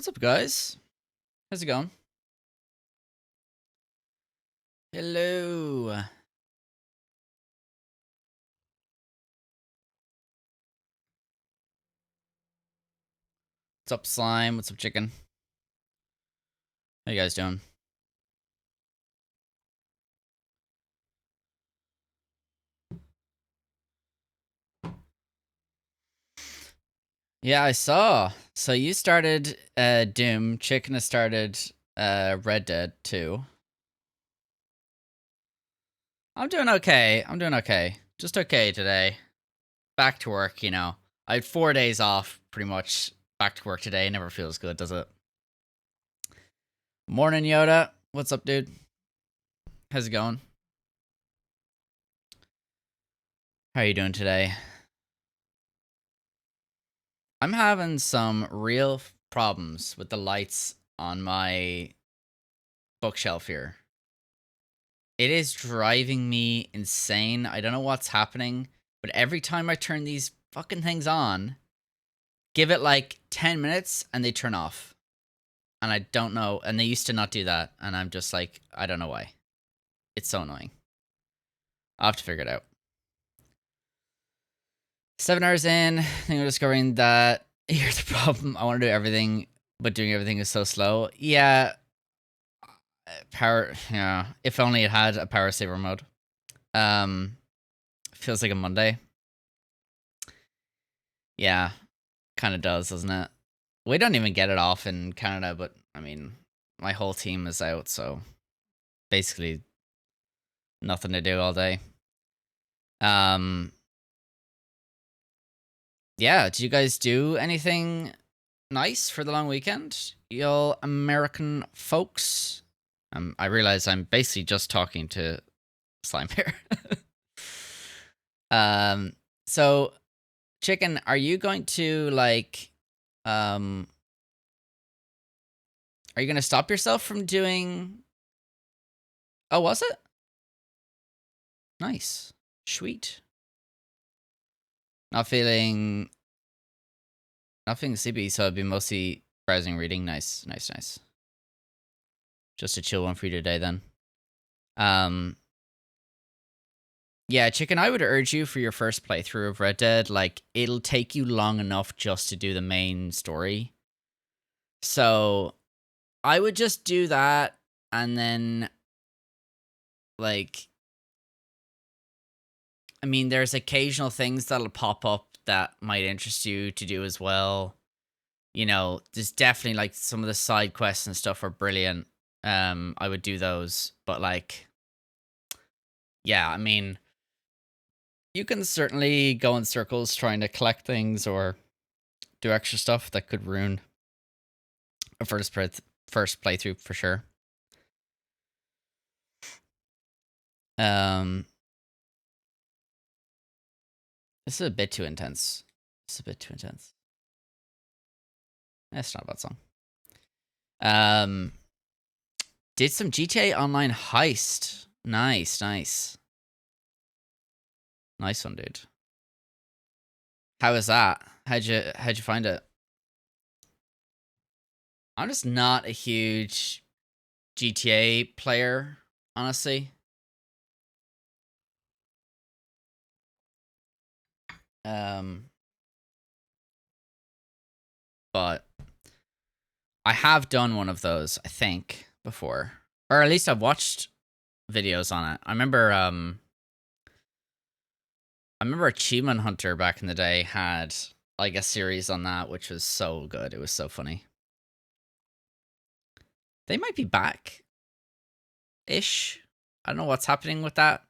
What's up, guys? How's it going? Hello. What's up, slime? What's up, chicken? How you guys doing? Yeah, I saw. So you started Doom. Chicken has started Red Dead 2. I'm doing okay. I'm doing okay. Just okay today. Back to work, you know. I had 4 days off, pretty much. Back to work today. Never feels good, does it? Morning, Yoda. What's up, dude? How's it going? How are you doing today? I'm having some real problems with the lights on my bookshelf here. It is driving me insane. I don't know what's happening, but every time I turn these fucking things on, give it like 10 minutes and they turn off. And I don't know. And they used to not do that. And I'm just like, I don't know why. It's so annoying. I'll have to figure it out. 7 hours in, I think I'm discovering that here's the problem. I want to do everything, but doing everything is so slow. Yeah, power. Yeah, if only it had a power saver mode. Feels like a Monday. Yeah, kind of does, doesn't it? We don't even get it off in Canada, but I mean, my whole team is out, so basically nothing to do all day. Yeah, did you guys do anything nice for the long weekend? Y'all American folks? I realize I'm basically just talking to Slime here. So Chicken, are you going to like are you going to stop yourself from doing? Oh, was it? Nice. Sweet. Not feeling sleepy, so it'd be mostly browsing, reading. Nice, nice, nice. Just a chill one for you today, then. Yeah, Chicken, I would urge you for your first playthrough of Red Dead, like, it'll take you long enough just to do the main story. So, I would just do that, and then, like, I mean, there's occasional things that'll pop up that might interest you to do as well. You know, there's definitely, like, some of the side quests and stuff are brilliant. I would do those, but, like, yeah, I mean, you can certainly go in circles trying to collect things or do extra stuff that could ruin a first playthrough for sure. Um, this is a bit too intense. It's a bit too intense. That's not a bad song. Did some GTA Online heist. Nice, nice. Nice one, dude. How was that? How'd you find it? I'm just not a huge GTA player, honestly. But I have done one of those, I think, before. Or at least I've watched videos on it. I remember Achievement Hunter back in the day had like a series on that, which was so good. It was so funny. They might be back ish. I don't know what's happening with that.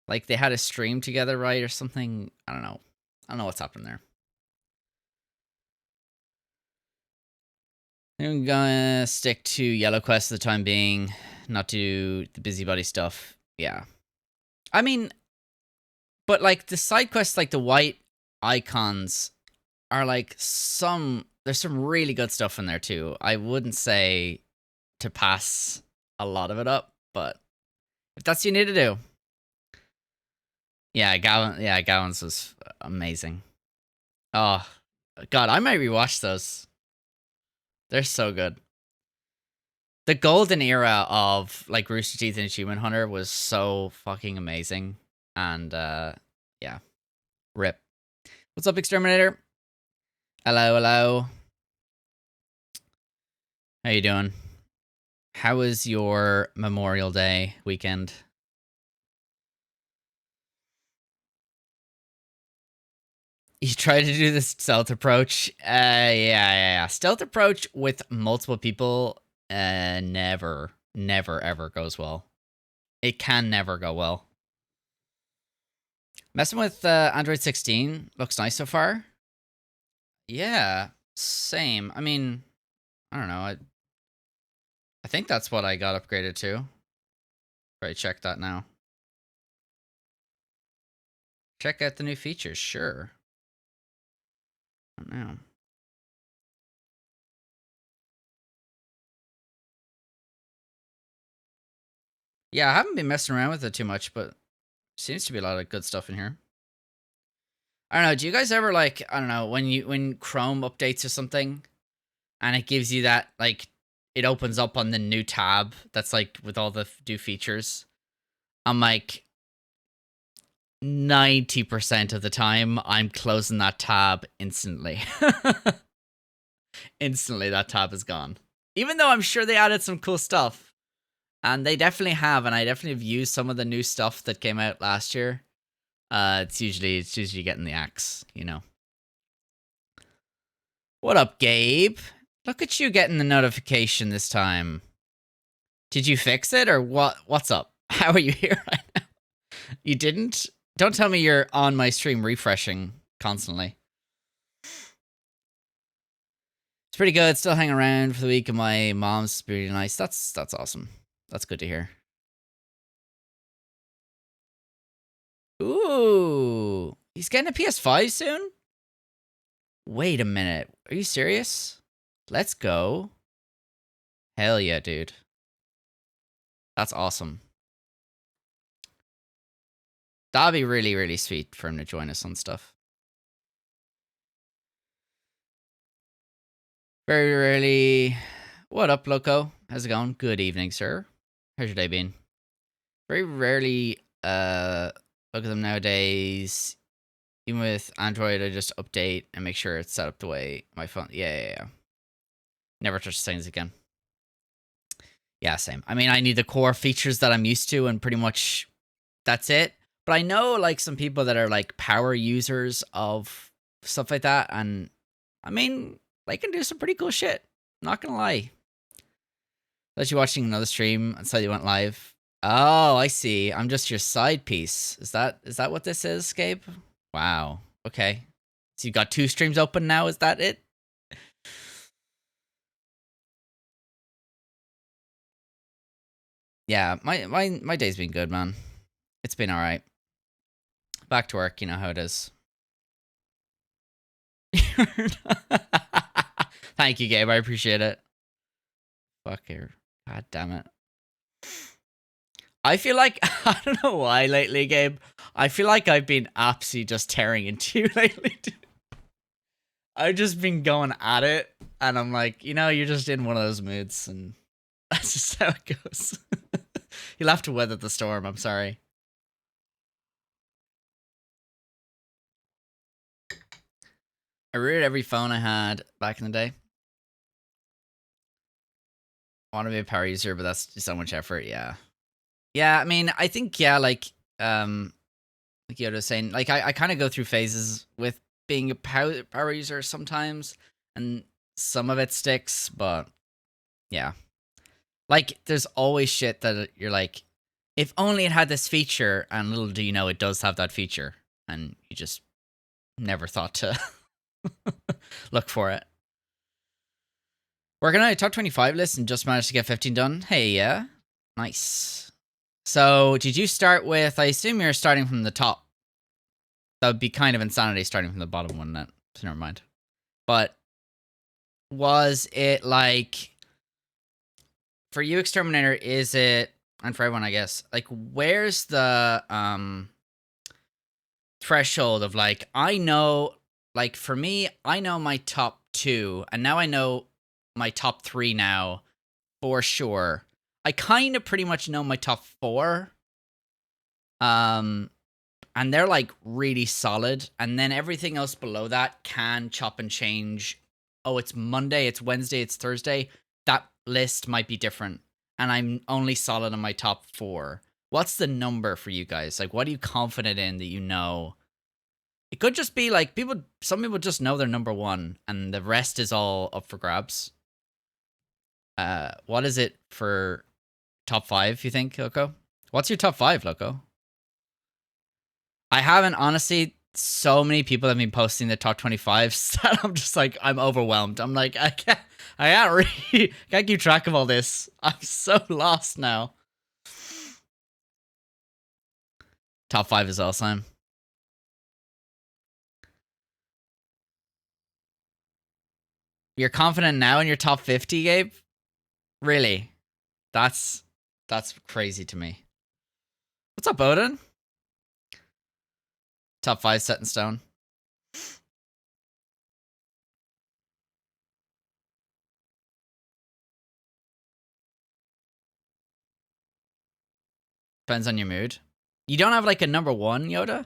Like they had a stream together, right, or something. I don't know. I don't know what's happening there. I'm gonna stick to Yellow Quest for the time being, not do the busybody stuff. Yeah. I mean, but like the side quests, like the white icons, are like there's some really good stuff in there too. I wouldn't say to pass a lot of it up, but if that's what you need to do. Yeah, Gowan's was amazing. Oh God, I might rewatch those. They're so good. The golden era of like Rooster Teeth and Achievement Hunter was so fucking amazing. And yeah. Rip. What's up, Exterminator? Hello, hello. How you doing? How was your Memorial Day weekend? You try to do this stealth approach. Yeah. Stealth approach with multiple people never ever goes well. It can never go well. Messing with Android 16 looks nice so far. Yeah, same. I mean, I don't know. I think that's what I got upgraded to. Right, check that now. Check out the new features, sure. I don't know. Yeah, I haven't been messing around with it too much, but seems to be a lot of good stuff in here. I don't know. Do you guys ever like, I don't know, when Chrome updates or something and it gives you that like it opens up on the new tab that's like with all the new features? I'm like 90% of the time I'm closing that tab instantly. Instantly that tab is gone. Even though I'm sure they added some cool stuff. And they definitely have, and I definitely have used some of the new stuff that came out last year. It's usually getting the axe, you know. What up, Gabe? Look at you getting the notification this time. Did you fix it or what? What's up? How are you here right now? You didn't? Don't tell me you're on my stream refreshing constantly. It's pretty good. Still hanging around for the week, and my mom's pretty nice. That's awesome. That's good to hear. Ooh, he's getting a PS5 soon? Wait a minute. Are you serious? Let's go. Hell yeah, dude. That's awesome. That'd be really, really sweet for him to join us on stuff. Very rarely. What up, Loco? How's it going? Good evening, sir. How's your day been? Very rarely look at them nowadays. Even with Android, I just update and make sure it's set up the way my phone. Yeah. Never touch the settings again. Yeah, same. I mean, I need the core features that I'm used to, and pretty much that's it. But I know like some people that are like power users of stuff like that, and I mean, they can do some pretty cool shit. Not gonna lie. Unless you're watching another stream and suddenly went live. Oh, I see. I'm just your side piece. Is that what this is, Gabe? Wow. Okay. So you got 2 streams open now, is that it? Yeah, my day's been good, man. It's been alright. Back to work, you know how it is. Thank you, Gabe. I appreciate it. Fuck here. God damn it. I feel like, I don't know why lately, Gabe. I feel like I've been absolutely just tearing into you lately, dude. I've just been going at it, and I'm like, you know, you're just in one of those moods, and that's just how it goes. You'll have to weather the storm, I'm sorry. I rooted every phone I had back in the day. I want to be a power user, but that's just so much effort, yeah. Yeah, I mean, I think, yeah, like Yoda was saying, like, I kind of go through phases with being a power user sometimes, and some of it sticks, but yeah. Like, there's always shit that you're like, if only it had this feature, and little do you know, it does have that feature, and you just never thought to look for it. Working on a top 25 list and just managed to get 15 done. Hey, yeah. Nice. So, did you start with, I assume you're starting from the top. That would be kind of insanity starting from the bottom, wouldn't it? So never mind. But was it like, for you, Exterminator, is it, and for everyone, I guess, like, where's the threshold of like, I know, like, for me, I know my top 2, and now I know my top 3 now for sure. I kind of pretty much know my top 4. And they're like really solid, and then everything else below that can chop and change. Oh, it's Monday, it's Wednesday, it's Thursday. That list might be different, and I'm only solid on my top 4. What's the number for you guys? Like, what are you confident in that you know? It could just be like some people just know they're number 1 and the rest is all up for grabs. What is it for top 5, you think, Loco? What's your top 5, Loco? I haven't, honestly. So many people have been posting the top 25s that I'm just like, I'm overwhelmed. I'm like, I can't really, can't keep track of all this. I'm so lost now. Top 5 is all, Sam. You're confident now in your top 50, Gabe? Really? That's crazy to me. What's up, Odin? Top 5 set in stone. Depends on your mood. You don't have like a number 1, Yoda?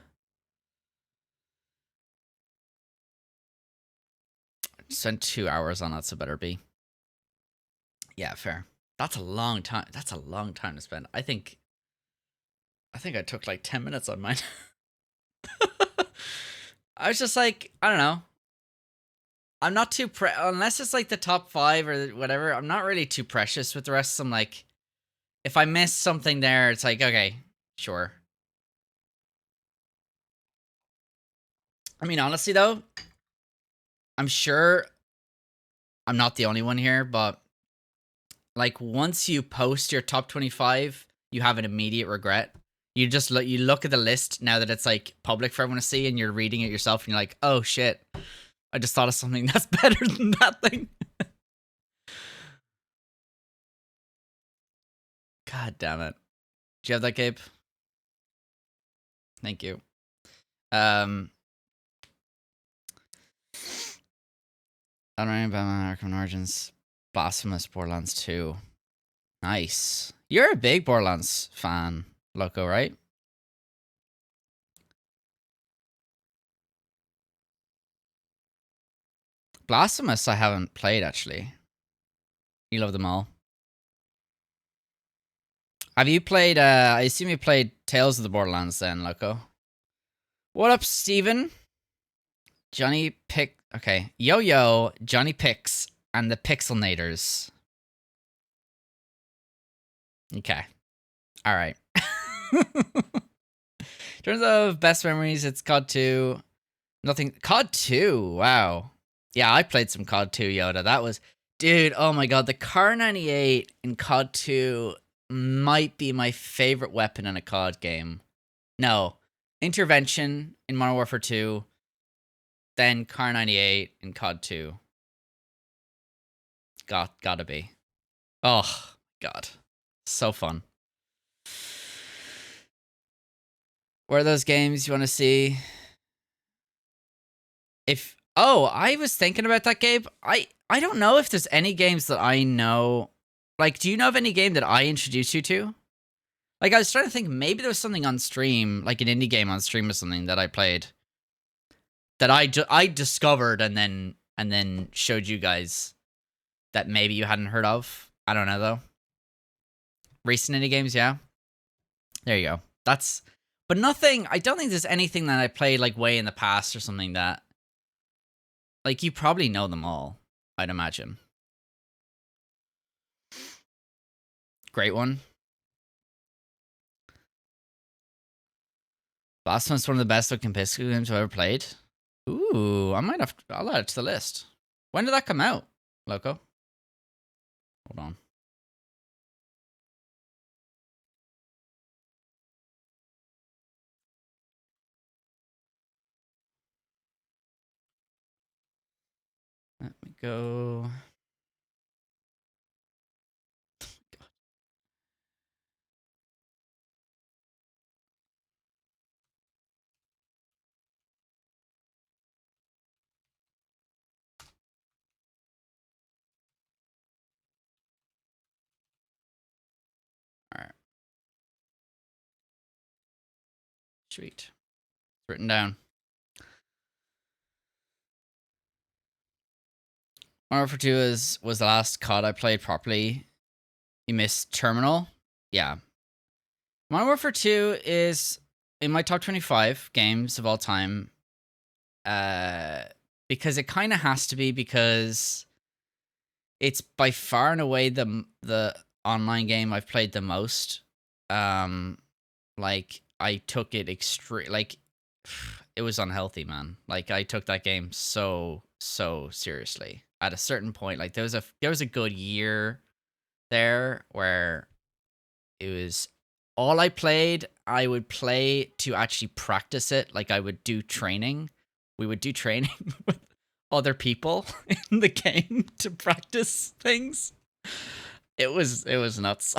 Spent 2 hours on that, so better be. Yeah, fair. That's a long time. That's a long time to spend. I think I took like 10 minutes on mine. I was just like, I don't know. I'm not too unless it's like the top 5 or whatever. I'm not really too precious with the rest. I'm like, if I miss something there, it's like, okay, sure. I mean, honestly though, I'm sure I'm not the only one here, but like once you post your top 25, you have an immediate regret. You just look at the list now that it's like public for everyone to see, and you're reading it yourself, and you're like, oh shit, I just thought of something that's better than that thing. God damn it. Do you have that, Gabe? Thank you. I don't know about my American origins. Blasphemous Borderlands 2. Nice. You're a big Borderlands fan, Loco, right? Blasphemous I haven't played, actually. You love them all. Have you played, I assume you played Tales of the Borderlands then, Loco? What up, Steven? Johnny Pick. Okay. Yo, Johnny Pix, and the Pixelnators. Okay. All right. In terms of best memories, it's COD 2. Nothing. COD 2. Wow. Yeah, I played some COD 2, Yoda. That was. Dude, oh my god. The Car 98 in COD 2 might be my favorite weapon in a COD game. No. Intervention in Modern Warfare 2. Then Car 98 in COD 2. Gotta be. Oh, God. So fun. Where are those games you want to see? If I was thinking about that, Gabe. I don't know if there's any games that I know. Like, do you know of any game that I introduced you to? Like, I was trying to think. Maybe there was something on stream, like an indie game on stream or something that I played that I discovered and then showed you guys that maybe you hadn't heard of. I don't know though. Recent indie games, yeah. There you go. But nothing. I don't think there's anything that I played like way in the past or something that. Like, you probably know them all, I'd imagine. Great one. Last one's one of the best looking pistol games I've ever played. Ooh, I'll add it to the list. When did that come out, Loco? Hold on. Let me go. Sweet. It's written down. Modern Warfare 2 was the last COD I played properly. You missed Terminal? Yeah. Modern Warfare 2 is in my top 25 games of all time. Because it kind of has to be, because it's by far and away the online game I've played the most. Like I took it extreme, like it was unhealthy, man. Like I took that game so seriously. At a certain point, like there was a good year there where it was all I played. I would play to actually practice it. Like I would do training. We would do training with other people in the game to practice things. It was nuts.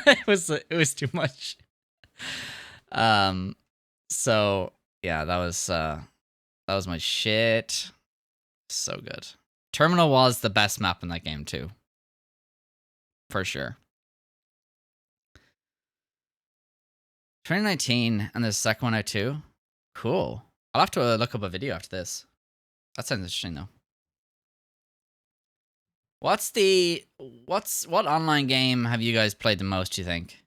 It was too much. So yeah, that was my shit. So good. Terminal was the best map in that game too. For sure. 2019, and there's a second one out too. Cool. I'll have to look up a video after this. That sounds interesting though. What online game have you guys played the most, do you think?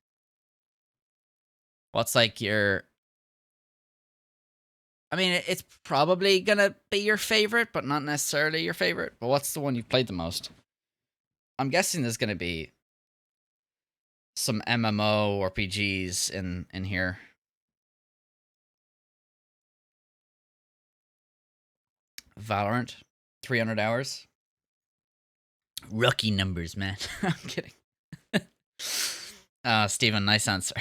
What's like your, I mean, it's probably gonna be your favorite, but not necessarily your favorite. But what's the one you've played the most? I'm guessing there's gonna be some MMO RPGs in here. Valorant, 300 hours. Rookie numbers, man. I'm kidding. Steven, nice answer.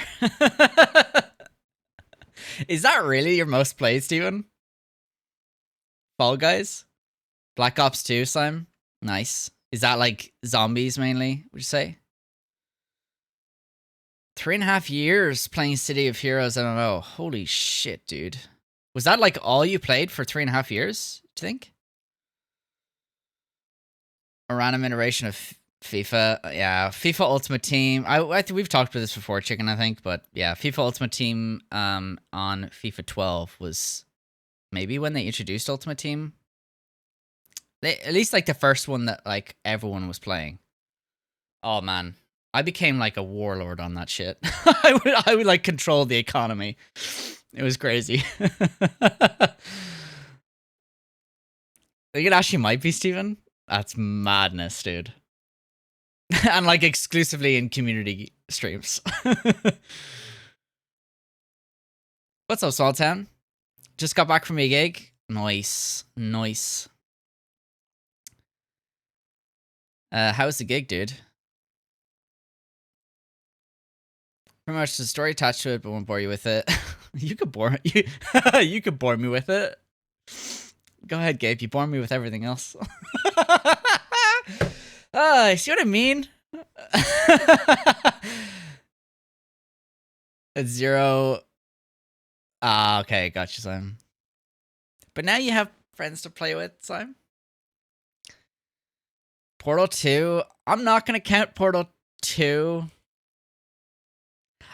Is that really your most played, Steven? Fall Guys? Black Ops 2, Simon? Nice. Is that like zombies mainly, would you say? 3.5 years playing City of Heroes MMO. Holy shit, dude. Was that like all you played for 3.5 years, do you think? A random iteration of FIFA. Yeah, FIFA Ultimate Team. I think we've talked about this before, Chicken, I think. But yeah, FIFA Ultimate Team on FIFA 12 was maybe when they introduced Ultimate Team. At least like the first one that like everyone was playing. Oh man, I became like a warlord on that shit. I would like control the economy. It was crazy. I think it actually might be, Steven. That's madness, dude. And like exclusively in community streams. What's up, Saltown? Just got back from a gig. Nice. Nice. How was the gig, dude? Pretty much the story attached to it, but won't bore you with it. You could bore you. You could bore me with it. Go ahead, Gabe. You bore me with everything else. See what I mean? It's 0. Ah, okay, gotcha, Simon. But now you have friends to play with, Simon. Portal 2. I'm not gonna count Portal 2.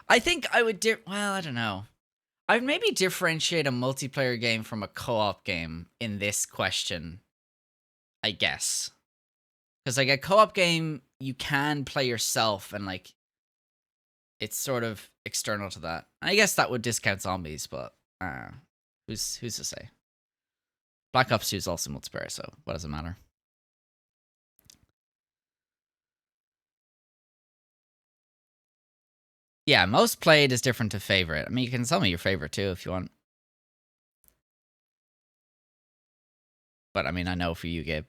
I think I would well, I don't know. I would maybe differentiate a multiplayer game from a co-op game in this question, I guess. Because like a co-op game, you can play yourself and like it's sort of external to that. I guess that would discount zombies, but who's to say? Black Ops 2 is also multiplayer, so what does it matter? Yeah, most played is different to favorite. I mean, you can tell me your favorite too if you want. But I mean, I know for you, Gabe.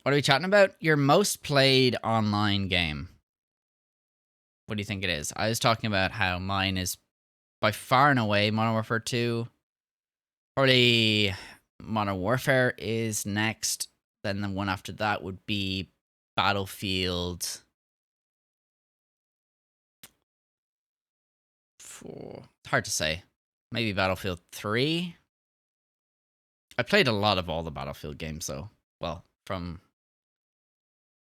What are we chatting about? Your most played online game. What do you think it is? I was talking about how mine is by far and away Modern Warfare 2. Probably Modern Warfare is next. Then the one after that would be Battlefield. It's hard to say. Maybe Battlefield 3. I played a lot of all the Battlefield games though. Well, from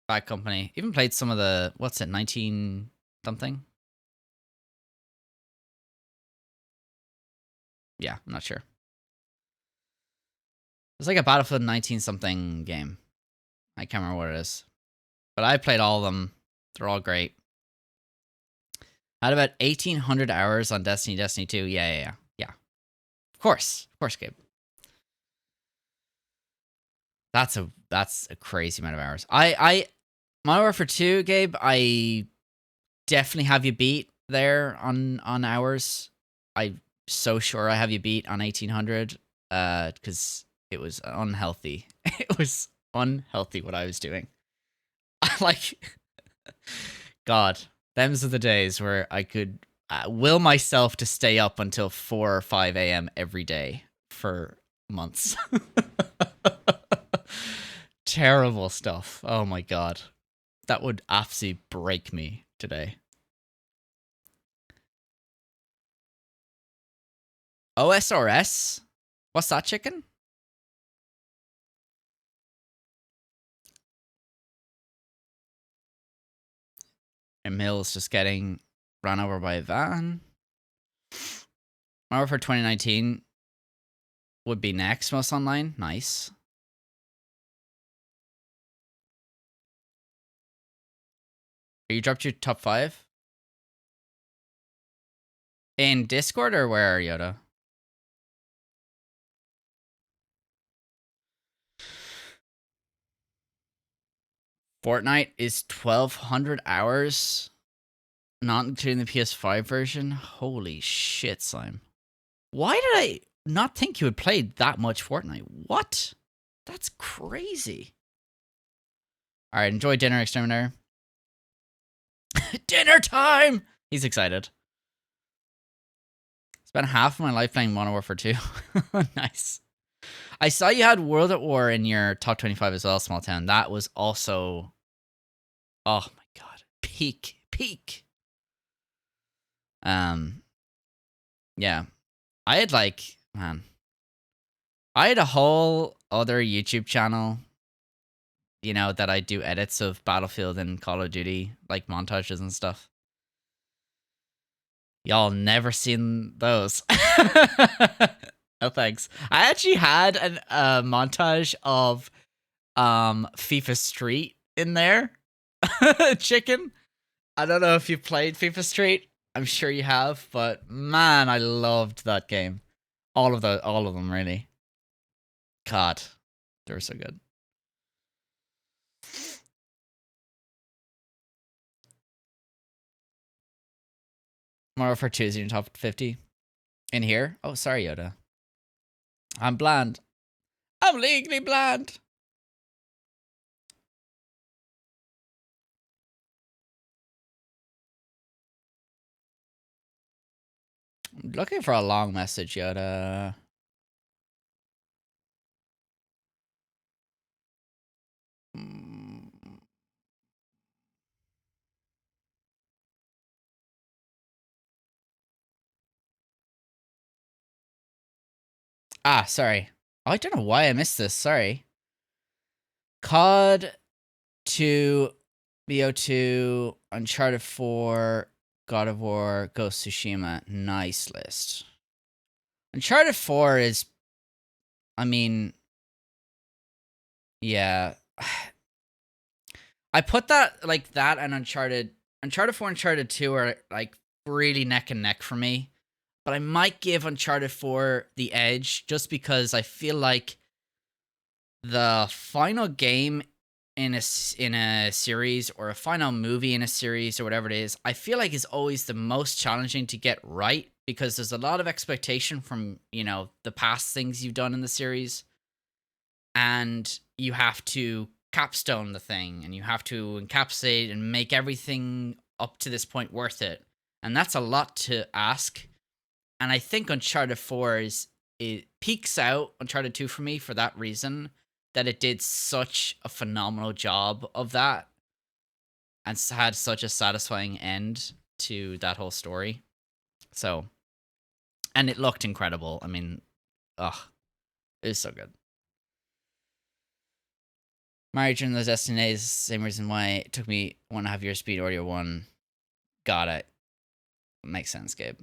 Bad Company. Even played some of the, what's it, 19 something? Yeah, I'm not sure. It's like a Battlefield 19 something game. I can't remember what it is. But I played all of them. They're all great. I had about 1,800 hours on Destiny 2. Yeah. Of course, Gabe. That's a crazy amount of hours. Modern Warfare 2, Gabe, I definitely have you beat there on hours. I'm so sure I have you beat on 1,800 because it was unhealthy. It was unhealthy what I was doing. Like, God, them's are the days where I could will myself to stay up until 4 or 5 a.m. every day for months. Terrible stuff. Oh my God. That would absolutely break me today. OSRS? What's that, chicken? And Mill's just getting run over by a van. Modern Warfare 2019 would be next most online. Nice. You dropped your top 5? In Discord or where, Yoda? Fortnite is 1,200 hours, not including the PS5 version. Holy shit, Slime. Why did I not think you had played that much Fortnite? What? That's crazy. All right, enjoy dinner, Exterminator. Dinner time! He's excited. Spent half of my life playing Modern Warfare 2. Nice. I saw you had World at War in your top 25 as well, Small Town. That was also... Oh my God. Peak. Yeah. I had like... Man. I had a whole other YouTube channel, you know, that I do edits of Battlefield and Call of Duty, like montages and stuff. Y'all never seen those. No thanks. I actually had a montage of FIFA Street in there. Chicken. I don't know if you played FIFA Street. I'm sure you have, but man, I loved that game. All of them really. God, they were so good. Mario for 2 is in your top 50. In here? Oh, sorry, Yoda. I'm bland. I'm legally bland. I'm looking for a long message, Yoda. Ah, sorry. Oh, I don't know why I missed this. Sorry. COD 2, BO2, Uncharted 4, God of War, Ghost of Tsushima. Nice list. Uncharted 4 is, I mean, yeah. I put that, like, that and Uncharted 4 and Uncharted 2 are, like, really neck and neck for me. But I might give Uncharted 4 the edge just because I feel like the final game in a series or a final movie in a series or whatever it is, I feel like is always the most challenging to get right because there's a lot of expectation from, you know, the past things you've done in the series, and you have to capstone the thing and you have to encapsulate and make everything up to this point worth it. And that's a lot to ask. And I think Uncharted 4 it peaks out Uncharted 2 for me for that reason, that it did such a phenomenal job of that and had such a satisfying end to that whole story. So, and it looked incredible. I mean, ugh, it was so good. Marriage and the Destiny is the same reason why it took me 1.5 years to beat Audio 1. Got it. Makes sense, Gabe.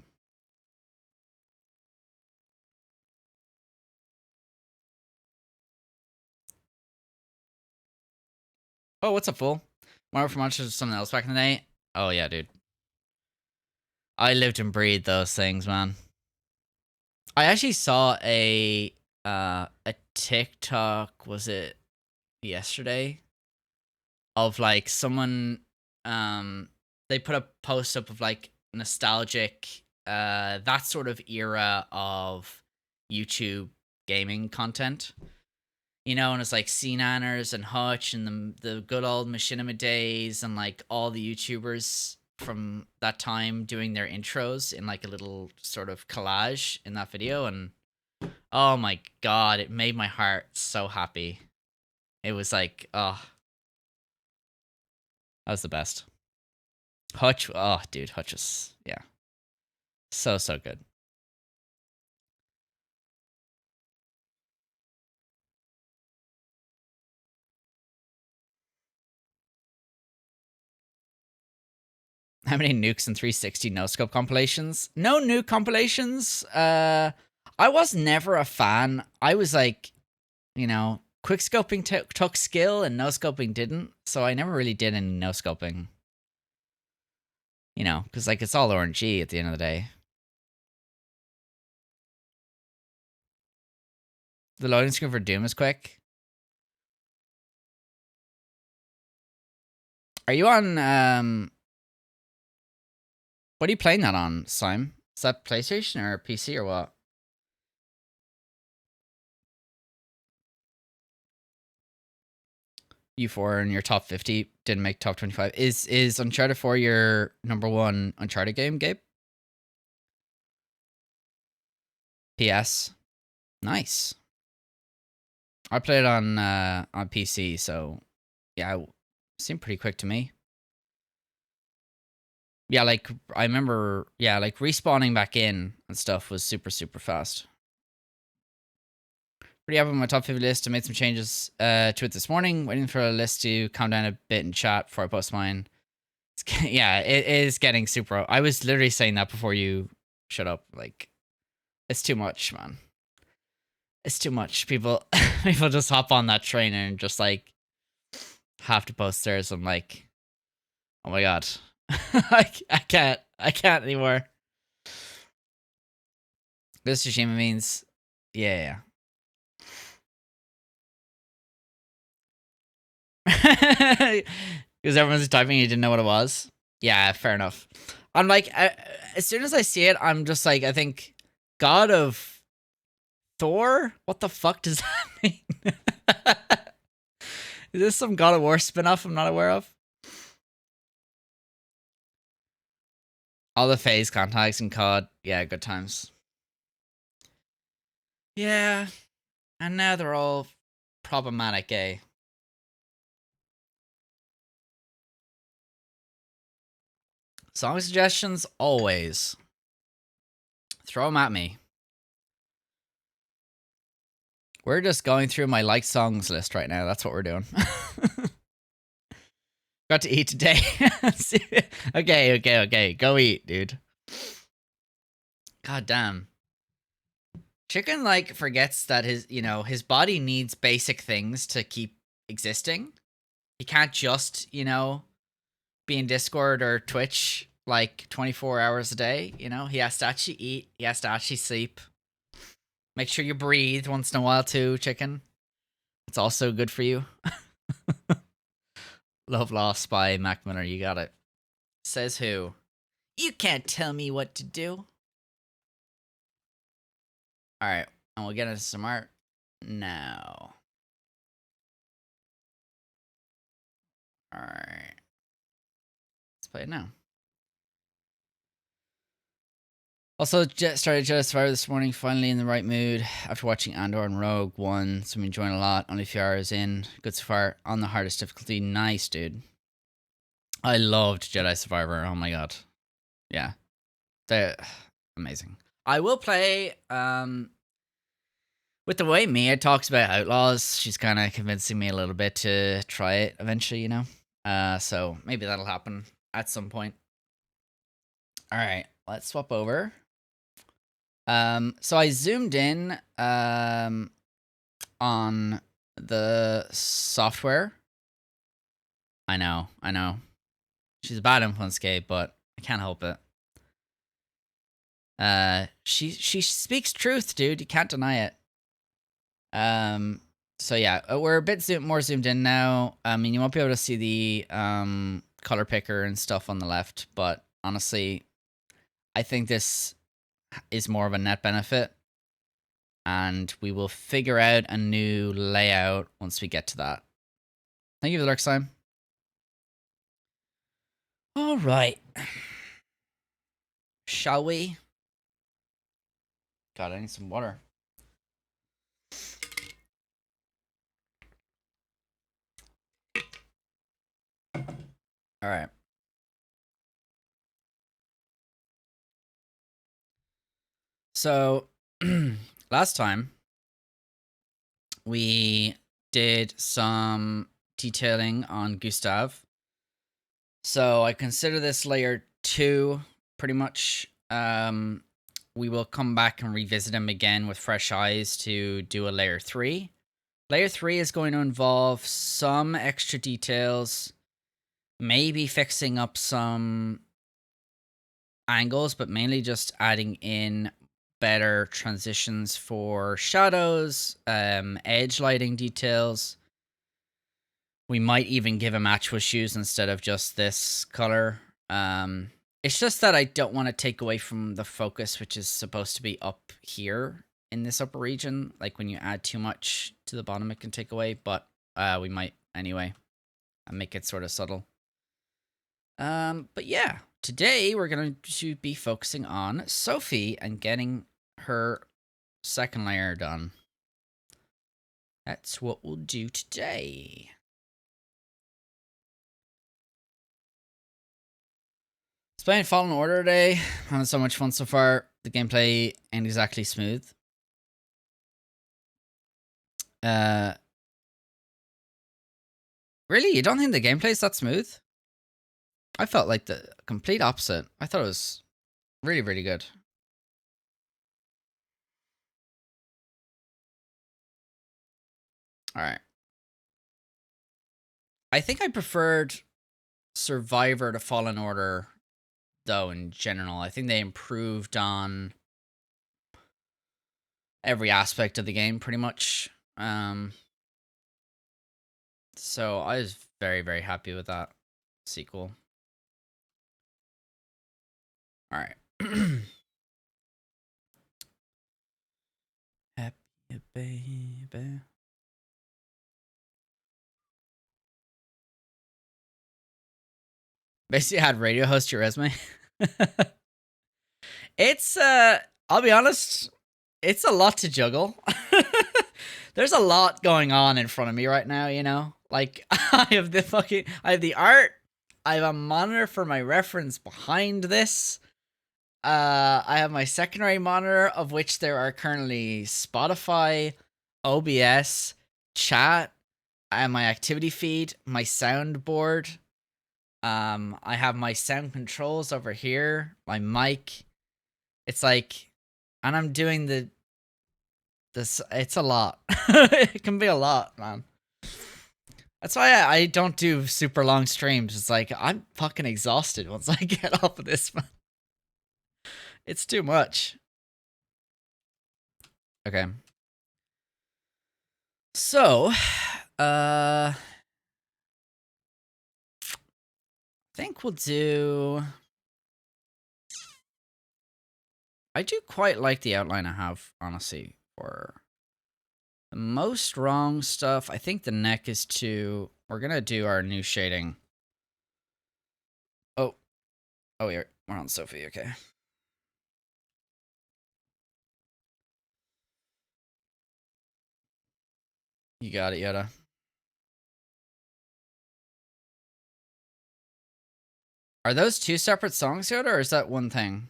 Oh, what's up, fool? More for much of something else back in the day? Oh, yeah, dude. I lived and breathed those things, man. I actually saw a TikTok, was it yesterday? Of like someone they put a post up of like nostalgic that sort of era of YouTube gaming content. You know, and it's like C-Nanners and Hutch and the good old Machinima days and like all the YouTubers from that time doing their intros in like a little sort of collage in that video. And oh my god, it made my heart so happy. It was like, oh, that was the best. Hutch, oh dude, Hutch is, yeah, so good. How many nukes and 360 no scope compilations? No nuke compilations. I was never a fan. I was like, you know, quick scoping took skill and no scoping didn't. So I never really did any no scoping. You know, because like it's all RNG at the end of the day. The loading screen for Doom is quick. Are you on? What are you playing that on, Sime? Is that PlayStation or PC or what? U4 in your top 50 didn't make top 25. Is Uncharted 4 your number one Uncharted game, Gabe? PS. Nice. I played it on PC, so yeah, it seemed pretty quick to me. Yeah, like I remember, yeah, like respawning back in and stuff was super fast. Pretty happy with my top 50 list. I made some changes to it this morning. Waiting for a list to calm down a bit in chat before I post mine. Yeah, it is getting super. I was literally saying that before you shut up. Like, it's too much, man. It's too much. People, people just hop on that train and just like have to post theirs. I'm like, oh my god, I can't anymore. This Tsushima means, yeah. Because everyone's typing, you didn't know what it was. Yeah, fair enough. I'm like, as soon as I see it, I'm just like, I think, God of Thor? What the fuck does that mean? Is this some God of War spinoff I'm not aware of? All the phase contacts in COD. Yeah, good times. Yeah. And now they're all problematic, eh? Song suggestions, always. Throw them at me. We're just going through my liked songs list right now. That's what we're doing. Got to eat today. Okay. Go eat, dude. God damn. Chicken, like, forgets that his body needs basic things to keep existing. He can't just, be in Discord or Twitch, like, 24 hours a day, He has to actually eat. He has to actually sleep. Make sure you breathe once in a while, too, chicken. It's also good for you. Love Lost by Mac Miller. You got it. Says who? You can't tell me what to do. All right, and we'll get into some art now. All right, let's play it now. Also, started Jedi Survivor this morning. Finally in the right mood after watching Andor and Rogue One, so I'm enjoying a lot. Only a few hours in. Good so far. On the hardest difficulty. Nice, dude. I loved Jedi Survivor. Oh my god. Yeah, they're amazing. I will play. With the way Mia talks about Outlaws, she's kind of convincing me a little bit to try it eventually, So maybe that'll happen at some point. All right, let's swap over. So I zoomed in on the software I know, I know. She's a bad influence, Gabe, but I can't help it. She speaks truth, dude. You can't deny it. So yeah, we're a bit more zoomed in now. I mean, you won't be able to see the color picker and stuff on the left, but honestly, I think this is more of a net benefit, and we will figure out a new layout once we get to that. Thank you for the lurk, Simon. All right. Shall we? God, I need some water. All right. So, last time we did some detailing on Gustav. So I consider this layer 2 pretty much. We will come back and revisit him again with fresh eyes to do a layer 3. Layer 3 is going to involve some extra details, maybe fixing up some angles, but mainly just adding in better transitions for shadows, edge lighting details. We might even give him actual shoes instead of just this color. It's just that I don't want to take away from the focus, which is supposed to be up here in this upper region. Like when you add too much to the bottom, it can take away, but we might anyway and make it sort of subtle. But yeah, today we're going to be focusing on Sophie and getting her second layer done. That's what we'll do today. It's playing Fallen Order today. Having so much fun so far. The gameplay ain't exactly smooth. Really? You don't think the gameplay's that smooth? I felt like the complete opposite. I thought it was really, really good. Alright. I think I preferred Survivor to Fallen Order, though, in general. I think they improved on every aspect of the game, pretty much. So I was very, very happy with that sequel. Alright. Happy baby. Basically had radio host your resume. It's I'll be honest, it's a lot to juggle. There's a lot going on in front of me right now, you know? Like I have the art, I have a monitor for my reference behind this. I have my secondary monitor, of which there are currently Spotify, OBS, chat, I have my activity feed, my soundboard. I have my sound controls over here, my mic. It's like, and I'm doing this. It's a lot. It can be a lot, man. That's why I don't do super long streams. It's like I'm fucking exhausted once I get off of this, man. It's too much. Okay. So, I think we'll do. I do quite like the outline I have, honestly, for the most wrong stuff. I think the neck is too. We're gonna do our new shading. Oh, we're on Sophie. Okay. You got it, Yoda. Are those two separate songs, Yoda, or is that one thing?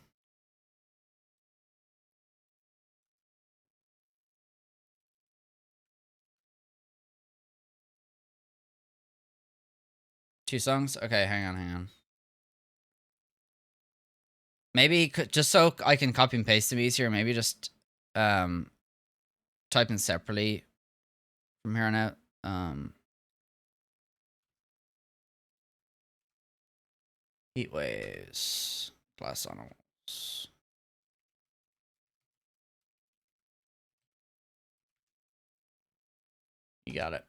Two songs? Okay, hang on. Maybe just so I can copy and paste them easier, maybe just type in separately from here on out. Heat waves. Glass animals. You got it.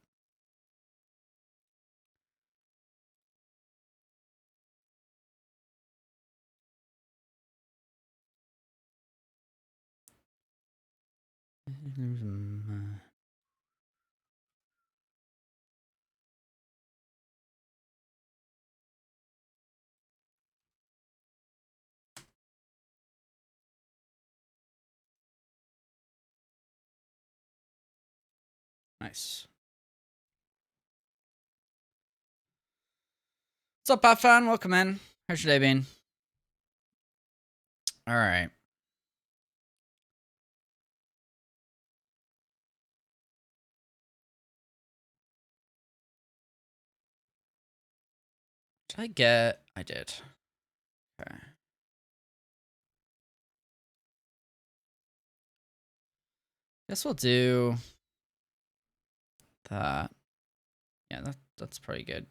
Nice. What's up, Pop Fan? Welcome in. How's your day been? All right. Did I get? I did. Okay. Guess we'll do that. Yeah, that's pretty good.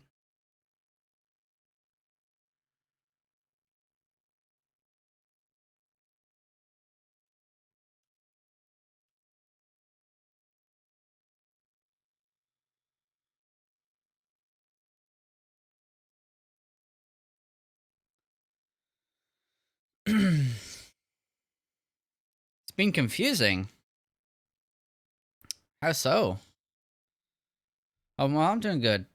It's been confusing. How so? Oh, well, I'm doing good.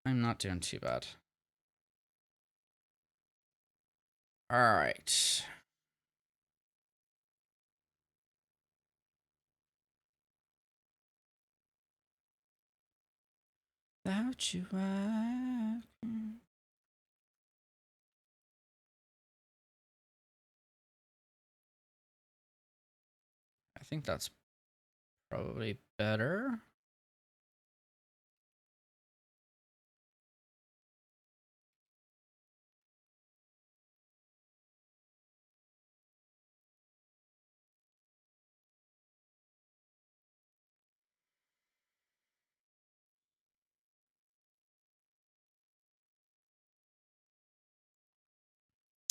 I'm not doing too bad. All right. Without you, I think that's probably better.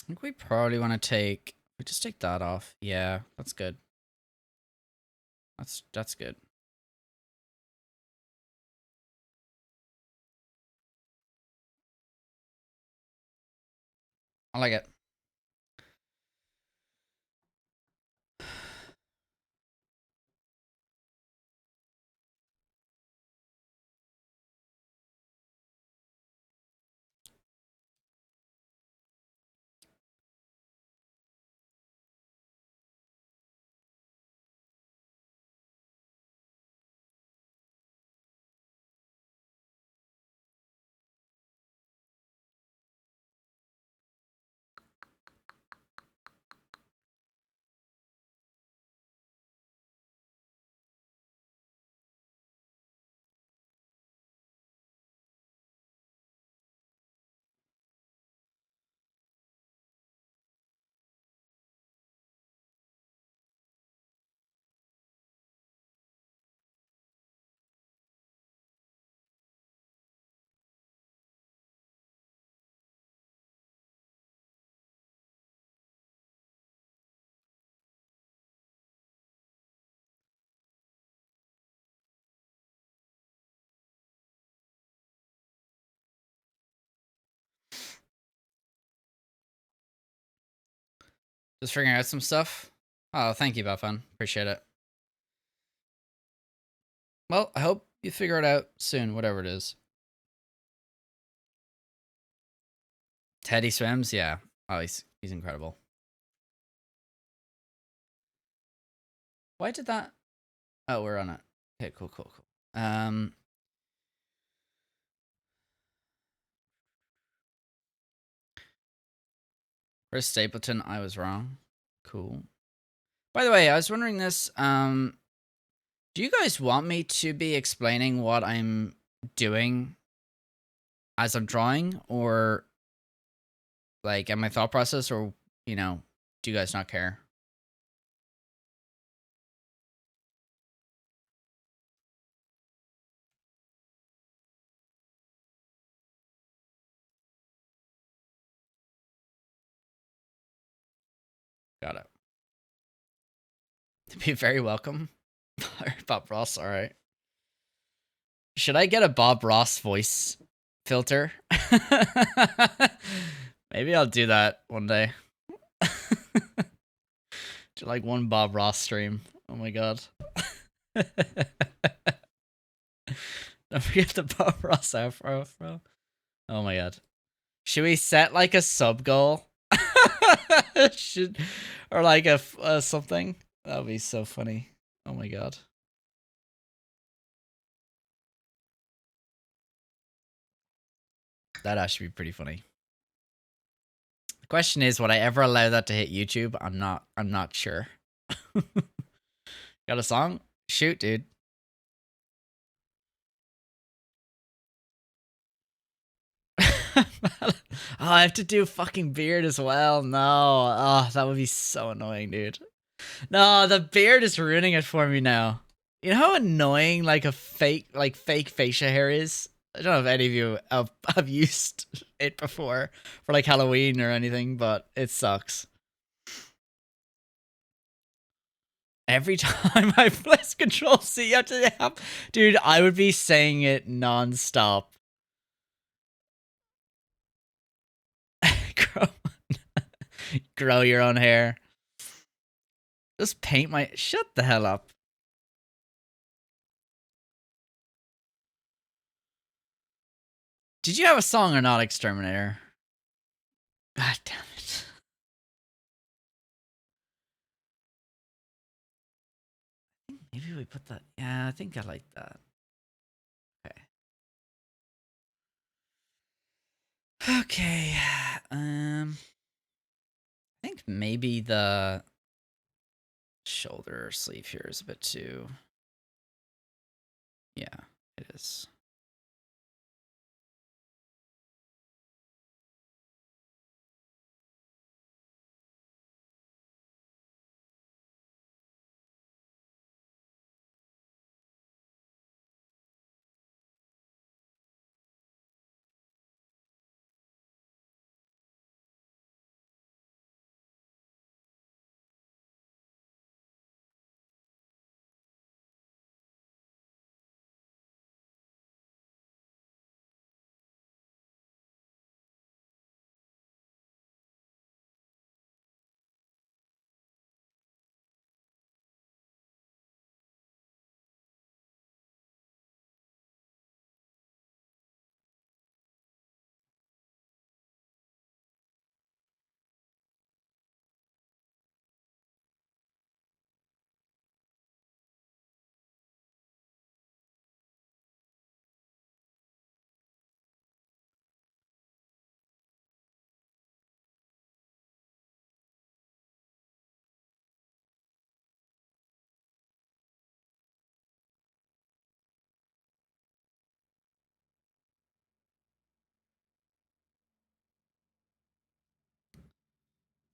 I think we probably want to take. We just take that off. Yeah, that's good. That's good. I like it. Just figuring out some stuff. Oh, thank you, Buffon. Appreciate it. Well, I hope you figure it out soon, whatever it is. Teddy swims, yeah. Oh, he's incredible. Why did that? Oh, we're on it. Okay, cool. Where's Stapleton? I was wrong. Cool. By the way, I was wondering this. Do you guys want me to be explaining what I'm doing as I'm drawing, or like in my thought process, or do you guys not care? Got it. To be very welcome. Bob Ross, alright. Should I get a Bob Ross voice filter? Maybe I'll do that one day. Do like one Bob Ross stream. Oh my god. Don't forget the Bob Ross afro, bro. Oh my god. Should we set like a sub goal? Or like a something? That would be so funny. Oh my god. That'd actually be pretty funny. The question is, would I ever allow that to hit YouTube? I'm not sure. Got a song? Shoot, dude. Oh, I have to do fucking beard as well. No. Oh, that would be so annoying, dude. No, the beard is ruining it for me now. You know how annoying like a fake facial hair is? I don't know if any of you have used it before for like Halloween or anything, but it sucks. Every time I press Control C, you have to have, dude, I would be saying it non-stop. Grow your own hair. Just paint my... Shut the hell up. Did you have a song or not, Exterminator? God damn it. Maybe we put that... Yeah, I think I like that. Okay. Okay. I think maybe the shoulder sleeve here is a bit too... Yeah, it is.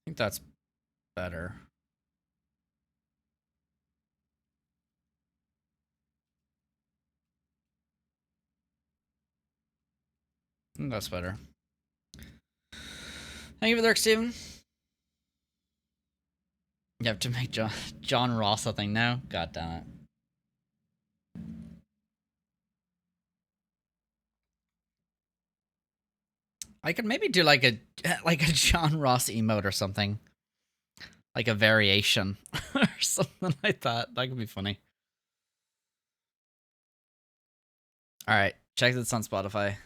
I think that's better. I think that's better. Thank you for the work, Steven. You have to make John Ross a thing now? God damn it. I could maybe do like a John Ross emote or something. Like a variation or something like that. That could be funny. Alright, check this on Spotify.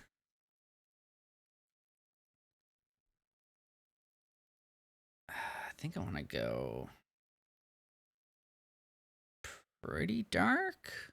I think I want to go pretty dark.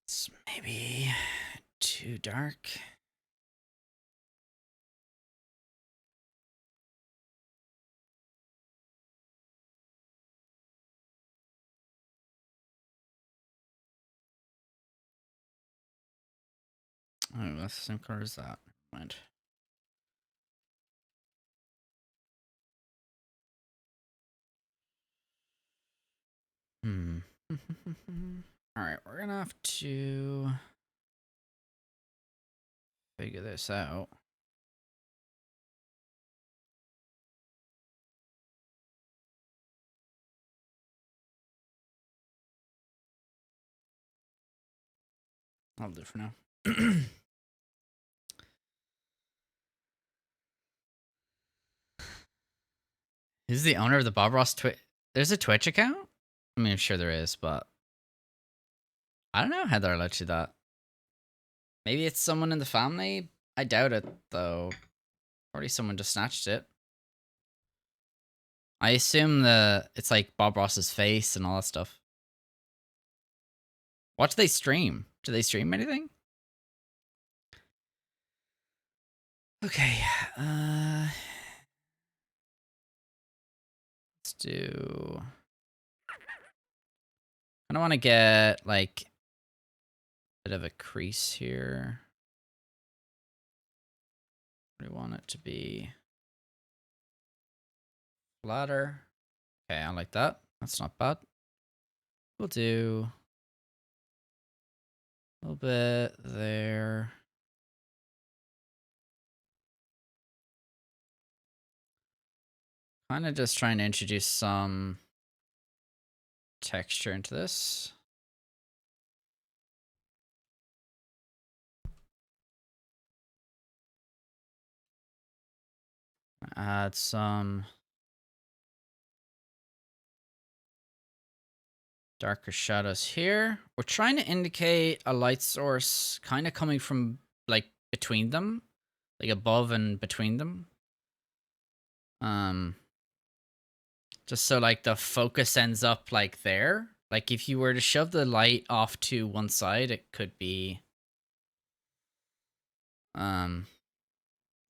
It's maybe too dark. Oh, that's the same color as that. Mind. Hmm. All right, we're gonna have to figure this out. I'll do it for now. Who's the owner of the Bob Ross Twitch? There's a Twitch account? I mean, I'm sure there is, but I don't know how they're allowed to do that. Maybe it's someone in the family? I doubt it, though. Probably someone just snatched it. I assume it's like Bob Ross's face and all that stuff. What do they stream? Do they stream anything? Okay, let's do. I don't want to get like a bit of a crease here. We want it to be flatter. Okay, I like that. That's not bad. We'll do a little bit there. Kind of just trying to introduce some texture into this. Add some darker shadows here. We're trying to indicate a light source kind of coming from like between them, like above and between them. Just so like the focus ends up like there. Like if you were to shove the light off to one side, it could be well,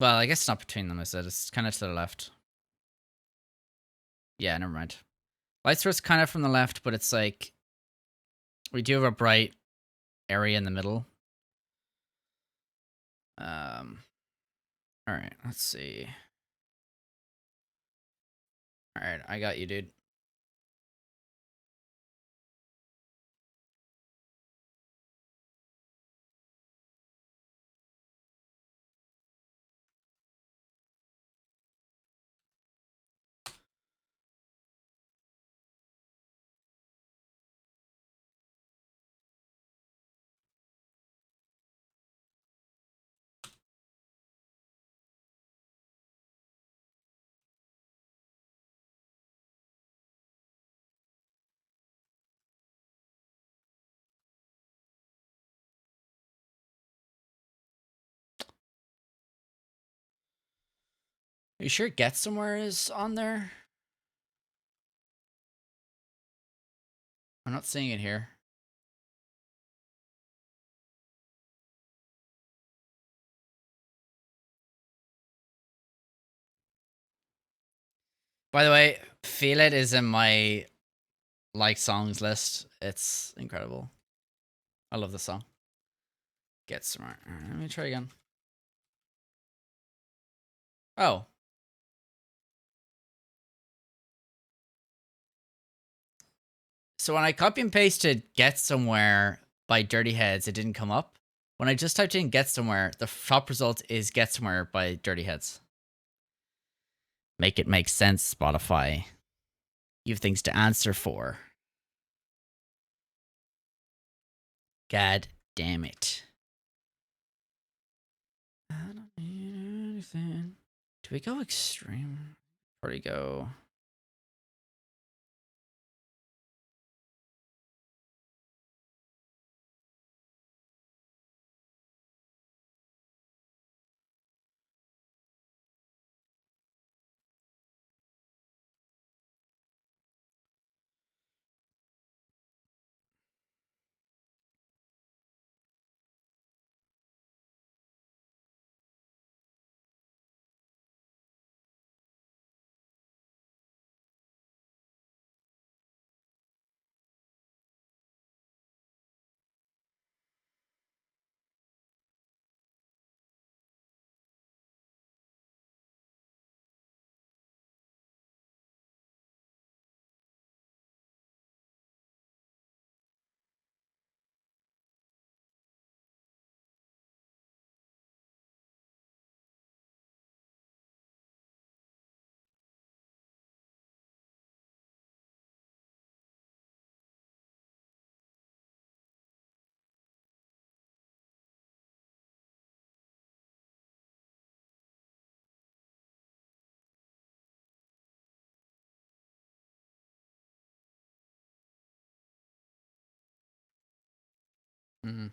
I guess it's not between them, is it? It's kind of to the left. Yeah, never mind. Light source kind of from the left, but it's like we do have a bright area in the middle. All right, let's see. All right, I got you, dude. Are you sure Get Somewhere is on there? I'm not seeing it here. By the way, Feel It is in my like songs list. It's incredible. I love the song. Get Smart. Right, let me try again. Oh. So when I copy and pasted Get Somewhere by Dirty Heads, it didn't come up. When I just typed in Get Somewhere, the top result is Get Somewhere by Dirty Heads. Make it make sense, Spotify. You have things to answer for. God damn it. I don't need anything. Do we go extreme? Probably go. Mm.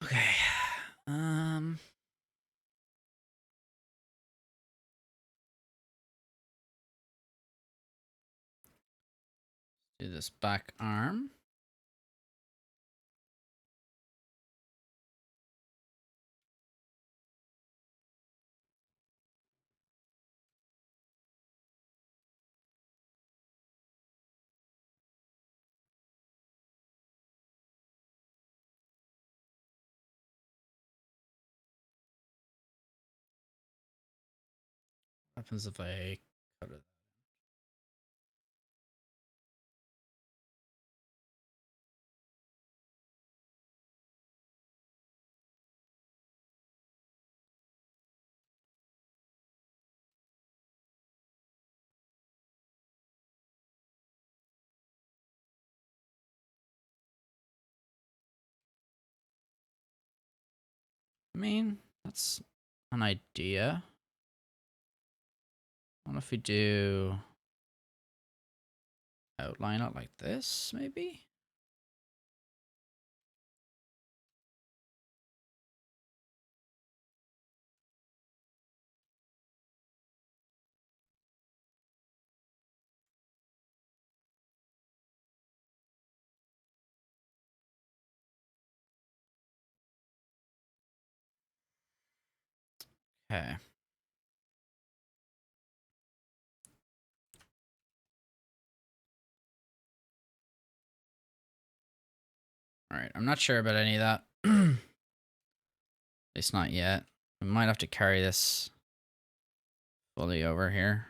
Okay. Um. Do this back arm. What happens if I cut it? I mean, that's an idea. What if we do outline it like this, maybe? Okay. All right. I'm not sure about any of that. At least not yet. We might have to carry this fully over here.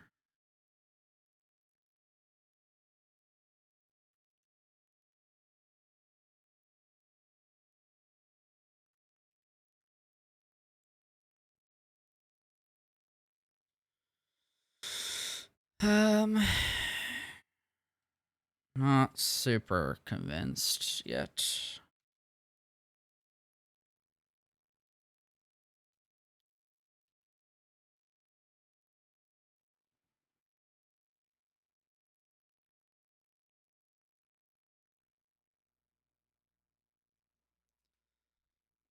Um, not super convinced yet.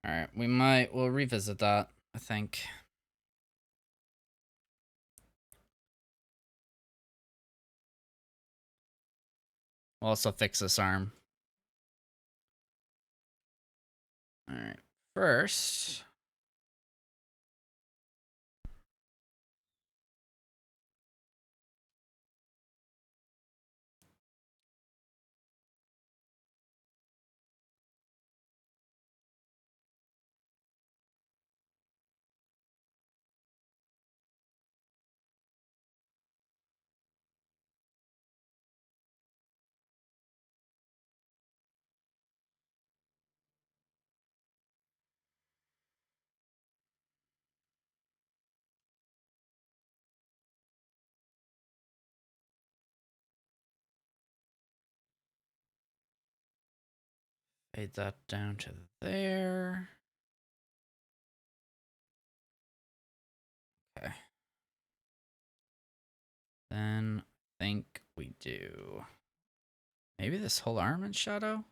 All right, we'll revisit that, I think. We'll also fix this arm. All right, first. Fade that down to there. Okay. Then I think we do maybe this whole arm in shadow.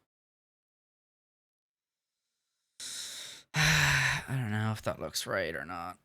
I don't know if that looks right or not.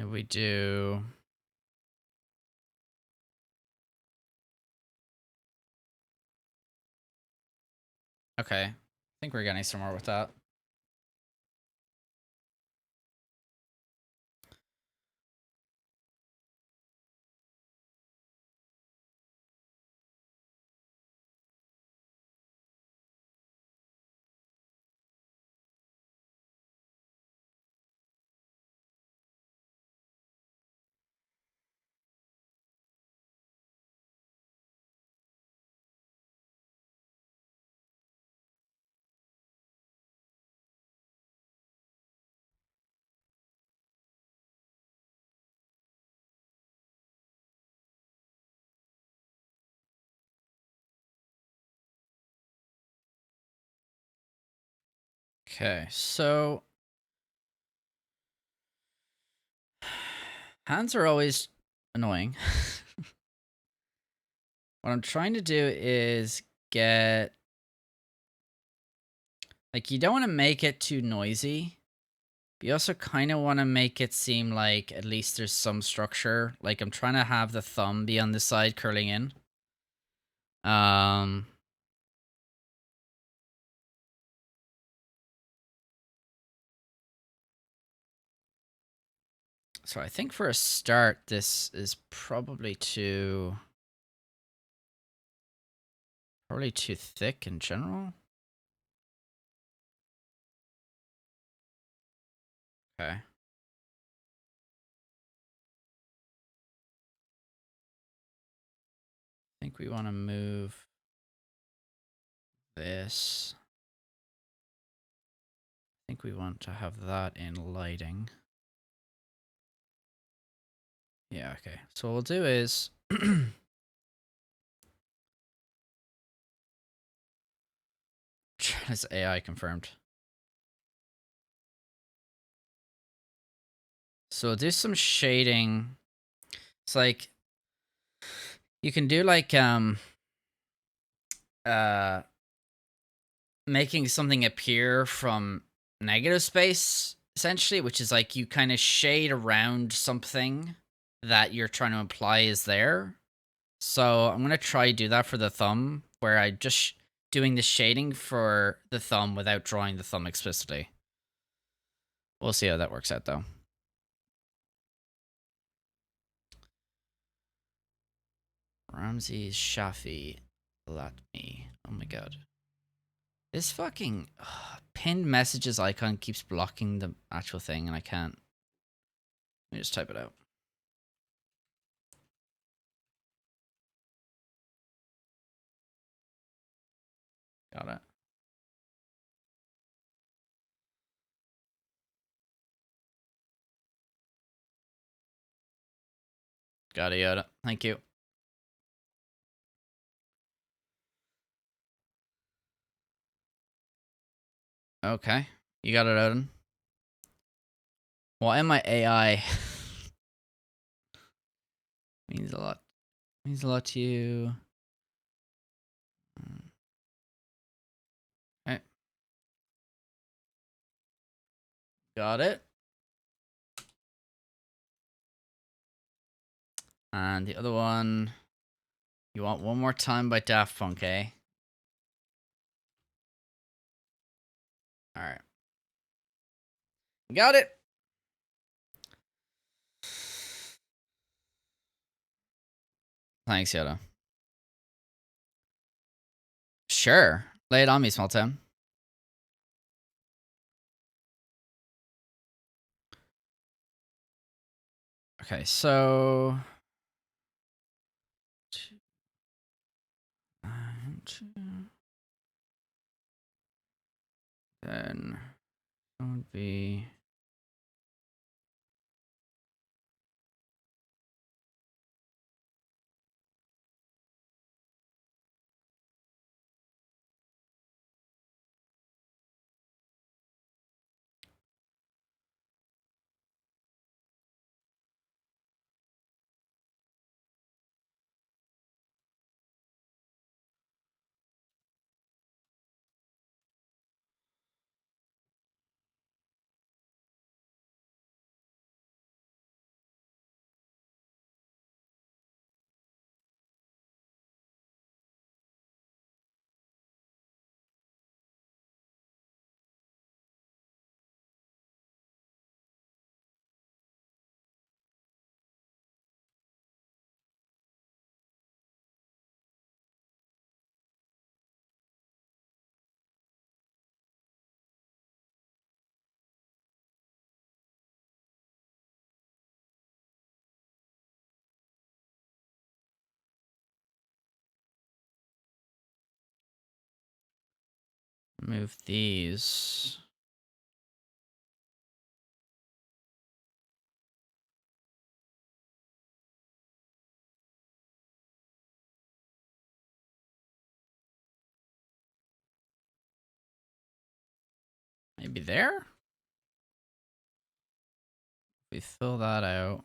What we do? Okay. I think we're getting somewhere with that. Okay, so hands are always annoying. What I'm trying to do is get, like, you don't want to make it too noisy, but you also kind of want to make it seem like at least there's some structure. Like, I'm trying to have the thumb be on the side curling in. So I think for a start, this is probably too thick in general. Okay. I think we want to move this. I think we want to have that in lighting. Yeah, okay. So what we'll do is this AI confirmed. So we'll do some shading. It's like you can do like uh making something appear from negative space, essentially, which is like you kind of shade around something that you're trying to imply is there. So I'm going to try do that for the thumb, where I just doing the shading for the thumb without drawing the thumb explicitly. We'll see how that works out, though. Ramses Shafi Latmi. Oh my god. This fucking pinned messages icon keeps blocking the actual thing, and I can't. Let me just type it out. Got it. Got it, Yoda. Thank you. Okay. You got it, Odin. Well, and my AI means a lot. Means a lot to you. Okay. Got it. And the other one, you want One More Time by Daft Punk, eh? Alright. Got it. Thanks, Yoda. Sure. Lay it on me, small town. Okay, so then it would be move these. Maybe there? We fill that out.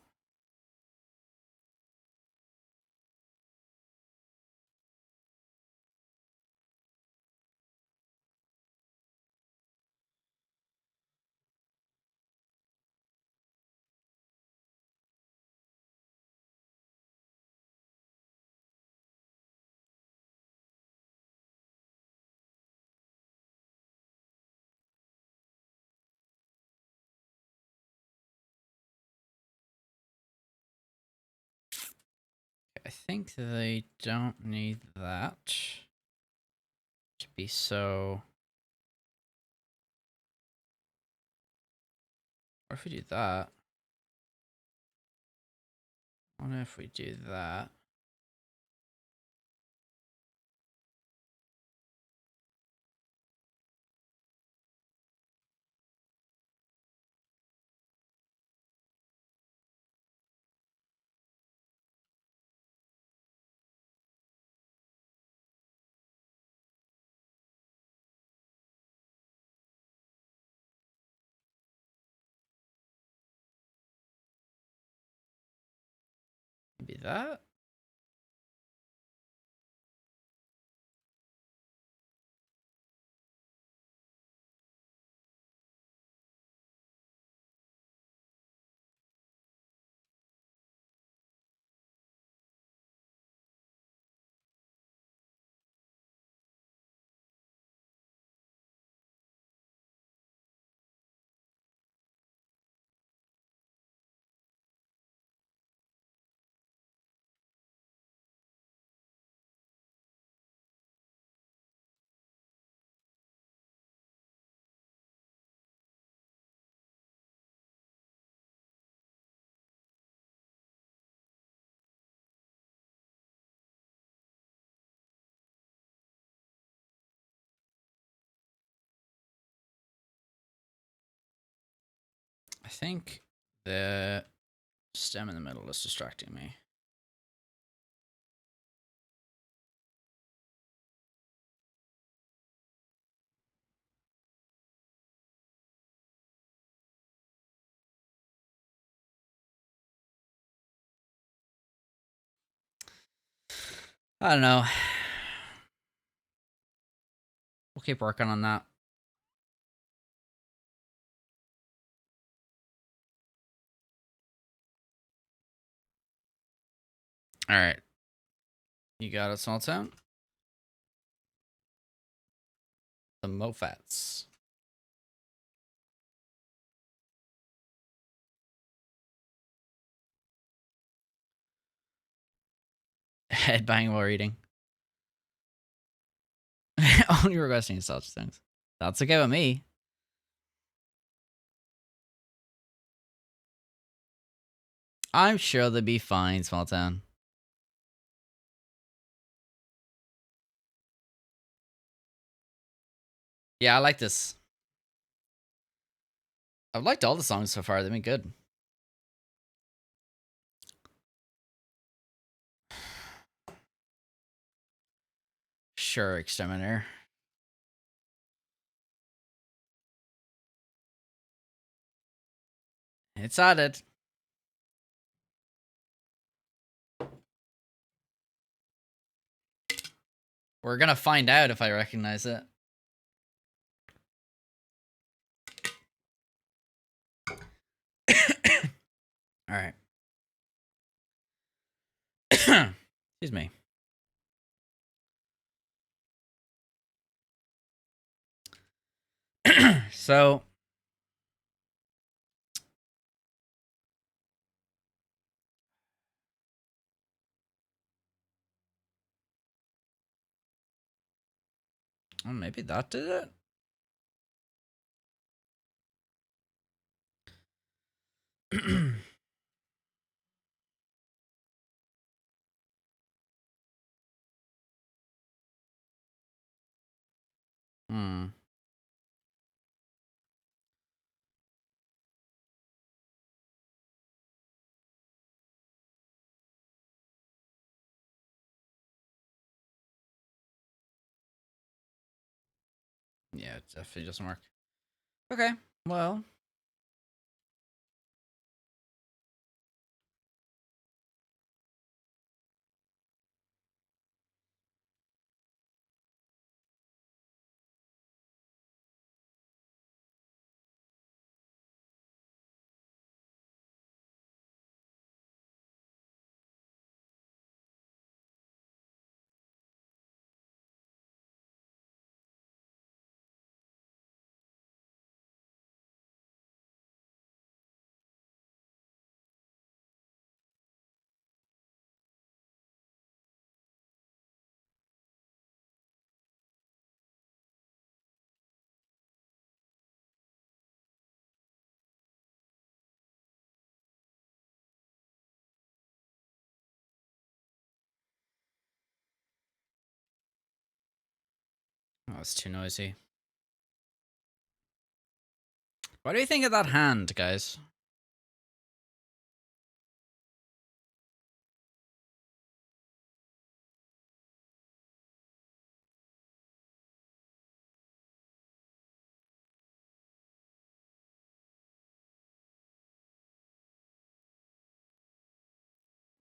I think they don't need that to be so. Or if we do that. What if we do that? Maybe that? I think the stem in the middle is distracting me. I don't know. We'll keep working on that. All right. You got it, Small Town? The Mofats. Headbang while reading. Only requesting such things. That's okay with me. I'm sure they'll be fine, Small Town. Yeah, I like this. I've liked all the songs so far. They've been good. Sure, Exterminator. It's added. We're gonna find out if I recognize it. All right. Excuse me. So, well, maybe that did it. Hmm. Yeah, it definitely doesn't work. Okay, well. Oh, it's too noisy. What do you think of that hand, guys?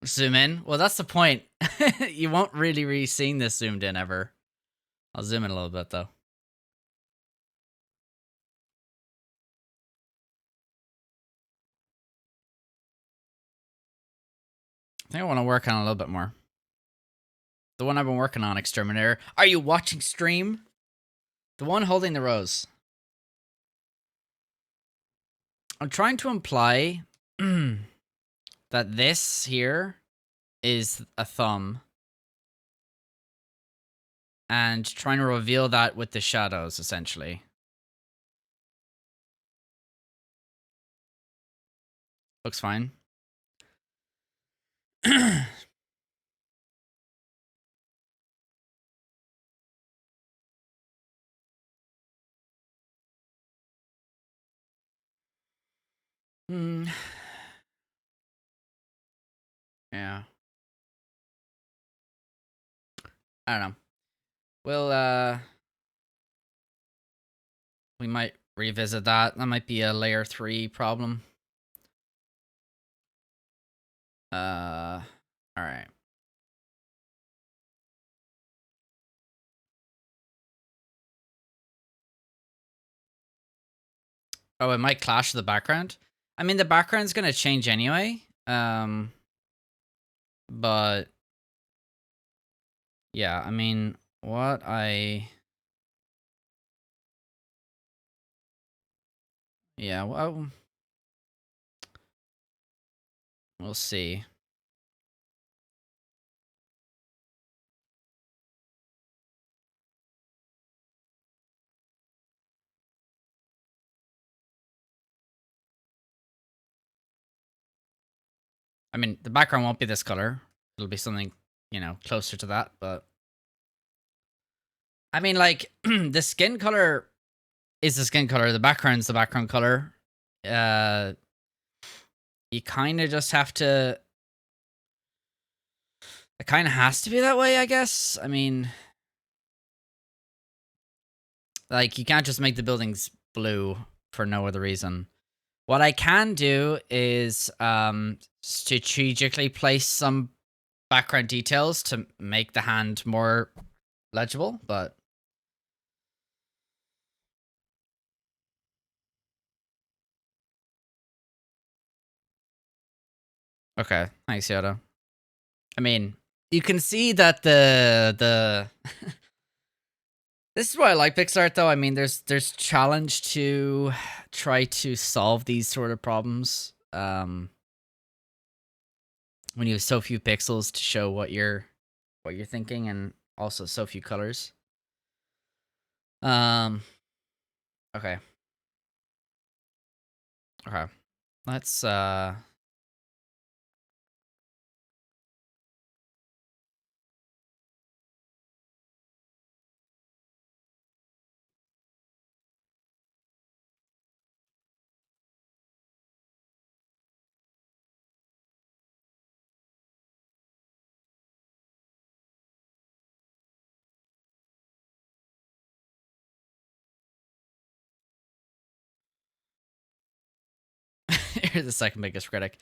Zoom in? Well, that's the point. You won't really seen this zoomed in ever. I'll zoom in a little bit, though. I think I want to work on a little bit more. The one I've been working on, Exterminator. Are you watching stream? The one holding the rose. I'm trying to imply that this here is a thumb. And trying to reveal that with the shadows, essentially. Looks fine. Hmm. Yeah. I don't know. We might revisit that. That might be a layer 3 problem. Alright. Oh, it might clash with the background. I mean, the background's gonna change anyway. But yeah, I mean, yeah, well, we'll see. I mean, the background won't be this color. It'll be something, closer to that, but I mean, like, the skin color is the skin color, the background's the background color. You kind of just have to. It kind of has to be that way, I guess. I mean, like, you can't just make the buildings blue for no other reason. What I can do is strategically place some background details to make the hand more legible, but okay. Thanks, Yoda. I mean, you can see that the this is why I like PixArt, though. I mean, there's challenge to try to solve these sort of problems. When you have so few pixels to show what you're thinking, and also so few colors. Um. Okay. Okay. Let's You're the second biggest critic.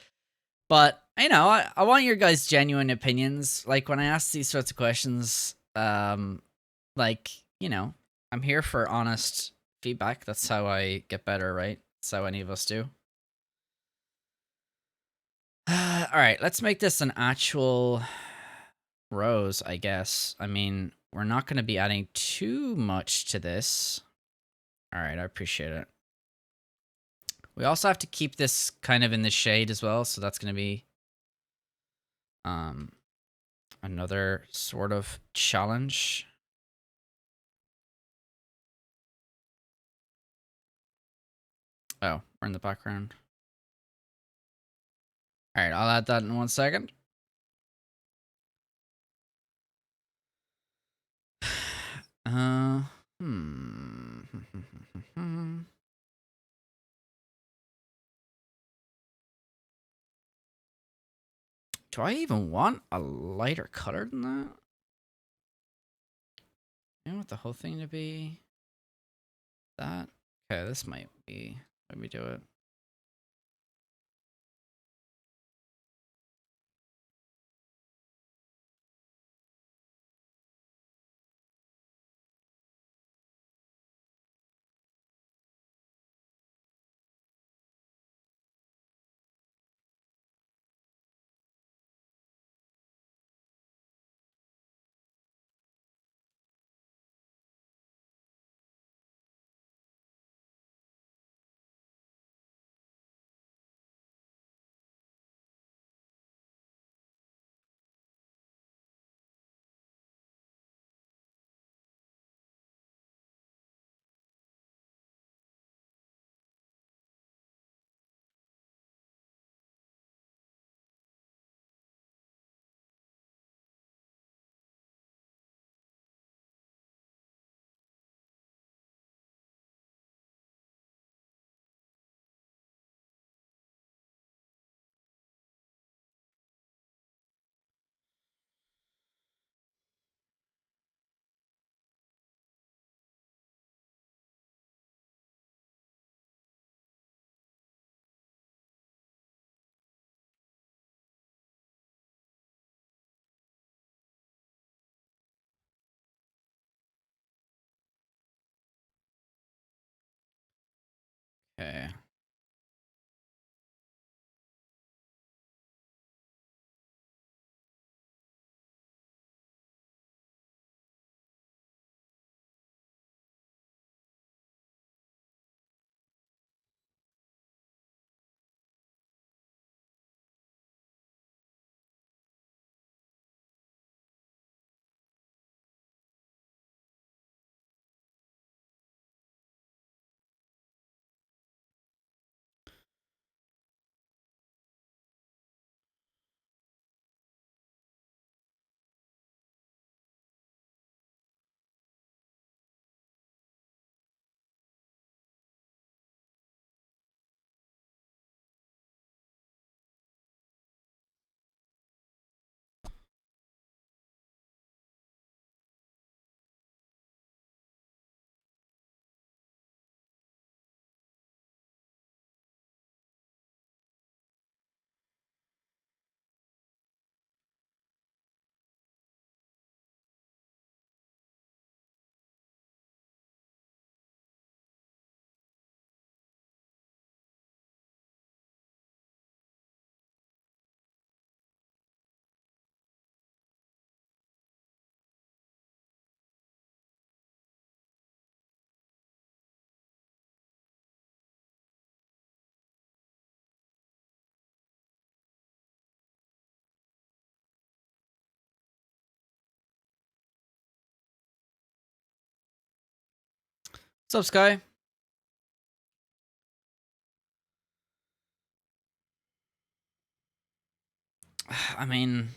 But, you know, I want your guys' genuine opinions. Like, when I ask these sorts of questions, like, you know, I'm here for honest feedback. That's how I get better, right? That's how any of us do. All right, let's make this an actual rose, I guess. I mean, we're not going to be adding too much to this. All right, I appreciate it. We also have to keep this kind of in the shade as well, so that's going to be another sort of challenge. Oh, we're in the background. All right, I'll add that in 1 second. Do I even want a lighter color than that? You want the whole thing to be that? Okay, this might be. Let me do it. Okay. What's up, Sky? I mean,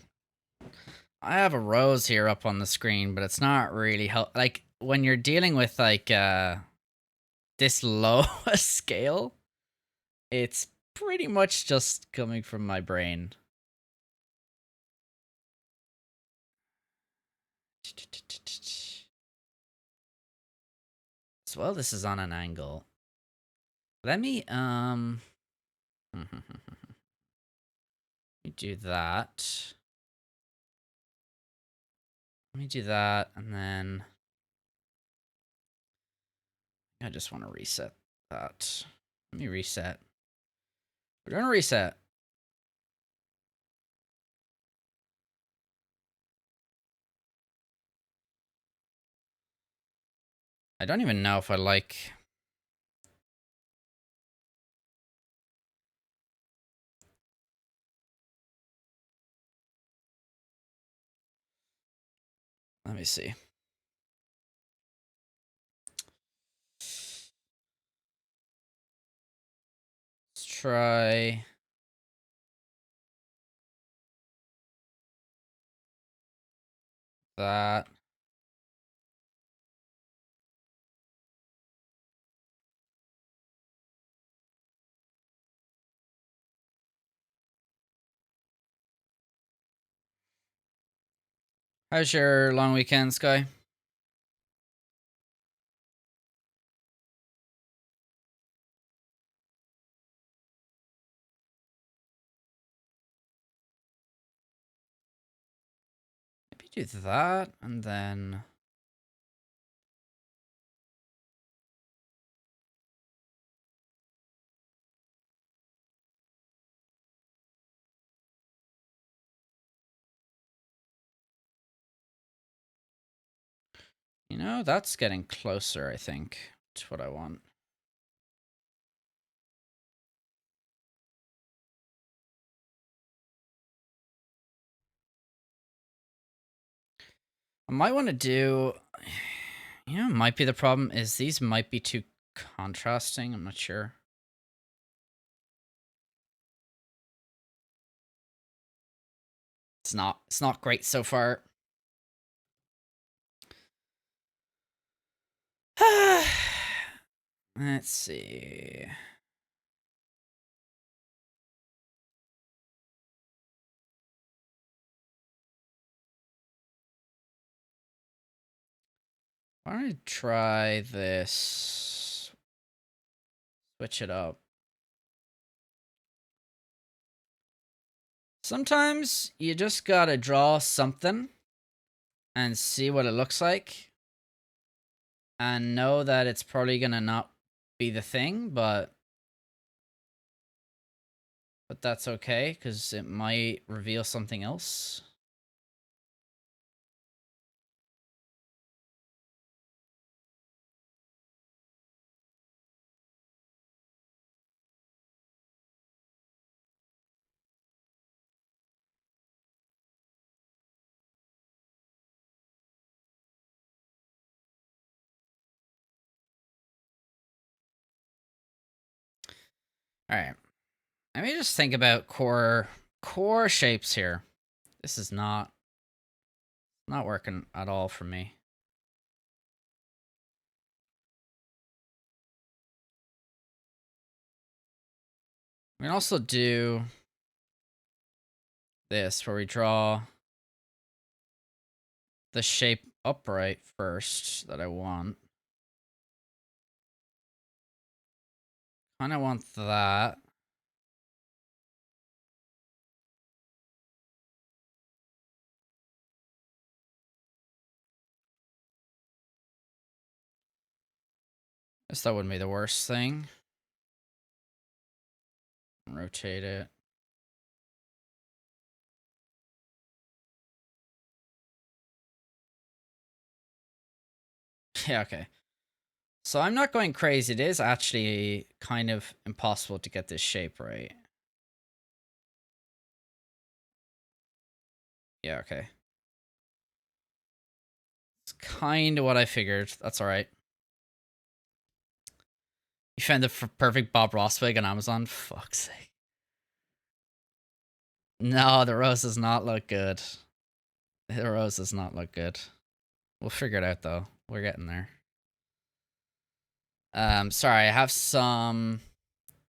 I have a rose here up on the screen, but it's not really like when you're dealing with like this low a scale, it's pretty much just coming from my brain. As well, this is on an angle. Let me Let me do that. Let me do that, and then I just want to reset that. Let me reset. We're doing a reset. I don't even know if I like... Let me see. Let's try... that. How's your long weekend, Sky? Maybe do that, and then... You know, that's getting closer, I think, to what I want. I might want to do... You know, might be the problem is these might be too contrasting. I'm not sure. It's not great so far. Let's see. Why don't I try this? Switch it up. Sometimes you just gotta draw something and see what it looks like and know that it's probably gonna not be the thing, but that's okay because it might reveal something else. All right. Let me just think about core shapes here. This is not working at all for me. We can also do this where we draw the shape upright first that I want. Kind of want that. Guess that wouldn't be the worst thing. Rotate it. Yeah, okay. So I'm not going crazy. It is actually kind of impossible to get this shape right. Yeah, okay. It's kind of what I figured. That's all right. You found the perfect Bob Ross wig on Amazon? Fuck's sake. No, the rose does not look good. The rose does not look good. We'll figure it out, though. We're getting there. Sorry, I have some...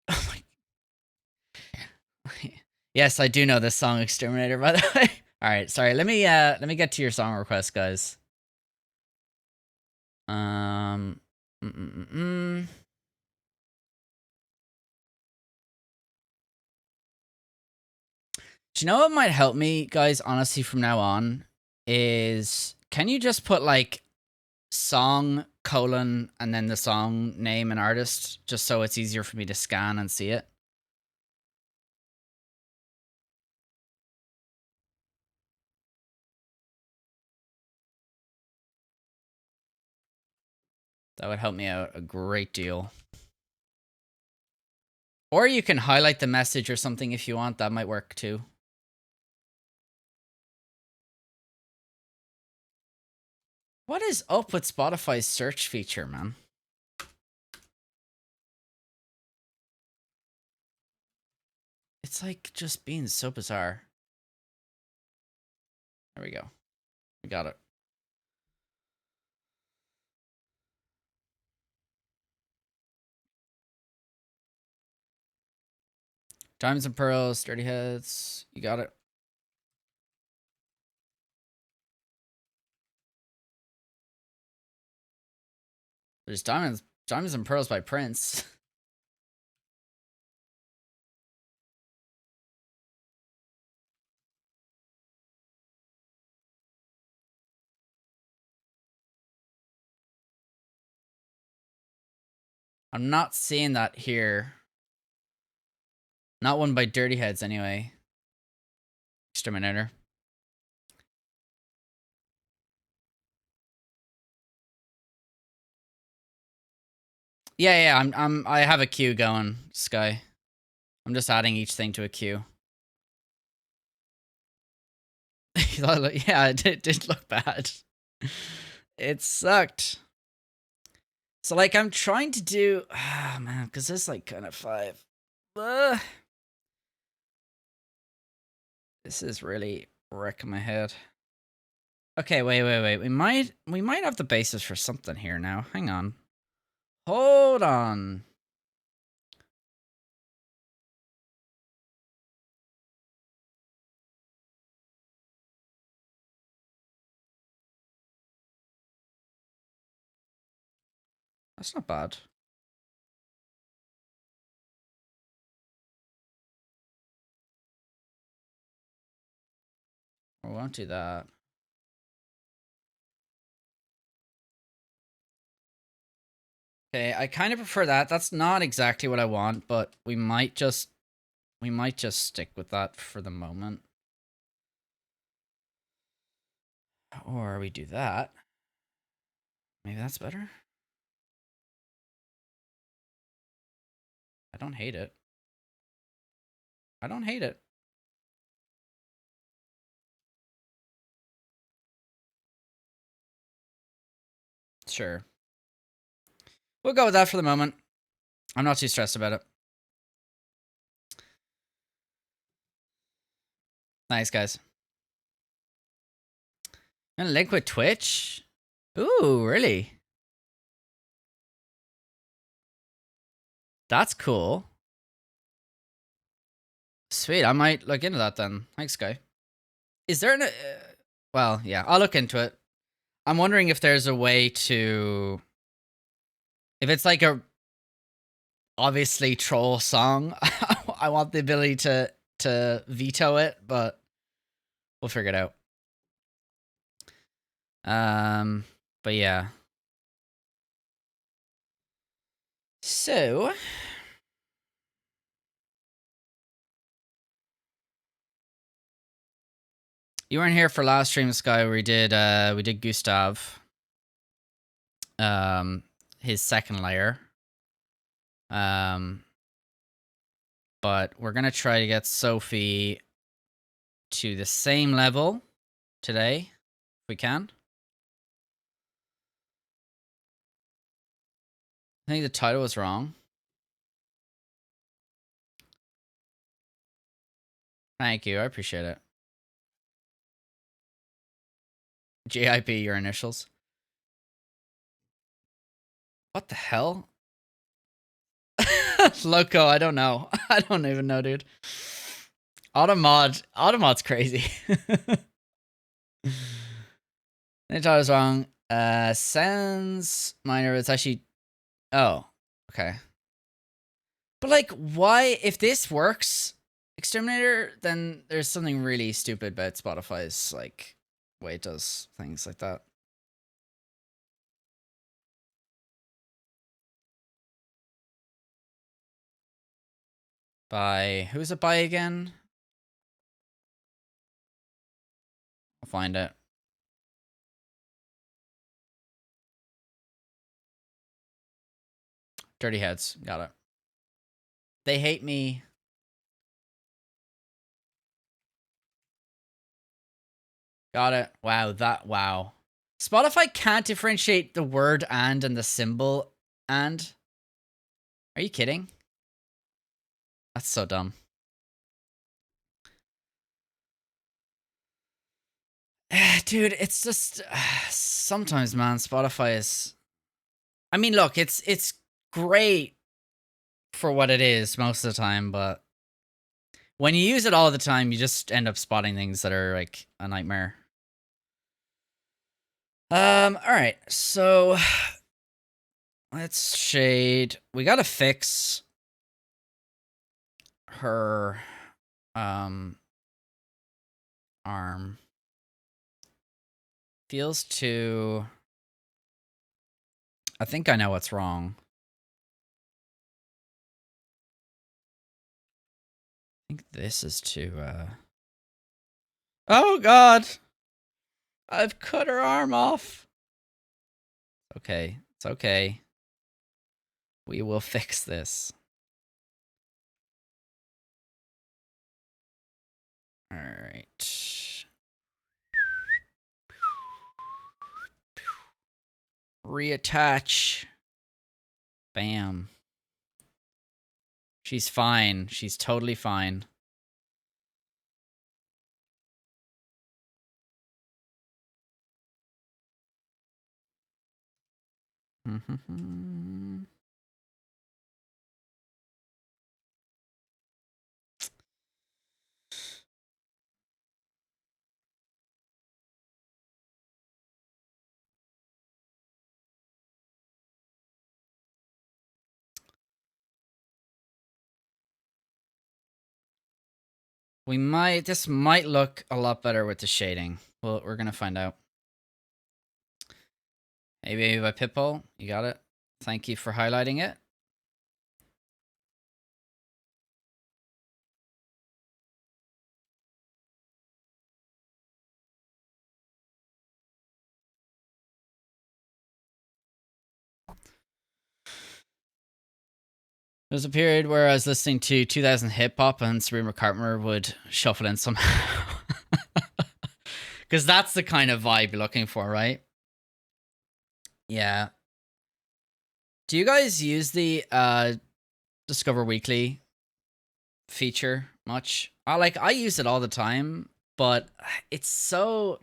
Oh my... Yes, I do know this song, Exterminator, by the way. Alright, sorry, let me get to your song request, guys. Mm -mm -mm -mm. Do you know what might help me, guys, honestly, from now on? Is can you just put like song colon and then the song name and artist just so it's easier for me to scan and see it? That would help me out a great deal. Or you can highlight the message or something if you want. That might work too. What is up with Spotify's search feature, man? It's like just being so bizarre. There we go. We got it. Diamonds and pearls, dirty heads. You got it. There's diamonds and pearls by Prince. I'm not seeing that here. Not one by Dirty Heads, anyway. Exterminator. Yeah, I have a queue going, Sky. I'm just adding each thing to a queue. Yeah, it did look bad. It sucked. So, like, I'm trying to do... Ah, man, because this, like, kind of 5. This is really wrecking my head. Okay, wait. We might have the basis for something here now. Hang on. Hold on. That's not bad. We won't do that. Okay, I kind of prefer that. That's not exactly what I want, but we might just stick with that for the moment. Or we do that. Maybe that's better. I don't hate it. I don't hate it. Sure. We'll go with that for the moment. I'm not too stressed about it. Nice, guys. And link with Twitch? Ooh, really? That's cool. Sweet, I might look into that then. Thanks, guy. Is there an... well, yeah, I'll look into it. I'm wondering if there's a way to... If it's like a... Obviously troll song, I want the ability to veto it, but we'll figure it out. But yeah. So... You weren't here for last stream, Sky, where we did Gustav. His second layer. But we're gonna try to get Sophie to the same level today, if we can. I think the title was wrong. Thank you, I appreciate it. JIP, your initials. What the hell? Loco, I don't know. I don't even know, dude. Automod's crazy. The title was wrong. Sounds minor, it's actually... Oh, okay. But, like, why... If this works... Exterminator, then there's something really stupid about Spotify's like way it does things like that. By who's it by again? I'll find it. Dirty Heads, got it. They hate me. Got it. Wow. Spotify can't differentiate the word and the symbol and. Are you kidding? That's so dumb. Dude, it's just sometimes, man, Spotify is. I mean, look, it's great for what it is most of the time, but when you use it all the time, you just end up spotting things that are like a nightmare. All right, so let's shade. We gotta fix her arm. Feels too. I think I know what's wrong. I think this is too. Oh God! I've cut her arm off. Okay, it's okay. We will fix this. All right. Reattach. Bam. She's fine. She's totally fine. This might look a lot better with the shading. Well, we're gonna find out. Hey, baby by Pitbull, you got it. Thank you for highlighting it. There was a period where I was listening to 2000 hip hop and Sabrina Carpenter would shuffle in somehow. Because that's the kind of vibe you're looking for, right? Yeah. Do you guys use the Discover Weekly feature much? I use it all the time, but it's so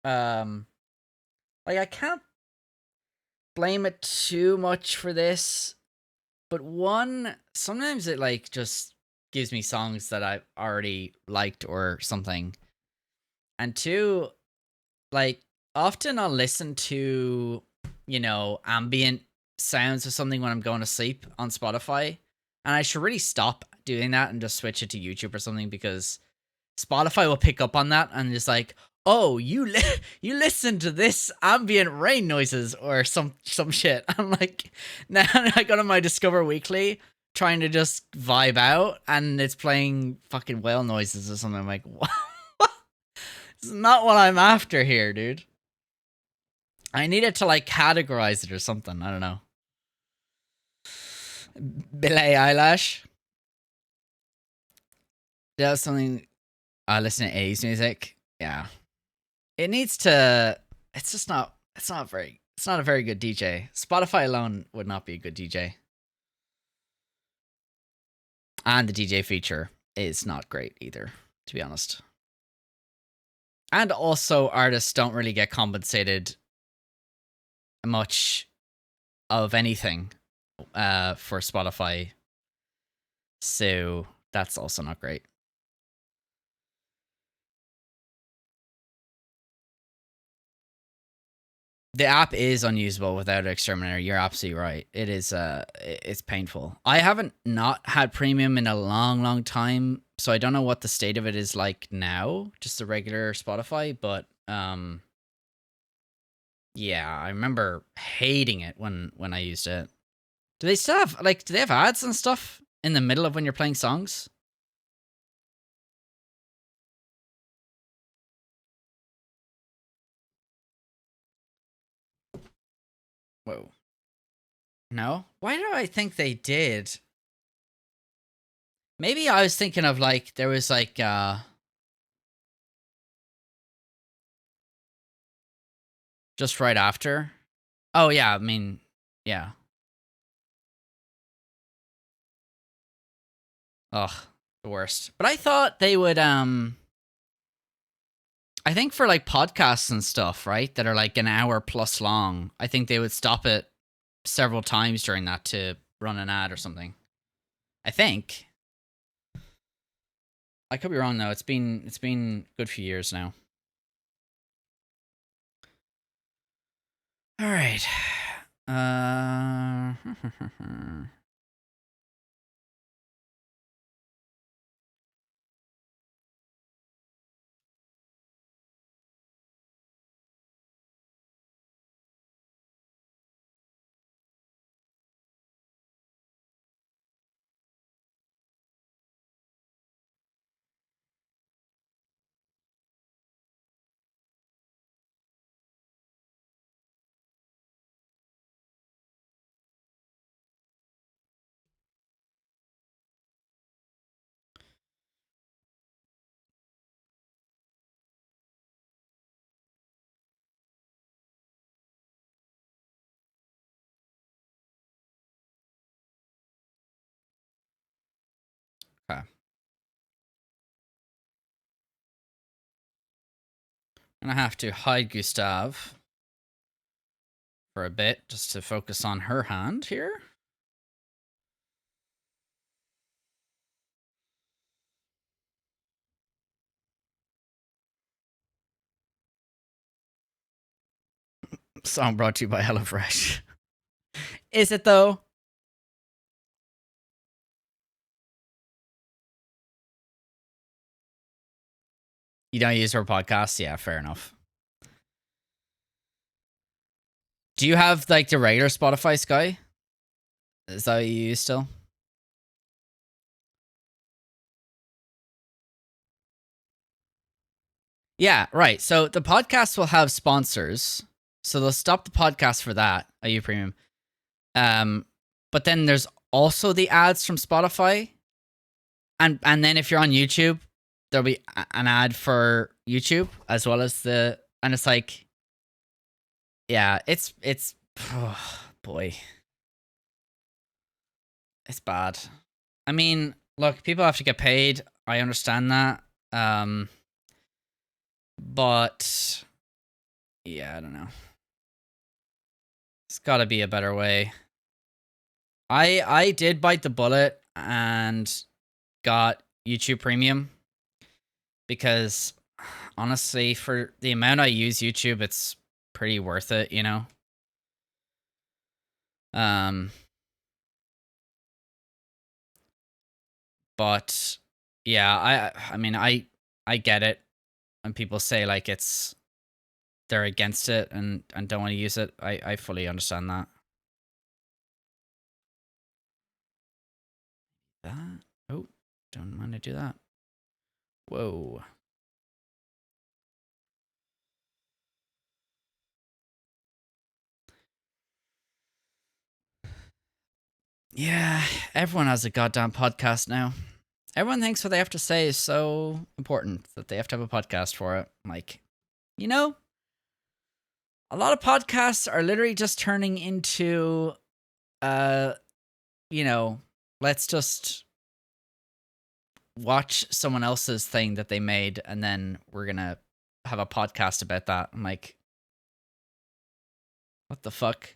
I can't blame it too much for this. But one, sometimes it like just gives me songs that I've already liked or something. And two, like often I'll listen to, ambient sounds or something when I'm going to sleep on Spotify. And I should really stop doing that and just switch it to YouTube or something because Spotify will pick up on that and just like, oh, you listen to this ambient rain noises or some shit. I'm like, now I go to my Discover Weekly trying to just vibe out and it's playing fucking whale noises or something. I'm like, what? This is not what I'm after here, dude. I needed to like categorize it or something. I don't know. Billie Eilish. That's something I listen to 80s music. Yeah. It needs to. It's not a very good DJ. Spotify alone would not be a good DJ. And the DJ feature is not great either, to be honest. And also artists don't really get compensated much of anything for Spotify. So that's also not great. The app is unusable without an exterminator. You're absolutely right. It is it's painful. I haven't not had premium in a long, long time, so I don't know what the state of it is like now, just the regular Spotify, but yeah, I remember hating it when I used it. Do they still have do they have ads and stuff in the middle of when you're playing songs? Whoa. No? Why do I think they did? Maybe I was thinking of there was just right after. Oh yeah, I mean, yeah. Ugh, the worst. But I thought they would I think for podcasts and stuff, right, that are an hour plus long, I think they would stop it several times during that to run an ad or something. I think. I could be wrong though. It's been a good few years now. All right. Okay. I'm gonna have to hide Gustav for a bit just to focus on her hand here. Song brought to you by HelloFresh. Is it though? You don't use her podcast? Yeah, fair enough. Do you have the regular Spotify, Sky? Is that what you use still? Yeah, right. So the podcast will have sponsors. So they'll stop the podcast for that, IU Premium. But then there's also the ads from Spotify. And then if you're on YouTube, there'll be an ad for YouTube as well as and it's yeah, it's oh, boy. It's bad. I mean, look, people have to get paid. I understand that. But yeah, I don't know. It's got to be a better way. I did bite the bullet and got YouTube Premium because honestly, for the amount I use YouTube, it's pretty worth it, you know. But yeah, I mean, I get it when people say they're against it and don't want to use it. I fully understand that. That oh, don't want to do that. Whoa. Yeah, everyone has a goddamn podcast now. Everyone thinks what they have to say is so important that they have to have a podcast for it. You know, a lot of podcasts are literally just turning into, you know, let's just watch someone else's thing that they made and then we're gonna have a podcast about that. I'm like, what the fuck?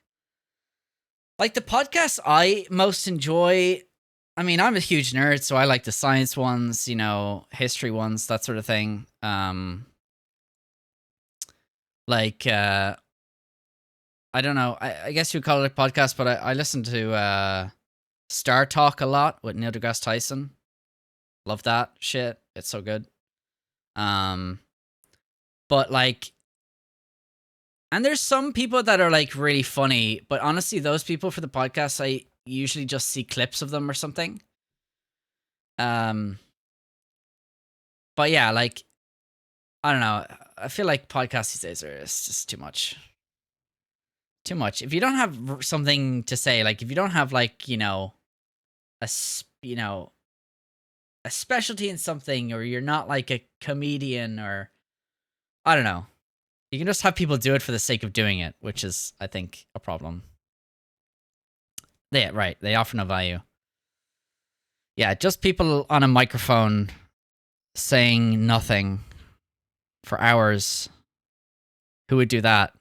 The podcasts I most enjoy, I mean, I'm a huge nerd, so I like the science ones, you know, history ones, that sort of thing. Like I don't know. I guess you call it a podcast, but I listen to Star Talk a lot with Neil deGrasse Tyson. Love that shit. It's so good. But like, and there's some people that are like really funny, but honestly, those people for the podcast, I usually just see clips of them or something. But yeah, like, I don't know. I feel like podcasts these days it's just too much. Too much. If you don't have something to say, like if you don't have like, you know, a specialty in something, or you're not like a comedian, or I don't know. You can just have people do it for the sake of doing it, which is, I think, a problem. Yeah, right. They offer no value. Yeah, just people on a microphone saying nothing for hours. Who would do that?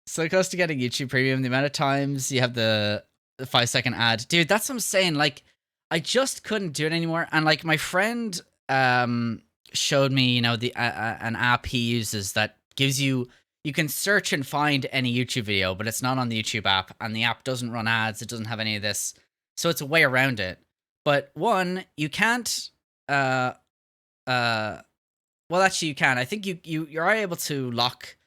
So close to getting YouTube Premium. The amount of times you have the 5-second ad, dude. That's what I'm saying. Like, I just couldn't do it anymore. And like, my friend showed me, you know, the an app he uses that gives you can search and find any YouTube video, but it's not on the YouTube app, and the app doesn't run ads. It doesn't have any of this, so it's a way around it. But one, you can't. Well, actually, you can. I think you're able to lock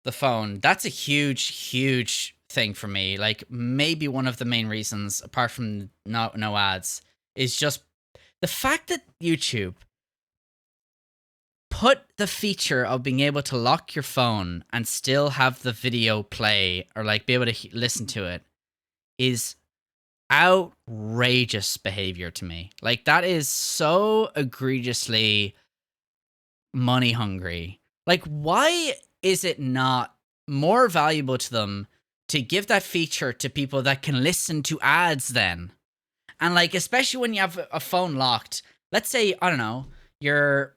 the phone. That's a huge thing for me. Like, maybe one of the main reasons, apart from no ads, is just the fact that YouTube put the feature of being able to lock your phone and still have the video play, or like be able to listen to it, is outrageous behavior to me. Like, that is so egregiously money hungry. Like, why is it not more valuable to them to give that feature to people that can listen to ads then? And like, especially when you have a phone locked, let's say, I don't know, you're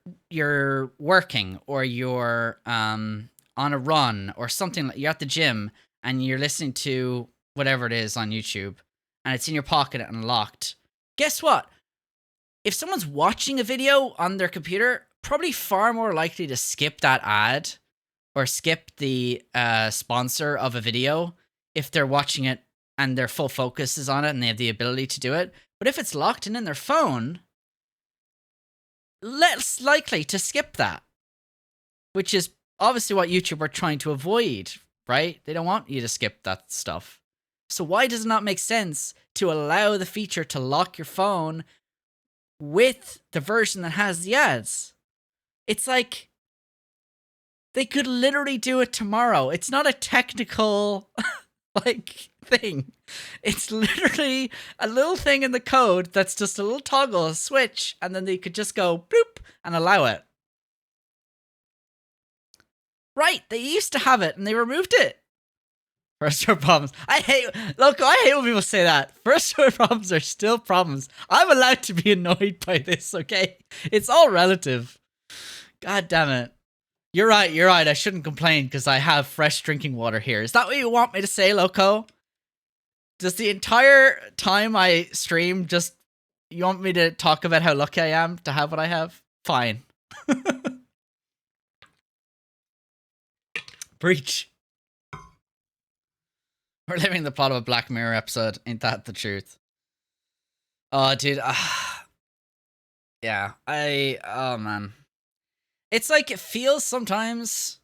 working, or you're on a run or something, you're at the gym and you're listening to whatever it is on YouTube, and it's in your pocket and locked. Guess what? If someone's watching a video on their computer, probably far more likely to skip that ad or skip the sponsor of a video if they're watching it and their full focus is on it and they have the ability to do it. But if it's locked in their phone, less likely to skip that, which is obviously what YouTube are trying to avoid, right? They don't want you to skip that stuff. So why does it not make sense to allow the feature to lock your phone with the version that has the ads? It's like, they could literally do it tomorrow. It's not a technical like thing. It's literally a little thing in the code that's just a little toggle, a switch, and then they could just go bloop and allow it. Right, they used to have it and they removed it. First world problems. I hate when people say that. First world problems are still problems. I'm allowed to be annoyed by this, okay? It's all relative. God damn it. You're right. I shouldn't complain because I have fresh drinking water here. Is that what you want me to say, Loco? Does the entire time I stream just, you want me to talk about how lucky I am to have what I have? Fine. Breach. We're living the plot of a Black Mirror episode. Ain't that the truth? Oh, dude. Yeah. Oh, man. It's like, it feels sometimes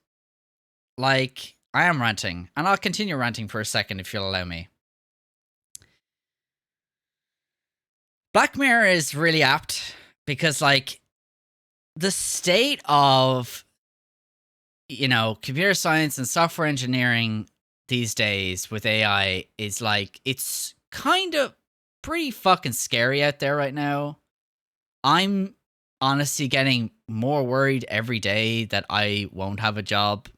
like I am ranting, and I'll continue ranting for a second if you'll allow me. Black Mirror is really apt because, like, the state of, you know, computer science and software engineering these days with AI is like, it's kind of pretty fucking scary out there right now. I'm honestly getting more worried every day that I won't have a job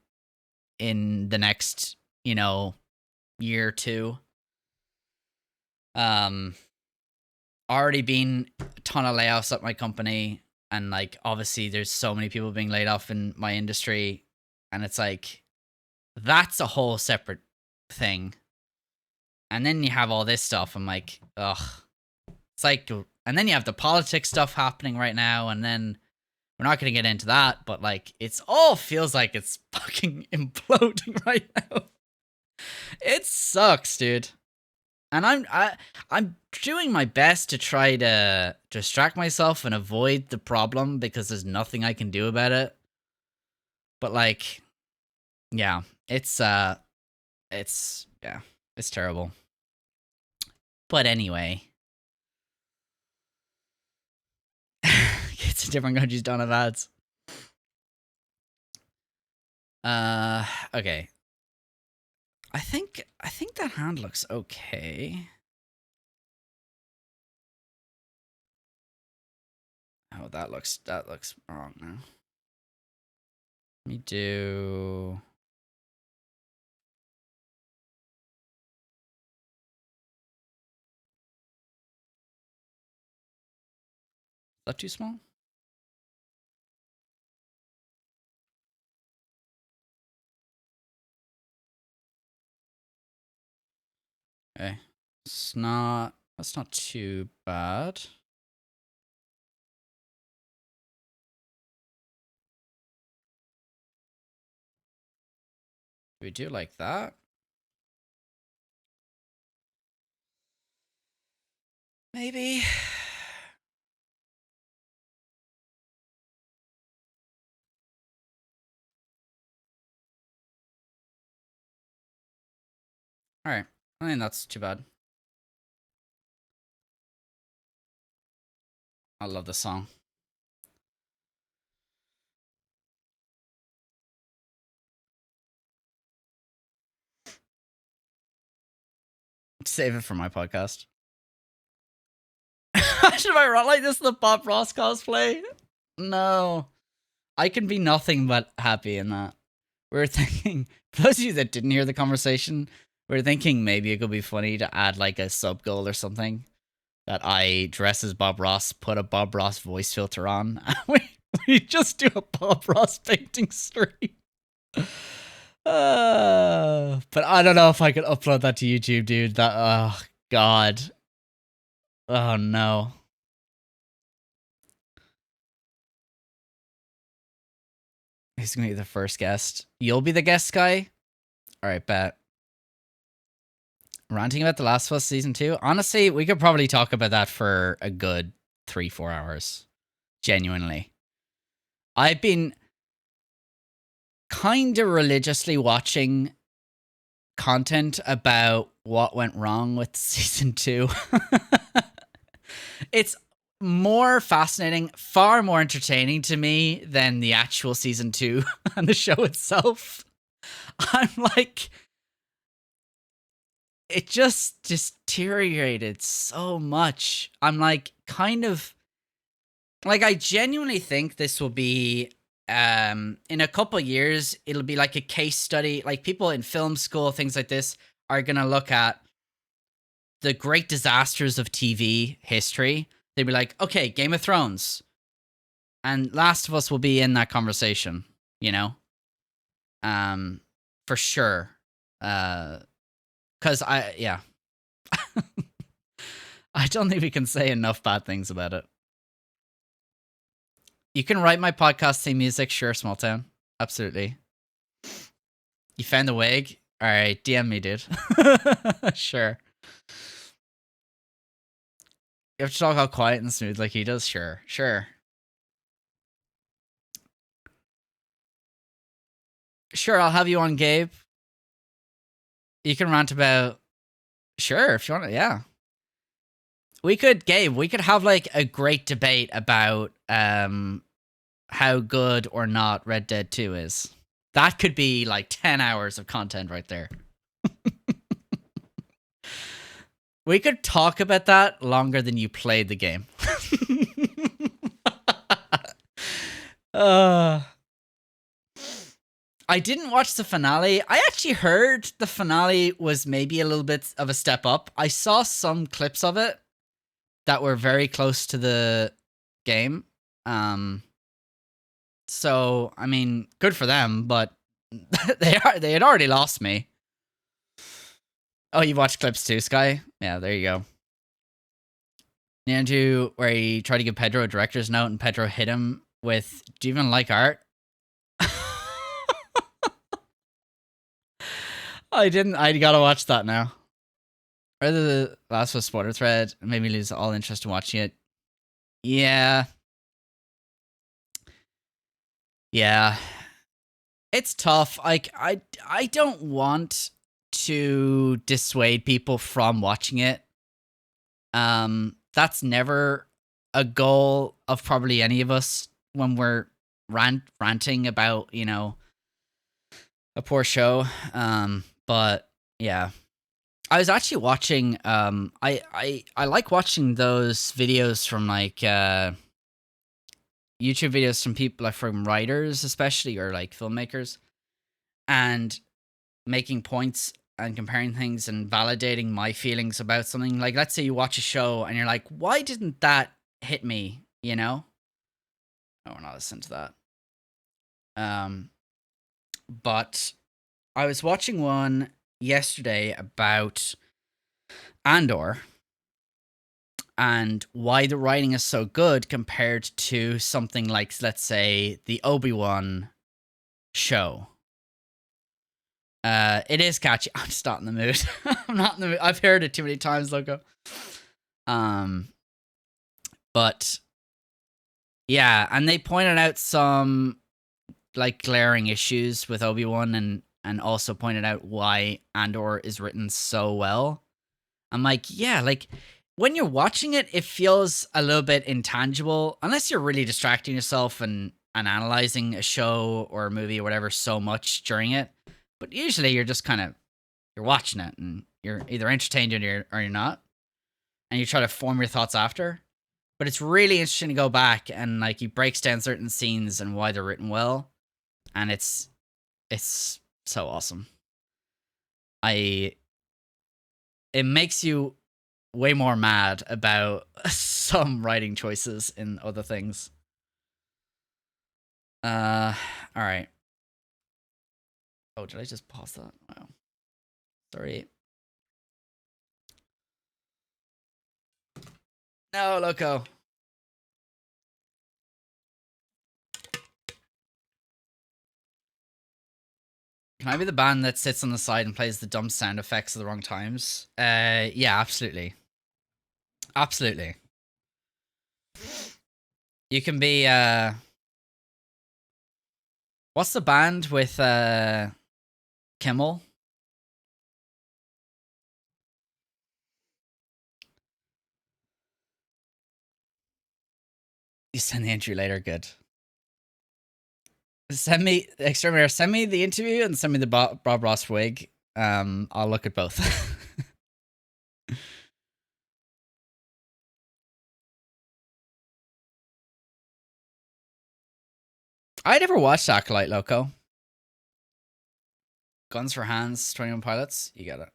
in the next, you know, year or two. Already been a ton of layoffs at my company, and like, obviously there's so many people being laid off in my industry, and it's like, that's a whole separate thing. And then you have all this stuff. I'm like, ugh. It's like And then you have the politics stuff happening right now, and then we're not going to get into that, but like it's all feels like it's fucking imploding right now. It sucks, dude. And I'm doing my best to try to distract myself and avoid the problem because there's nothing I can do about it. But like, yeah, it's terrible. But anyway, it's a different countries don't have ads. Okay. I think that hand looks okay. Oh, that looks wrong now. Let me do. Is that too small? Okay. That's not too bad. We do like that. Maybe. All right. I think that's too bad. I love the song. Save it for my podcast. Should I run like this the Bob Ross cosplay? No. I can be nothing but happy in that. We were thinking, for those of you that didn't hear the conversation, we were thinking maybe it could be funny to add like a sub goal or something. That I dress as Bob Ross, put a Bob Ross voice filter on, and we just do a Bob Ross painting stream. But I don't know if I could upload that to YouTube, dude. That, oh, God. Oh, no. Who's going to be the first guest? You'll be the guest guy? All right, bet. Ranting about The Last of Us Season 2? Honestly, we could probably talk about that for a good 3-4 hours. Genuinely. I've been kind of religiously watching content about what went wrong with Season 2. It's more fascinating, far more entertaining to me than the actual Season 2 and the show itself. I'm like, it just deteriorated so much. I'm like, kind of, like, I genuinely think this will be, in a couple years, it'll be like a case study. Like, people in film school, things like this, are going to look at the great disasters of TV history. They'd be like, okay, Game of Thrones. And Last of Us will be in that conversation, you know? For sure. Because yeah. I don't think we can say enough bad things about it. You can write my podcast theme music, sure, Small Town. Absolutely. You found the wig? Alright, DM me, dude. Sure. You have to talk all quiet and smooth like he does? Sure. Sure. Sure, I'll have you on, Gabe. You can rant about... Sure, if you want to, yeah. We could have like a great debate about how good or not Red Dead 2 is. That could be like 10 hours of content right there. We could talk about that longer than you played the game. I didn't watch the finale. I actually heard the finale was maybe a little bit of a step up. I saw some clips of it that were very close to the game. So, I mean, good for them, but they had already lost me. Oh, you watched clips too, Sky? Yeah, there you go. Andrew, where he tried to give Pedro a director's note and Pedro hit him with, "Do you even like art?" I didn't. I gotta watch that now. Rather the last was spoiler thread made me lose all interest in watching it. Yeah. Yeah. It's tough. Like I don't want to dissuade people from watching it. That's never a goal of probably any of us when we're ranting about, you know, a poor show. But yeah. I was actually watching I like watching those videos from like YouTube videos from people, like from writers especially, or like filmmakers, and making points and comparing things and validating my feelings about something. Like, let's say you watch a show and you're like, why didn't that hit me? You know? Oh, we're not listening to that. But I was watching one yesterday about Andor and why the writing is so good compared to something like, let's say, the Obi-Wan show. It is catchy. I'm just not in the mood. I'm not in the mood. I've heard it too many times, Loco. But yeah, and they pointed out some like glaring issues with Obi-Wan, and also pointed out why Andor is written so well. I'm like, yeah, like when you're watching it, it feels a little bit intangible unless you're really distracting yourself and analyzing a show or a movie or whatever so much during it. But usually you're just kind of, you're watching it and you're either entertained or you're not, and you try to form your thoughts after. But it's really interesting to go back and like he breaks down certain scenes and why they're written well, and it's so awesome. It makes you way more mad about some writing choices in other things. All right. Oh, did I just pause that? Wow. Sorry. No, Loco. Can I be the band that sits on the side and plays the dumb sound effects at the wrong times? Yeah, absolutely. Absolutely. You can be, what's the band with, Kimmel? You send the entry later, good. Send me, Exterminator, send me the interview and send me the Bob Ross wig. I'll look at both. I never watched Acolyte, Loco. Guns for Hands, 21 Pilots. You got it.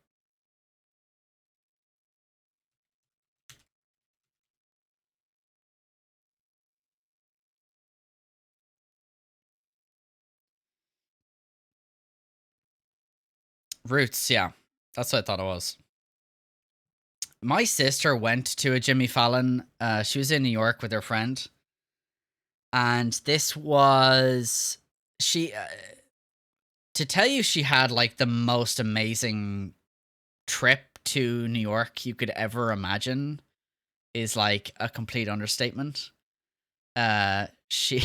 Roots, yeah. That's what I thought it was. My sister went to a Jimmy Fallon. She was in New York with her friend. And this was... She... to tell you she had, like, the most amazing trip to New York you could ever imagine is, like, a complete understatement. She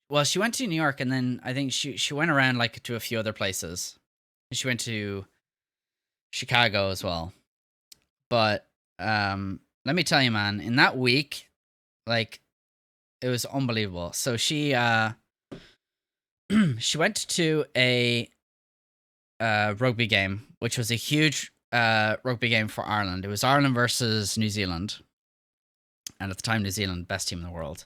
well, she went to New York, and then I think she went around like to a few other places. She went to Chicago as well. But let me tell you, man, in that week, like it was unbelievable. So she she went to a rugby game, which was a huge rugby game for Ireland. It was Ireland versus New Zealand. And at the time, New Zealand, best team in the world.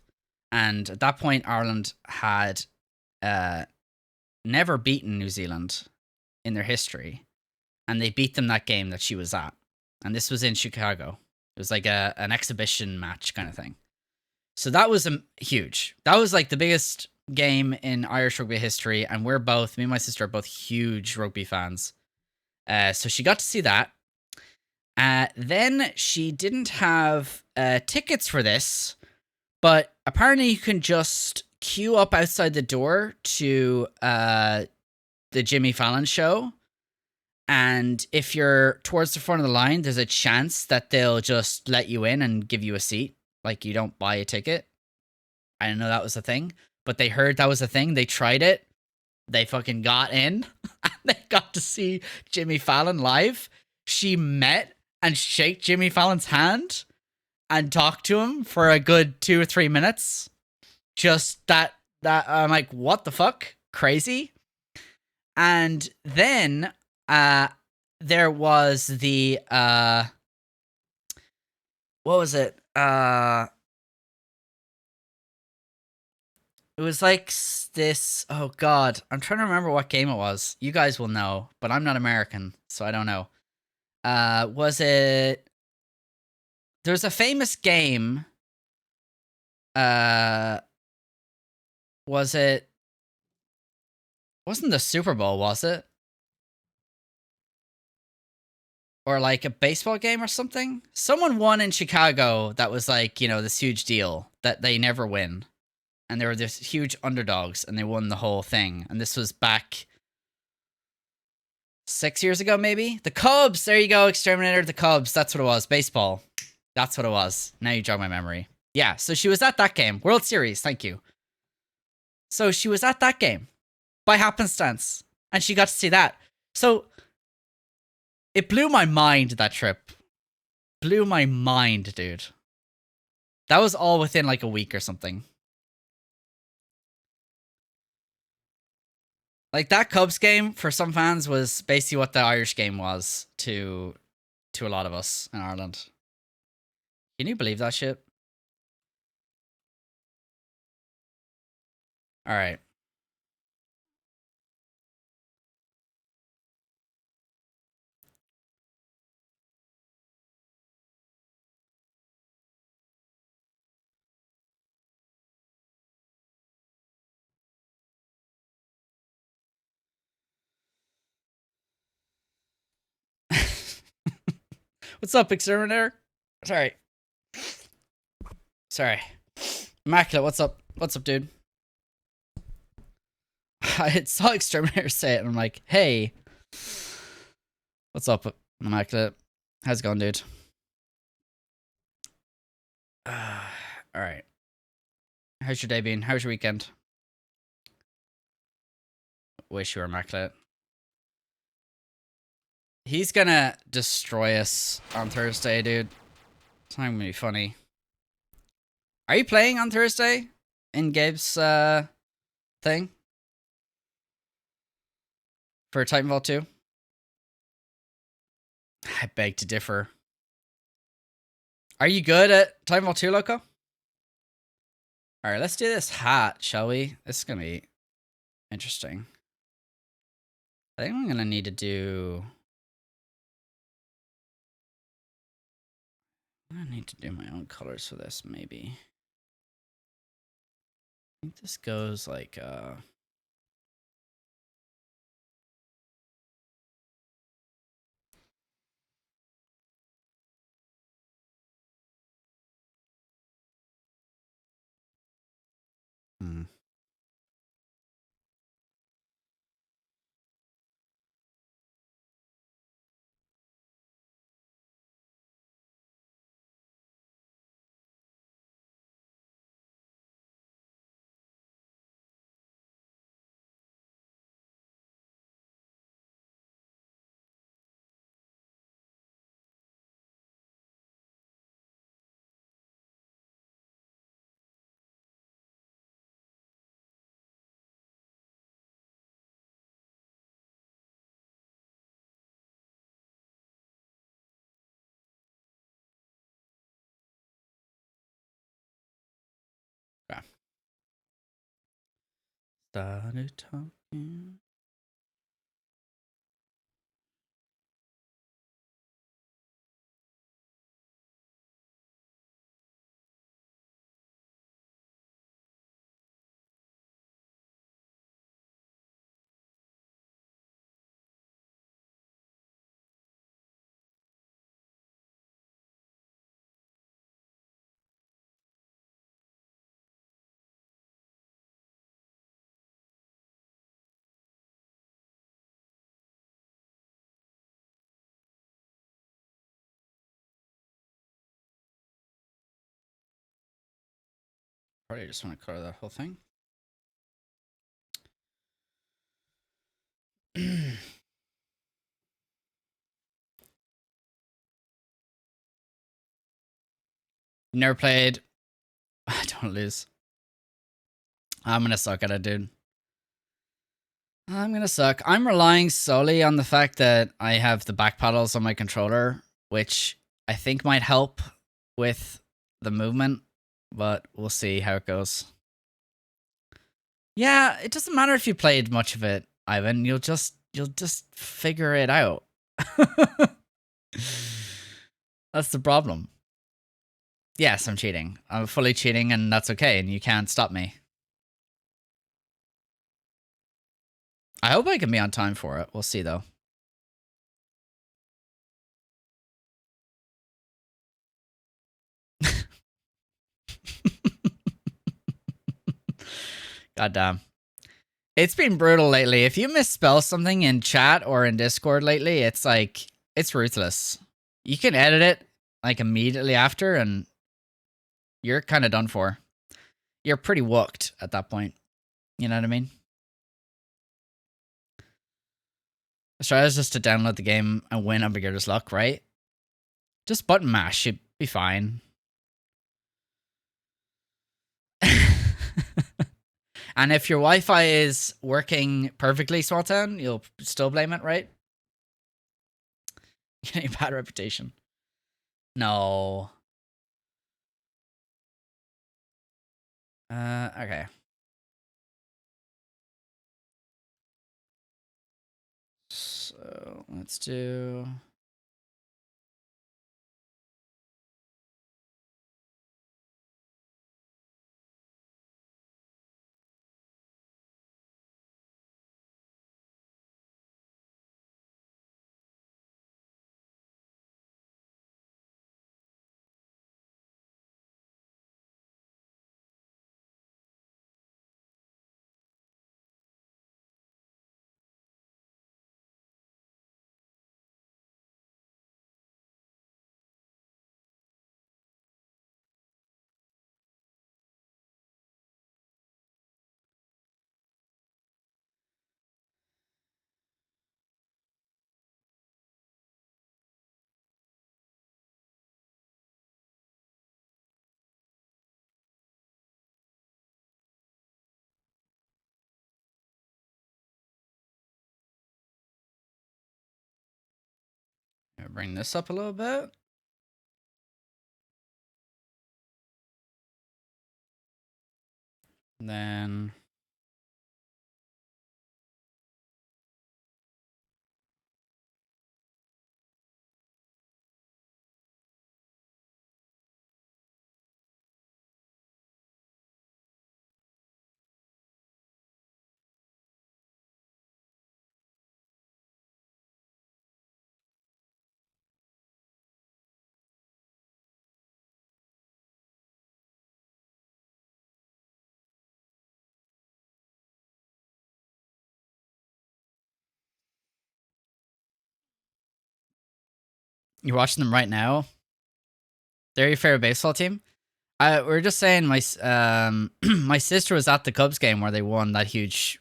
And at that point, Ireland had never beaten New Zealand in their history. And they beat them that game that she was at. And this was in Chicago. It was like an exhibition match kind of thing. So that was huge. That was like the biggest game in Irish rugby history. And me and my sister are both huge rugby fans. So she got to see that. Then she didn't have tickets for this, but apparently you can just queue up outside the door to the Jimmy Fallon show. And if you're towards the front of the line, there's a chance that they'll just let you in and give you a seat. Like, you don't buy a ticket. I didn't know that was a thing, but they heard that was a thing. They tried it. They fucking got in. And they got to see Jimmy Fallon live. She met and shake Jimmy Fallon's hand and talk to him for a good 2 or 3 minutes. Just that I'm like, what the fuck? Crazy. And then there was the what was it? It was like this, oh god, I'm trying to remember what game it was. You guys will know, but I'm not American, so I don't know. Was it, there's a famous game, was it, wasn't the Super Bowl, was it? Or like a baseball game or something? Someone won in Chicago that was like, you know, this huge deal that they never win. And they were this huge underdogs and they won the whole thing. And this was back 6 years ago, maybe? The Cubs! There you go, Exterminator, the Cubs. That's what it was. Baseball. That's what it was. Now you jog my memory. Yeah, so she was at that game. World Series, thank you. So she was at that game by happenstance. And she got to see that. So it blew my mind, that trip. Blew my mind, dude. That was all within like a week or something. Like, that Cubs game for some fans was basically what the Irish game was to a lot of us in Ireland. Can you believe that shit? All right. What's up, Exterminator? Sorry. Immaculate, what's up? What's up, dude? I saw Exterminator say it and I'm like, hey. What's up, Immaculate? How's it going, dude? Alright. How's your day been? How's your weekend? Wish you were Immaculate. He's gonna destroy us on Thursday, dude. It's not gonna be funny. Are you playing on Thursday in Gabe's thing for Titanfall 2? I beg to differ. Are you good at Titanfall 2, Loco? Alright, let's do this hat, shall we? This is gonna be interesting. I think I'm gonna need to do... I need to do my own colors for this, maybe. I think this goes like, okay. Started talking. Probably just want to color that whole thing. Never played. Don't lose. I'm gonna suck at it, dude. I'm gonna suck. I'm relying solely on the fact that I have the back paddles on my controller, which I think might help with the movement, but we'll see how it goes. Yeah, it doesn't matter if you played much of it, Ivan. You'll just figure it out. That's the problem. Yes, I'm cheating. I'm fully cheating, and that's okay, and you can't stop me. I hope I can be on time for it. We'll see, though. Goddamn. It's been brutal lately. If you misspell something in chat or in Discord lately, it's like, it's ruthless. You can edit it like immediately after, and you're kind of done for. You're pretty whooked at that point. You know what I mean? Australia's just to download the game and win on beginner's luck, right? Just button mash, you'd be fine. And if your Wi-Fi is working perfectly, Swaltown, you'll still blame it, right? Getting a bad reputation. No. Okay. So let's do. Bring this up a little bit. Then. You're watching them right now. They're your favorite baseball team. We're just saying my my sister was at the Cubs game where they won that huge,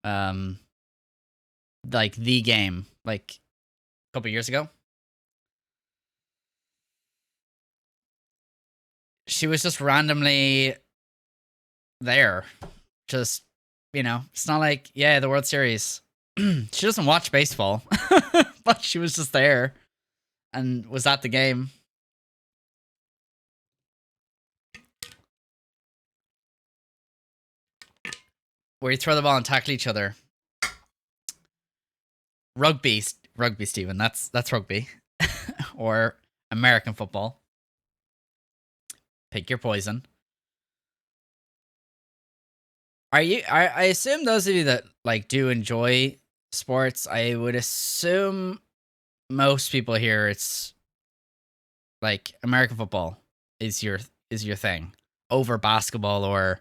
like the game like a couple years ago. She was just randomly there, just it's not like the World Series. She doesn't watch baseball, but she was just there and was at the game. Where you throw the ball and tackle each other. Rugby, Steven. That's rugby. Or American football. Pick your poison. I assume those of you that like do enjoy sports, I would assume most people here it's like American football is your thing over basketball, or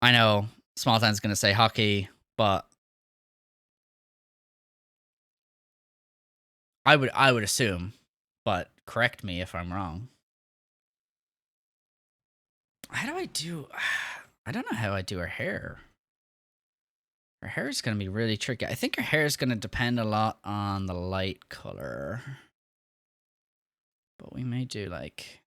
I know Small Town's gonna say hockey, but I would assume, but correct me if I'm wrong. How do I do? I don't know how I do her hair. Her hair is gonna be really tricky. I think her hair is gonna depend a lot on the light color, but we may do like.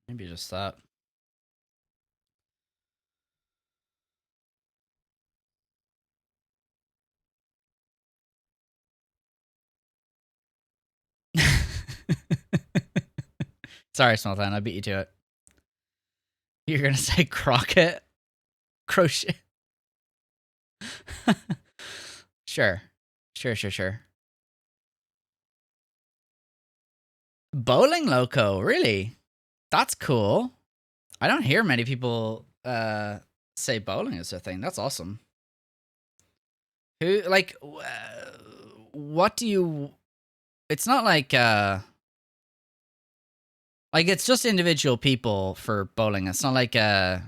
Maybe just that. Sorry, Small I beat you to it. You're gonna say croquet? Crochet? Sure. Sure. Bowling Loco, really? That's cool. I don't hear many people say bowling is their thing. That's awesome. Who like what do you it's not like it's just individual people for bowling. It's not like what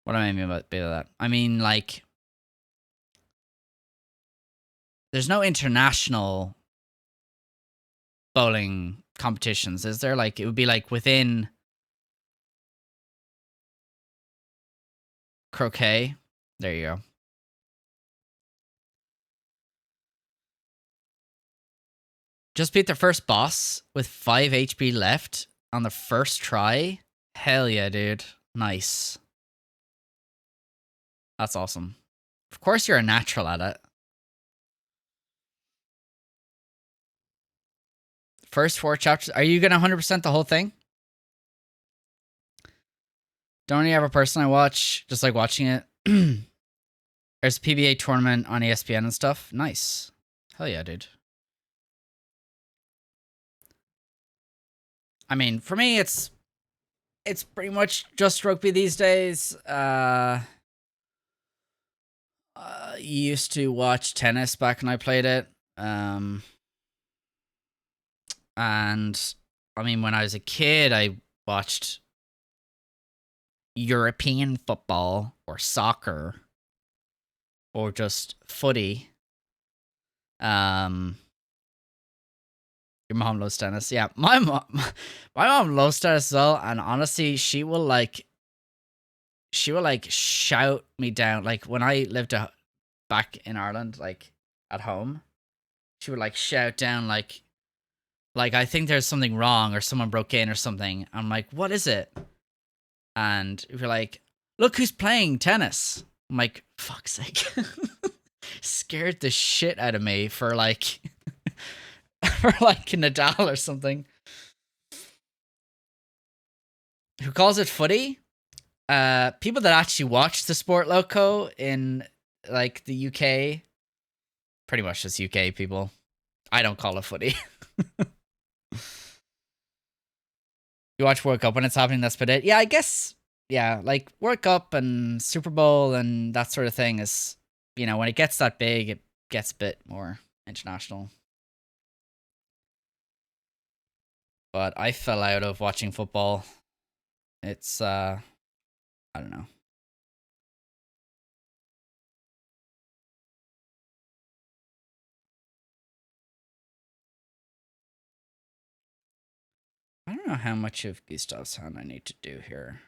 do I mean by that? I mean like there's no international bowling competitions, is there? Like it would be like within croquet. There you go. Just beat the first boss with 5 HP left on the first try. Hell yeah, dude. Nice. That's awesome. Of course you're a natural at it. First 4 chapters. Are you going to 100% the whole thing? Don't you have a person I watch, just like watching it? There's a PBA tournament on ESPN and stuff. Nice. Hell yeah, dude. I mean, for me, it's pretty much just rugby these days. Used to watch tennis back when I played it. And I mean, when I was a kid, I watched European football or soccer or just footy. Your mom loves tennis. Yeah, my mom loves tennis as well. And honestly, she will like shout me down. Like when I lived back in Ireland, like at home, she would like shout down like I think there's something wrong or someone broke in or something. I'm like, what is it? And if you're like, look who's playing tennis. I'm like, fuck's sake. Scared the shit out of me for like for like Nadal or something. Who calls it footy? People that actually watch the sport loco in like the UK, pretty much just UK people. I don't call it footy. You watch World Cup when it's happening, that's about it. Yeah, I guess yeah, like World Cup and Super Bowl and that sort of thing is, you know, when it gets that big, it gets a bit more international. But I fell out of watching football. It's I don't know. I don't know how much of Gustav's Hand I need to do here.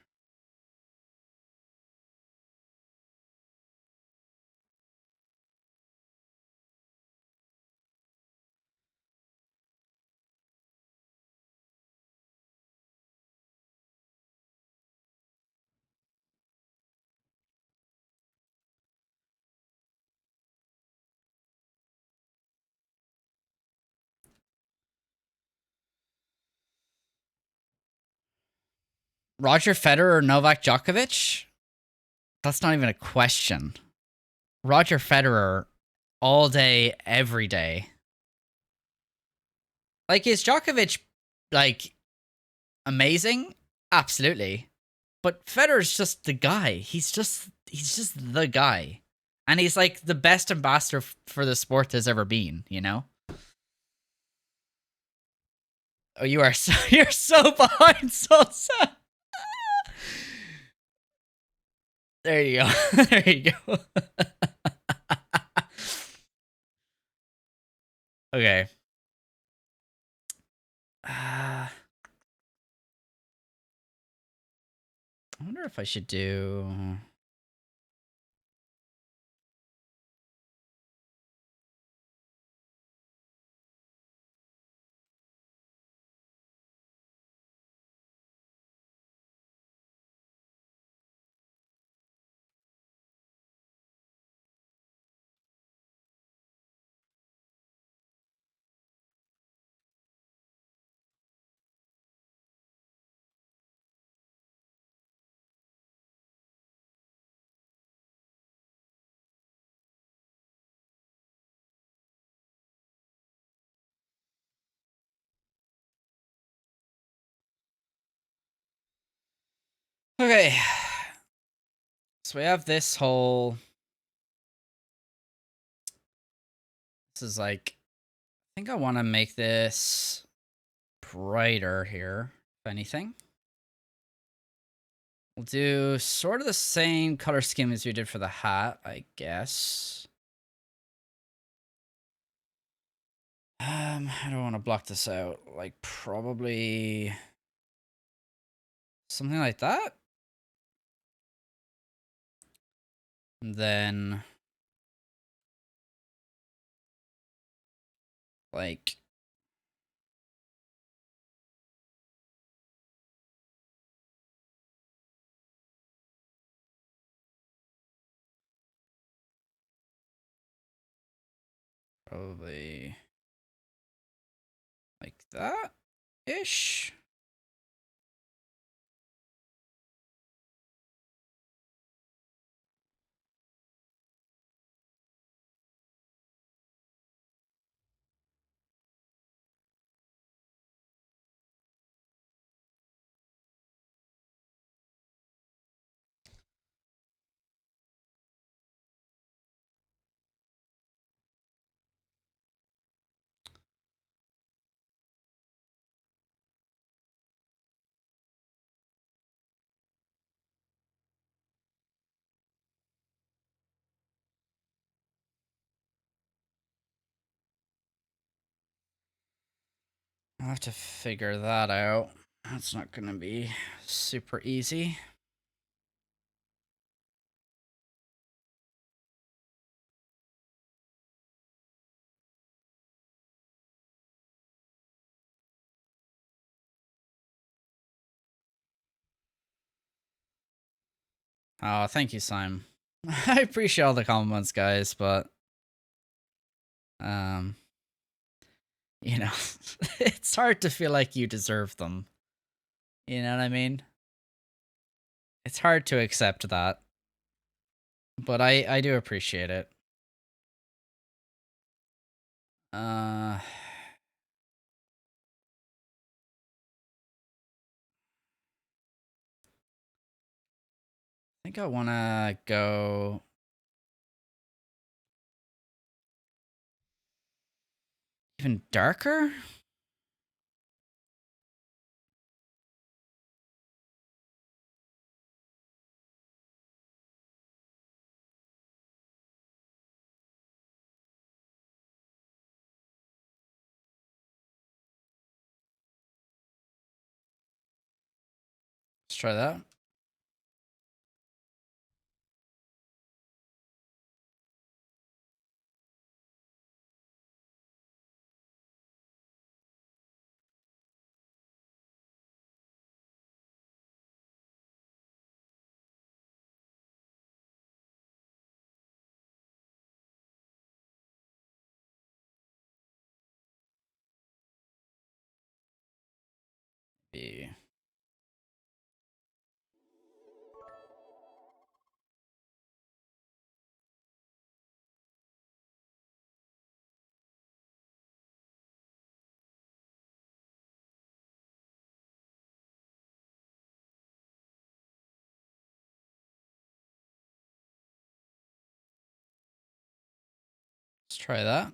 Roger Federer or Novak Djokovic? That's not even a question. Roger Federer all day, every day. Like, is Djokovic, like, amazing? Absolutely. But Federer's just the guy. He's just the guy. And he's like the best ambassador for the sport there's ever been, you know? Oh, you're so behind, so sad. There you go. There you go. Okay. I wonder if I should do. Okay. So we have this whole. This is like. I think I want to make this brighter here, if anything. We'll do sort of the same color scheme as we did for the hat, I guess. How do I want to block this out? Like, probably something like that. And then, like, probably like that-ish. I'll have to figure that out. That's not going to be super easy. Oh, thank you, Simon. I appreciate all the compliments, guys, but um, you know, it's hard to feel like you deserve them. You know what I mean? It's hard to accept that, but I do appreciate it. I think I want to go even darker. Let's try that. Be Let's try that.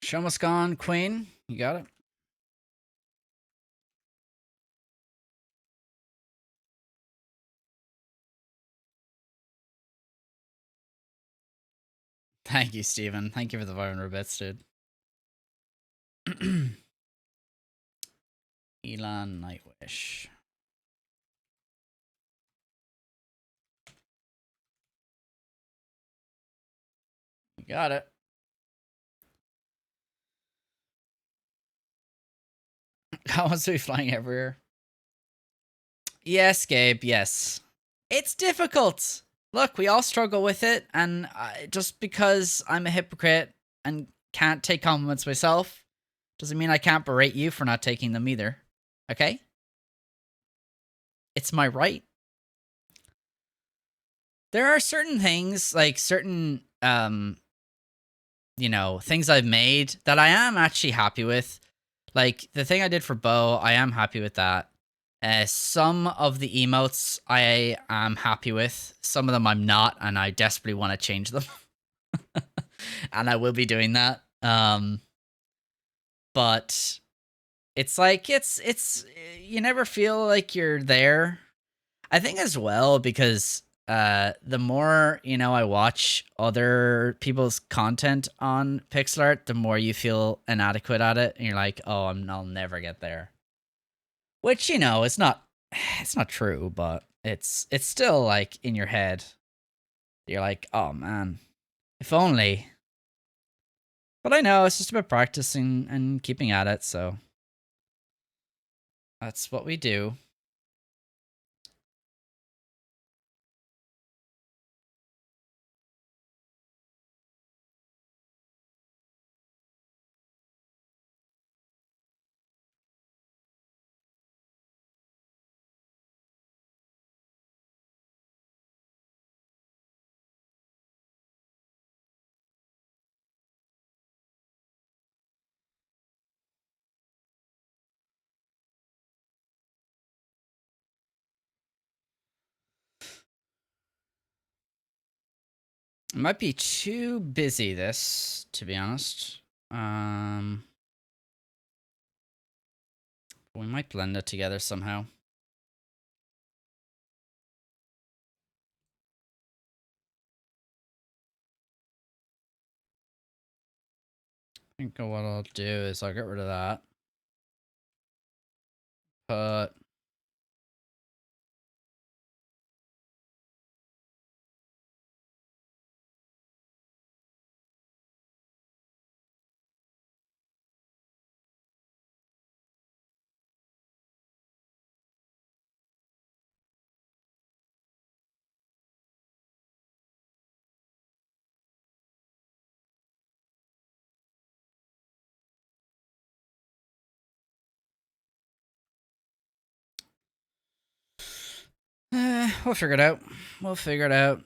Show must gone, Queen. You got it. Thank you, Steven. Thank you for the 500 bits, dude. Elon Nightwish. You got it. How wants to be flying everywhere? Yes, Gabe, yes. It's difficult. Look, we all struggle with it, and just because I'm a hypocrite and can't take compliments myself doesn't mean I can't berate you for not taking them either. Okay? It's my right. There are certain things, like certain things I've made that I am actually happy with. Like the thing I did for Bo, I am happy with that. Some of the emotes I am happy with. Some of them I'm not, and I desperately want to change them. And I will be doing that. But it's like it's you never feel like you're there. I think as well because the more I watch other people's content on pixel art, the more you feel inadequate at it, and you're like, oh, I'll never get there. Which it's not true, but it's still like in your head. You're like, oh man, if only. But I know it's just about practicing and keeping at it, so that's what we do. It might be too busy this, to be honest. We might blend it together somehow. I think what I'll do is I'll get rid of that. Put we'll figure it out. We'll figure it out.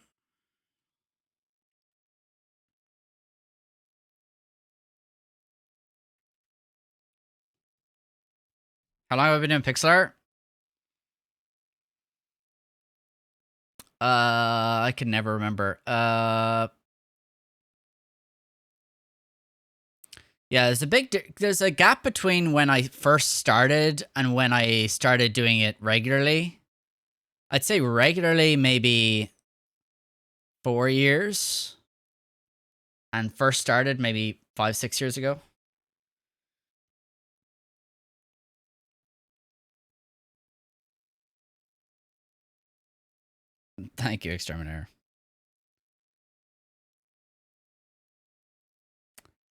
How long have I been doing pixel art? I can never remember. Yeah, there's a gap between when I first started and when I started doing it regularly. I'd say regularly maybe 4 years, and first started maybe 5-6 years ago. Thank you, Exterminator.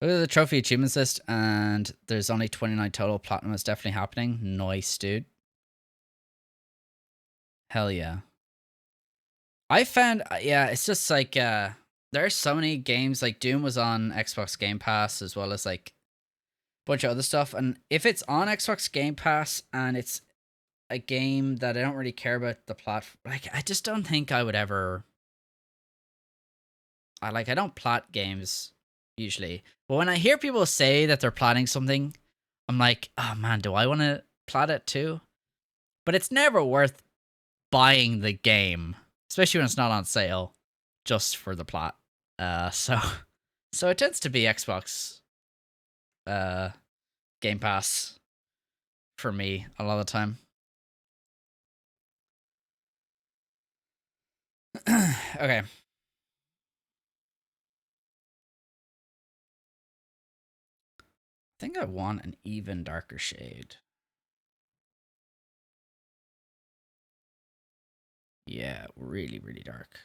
Look at the trophy achievements list, and there's only 29 total. Platinum is definitely happening. Nice, dude. Hell yeah. I found, yeah, it's just like, there are so many games, like Doom was on Xbox Game Pass, as well as like a bunch of other stuff. And if it's on Xbox Game Pass and it's a game that I don't really care about the plot, like, I just don't think I would ever, I don't plot games usually. But when I hear people say that they're plotting something, I'm like, oh man, do I want to plot it too? But it's never worth buying the game, especially when it's not on sale, just for the plot. So so it tends to be Xbox uh Game Pass for me a lot of the time. Okay. I think I want an even darker shade. Yeah, really, really dark.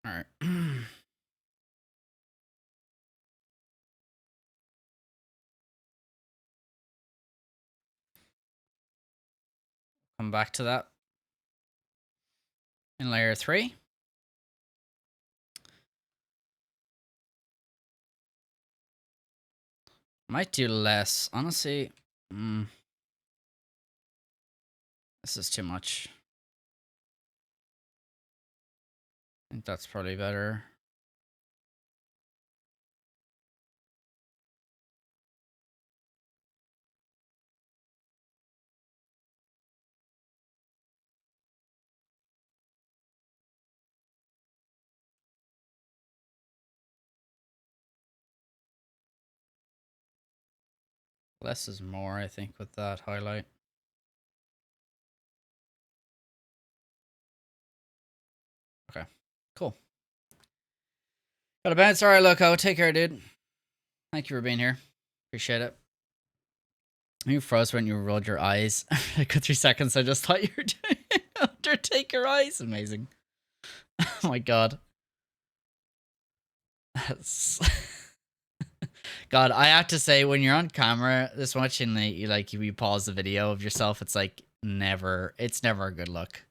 All right. Come back to that in layer 3. Might do less. Honestly, this is too much. I think that's probably better. Less is more, I think, with that highlight. Okay, cool. Got a bounce. All right, Loco. Take care, dude. Thank you for being here. Appreciate it. You froze when you rolled your eyes. A good 3 seconds. I just thought you were doing Undertaker eyes. Amazing. Oh my god. God, I have to say, when you're on camera this much and you pause the video of yourself, it's like it's never a good look.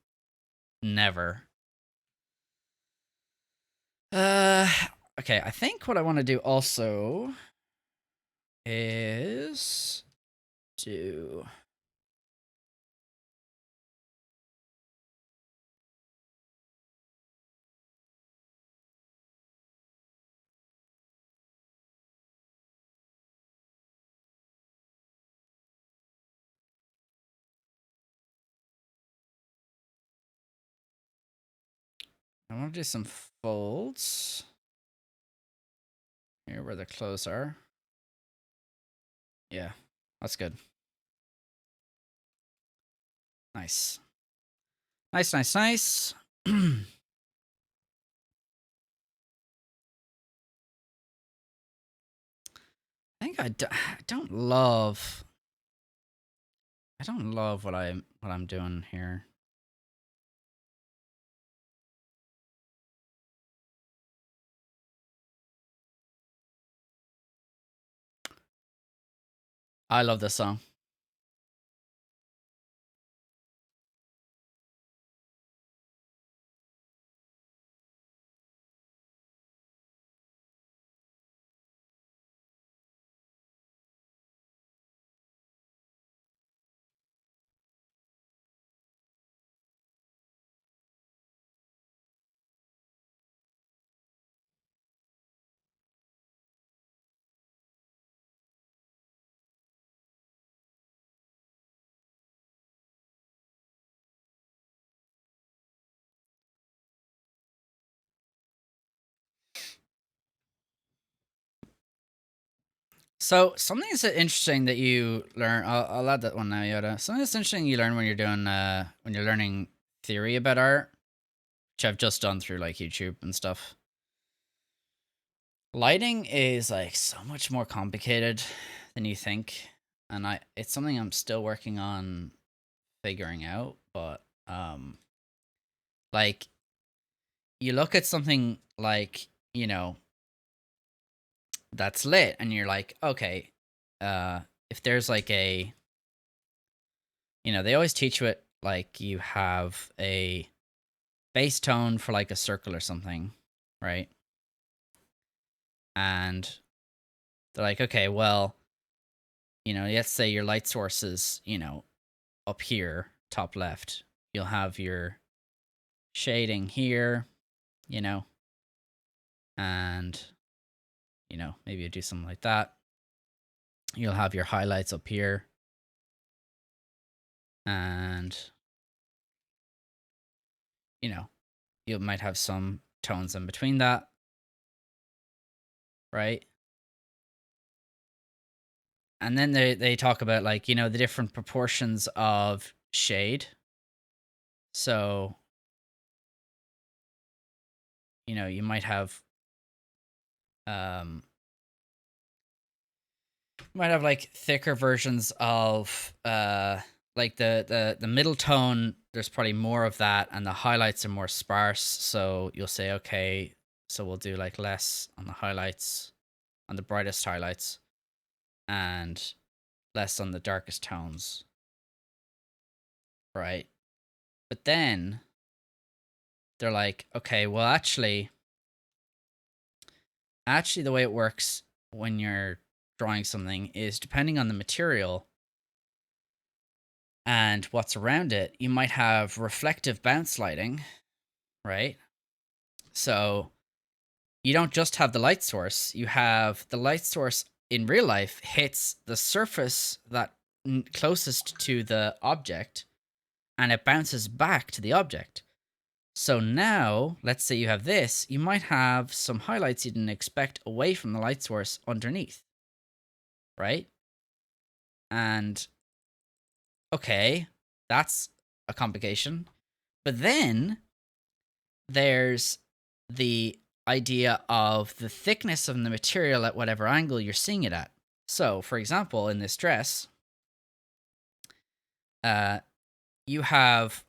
Never. Okay, I think what I want to do also is do I want to do some folds here where the clothes are. Yeah, that's good. Nice. Nice, nice, nice. I think I don't love what I'm doing here. I love this song. So something that's interesting that you learn. I'll add that one now, Yoda. Something that's interesting you learn when you're doing when you're learning theory about art, which I've just done through like YouTube and stuff. Lighting is like so much more complicated than you think, and it's something I'm still working on figuring out. But like you look at something like that's lit, and you're like, okay, if there's like a they always teach you it like you have a bass tone for like a circle or something, right? And they're like, okay, well, let's say your light source is, up here, top left. You'll have your shading here, you know, and, maybe you do something like that. You'll have your highlights up here. And, you might have some tones in between that, right? And then they talk about like, the different proportions of shade. So, you might have like thicker versions of like the middle tone, there's probably more of that, and the highlights are more sparse. So you'll say, okay, so we'll do like less on the highlights, on the brightest highlights, and less on the darkest tones. Right. But then they're like, okay, well actually the way it works when you're drawing something is depending on the material and what's around it, you might have reflective bounce lighting, right? So you don't just have the light source, you have the light source in real life hits the surface that closest to the object, and it bounces back to the object. So now, let's say you have this, you might have some highlights you didn't expect away from the light source underneath, right? And okay, that's a complication. But then there's the idea of the thickness of the material at whatever angle you're seeing it at. So, for example, in this dress, you have,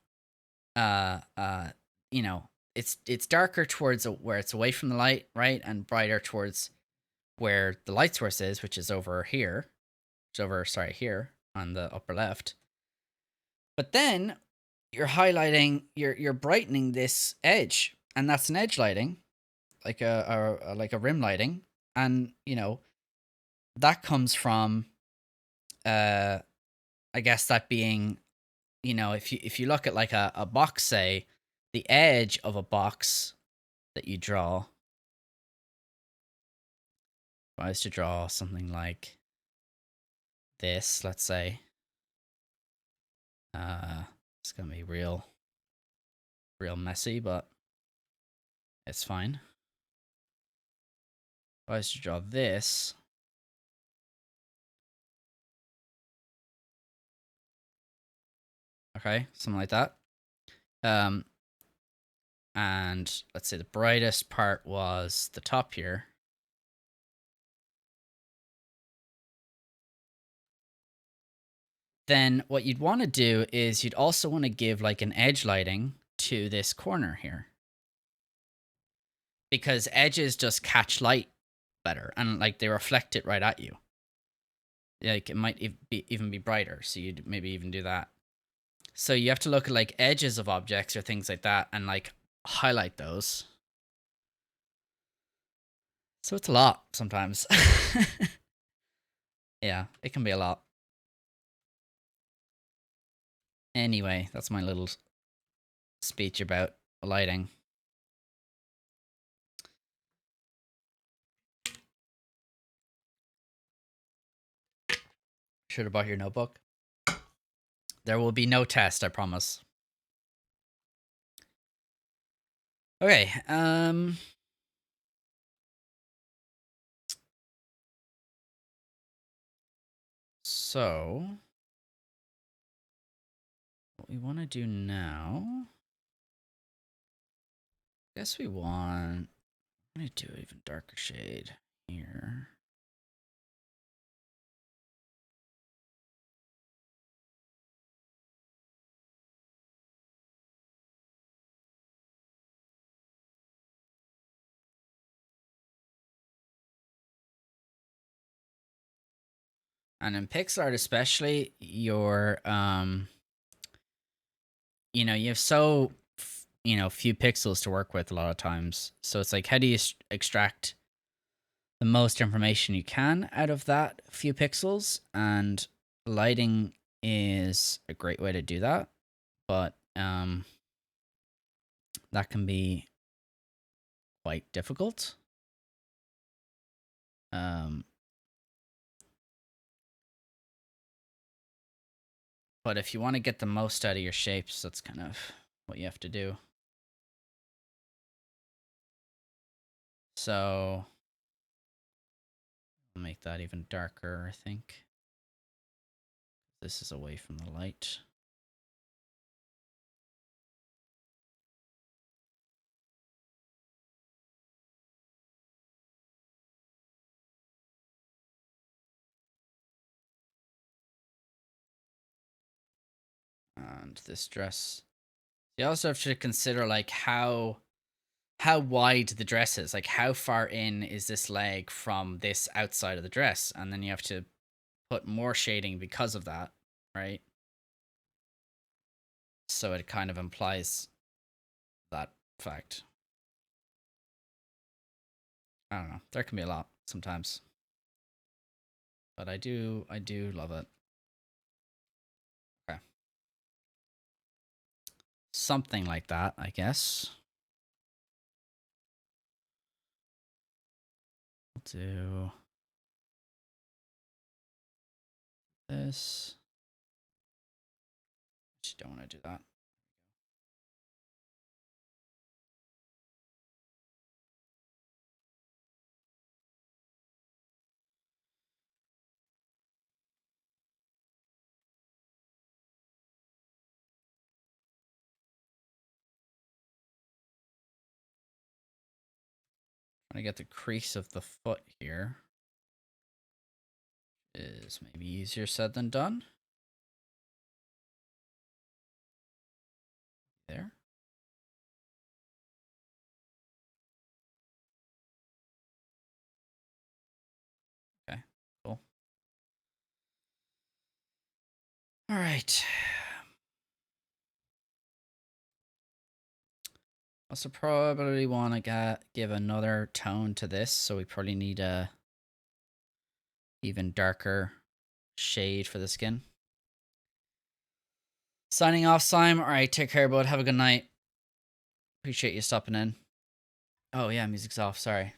uh, uh, you know, it's darker towards where it's away from the light, right, and brighter towards where the light source is, which is over here, here on the upper left. But then you're highlighting, you're brightening this edge, and that's an edge lighting, like like a rim lighting, and that comes from, uh, I guess that being, if you look at like a box, say, the edge of a box that you draw. If I was to draw something like this, let's say, it's gonna be real messy, but it's fine. If I was to draw this, okay, something like that. And let's say the brightest part was the top here. Then what you'd want to do is you'd also want to give like an edge lighting to this corner here, because edges just catch light better and like they reflect it right at you. Like it might even be brighter, so you'd maybe even do that. So you have to look at like edges of objects or things like that and like highlight those. So it's a lot sometimes. Yeah, it can be a lot. Anyway, that's my little speech about lighting. Should have bought your notebook. There will be no test, I promise. Okay, so what we want to do now, I guess we want, I'm going to do an even darker shade here. And in PixArt especially, you have few pixels to work with a lot of times. So it's like, how do you extract the most information you can out of that few pixels? And lighting is a great way to do that. But that can be quite difficult. But if you want to get the most out of your shapes, that's kind of what you have to do. So I'll make that even darker, I think. This is away from the light. And this dress. You also have to consider like how wide the dress is. Like how far in is this leg from this outside of the dress? And then you have to put more shading because of that, right? So it kind of implies that fact. I don't know. There can be a lot sometimes. But I do love it. Okay. Something like that, I guess. We'll do this. Just don't want to do that. to get the crease of the foot here. Is maybe easier said than done. There. Okay, cool. All right. Also probably want to give another tone to this, so we probably need a even darker shade for the skin. Signing off, Sime. All right, take care, bud. Have a good night. Appreciate you stopping in. Oh yeah, music's off. Sorry.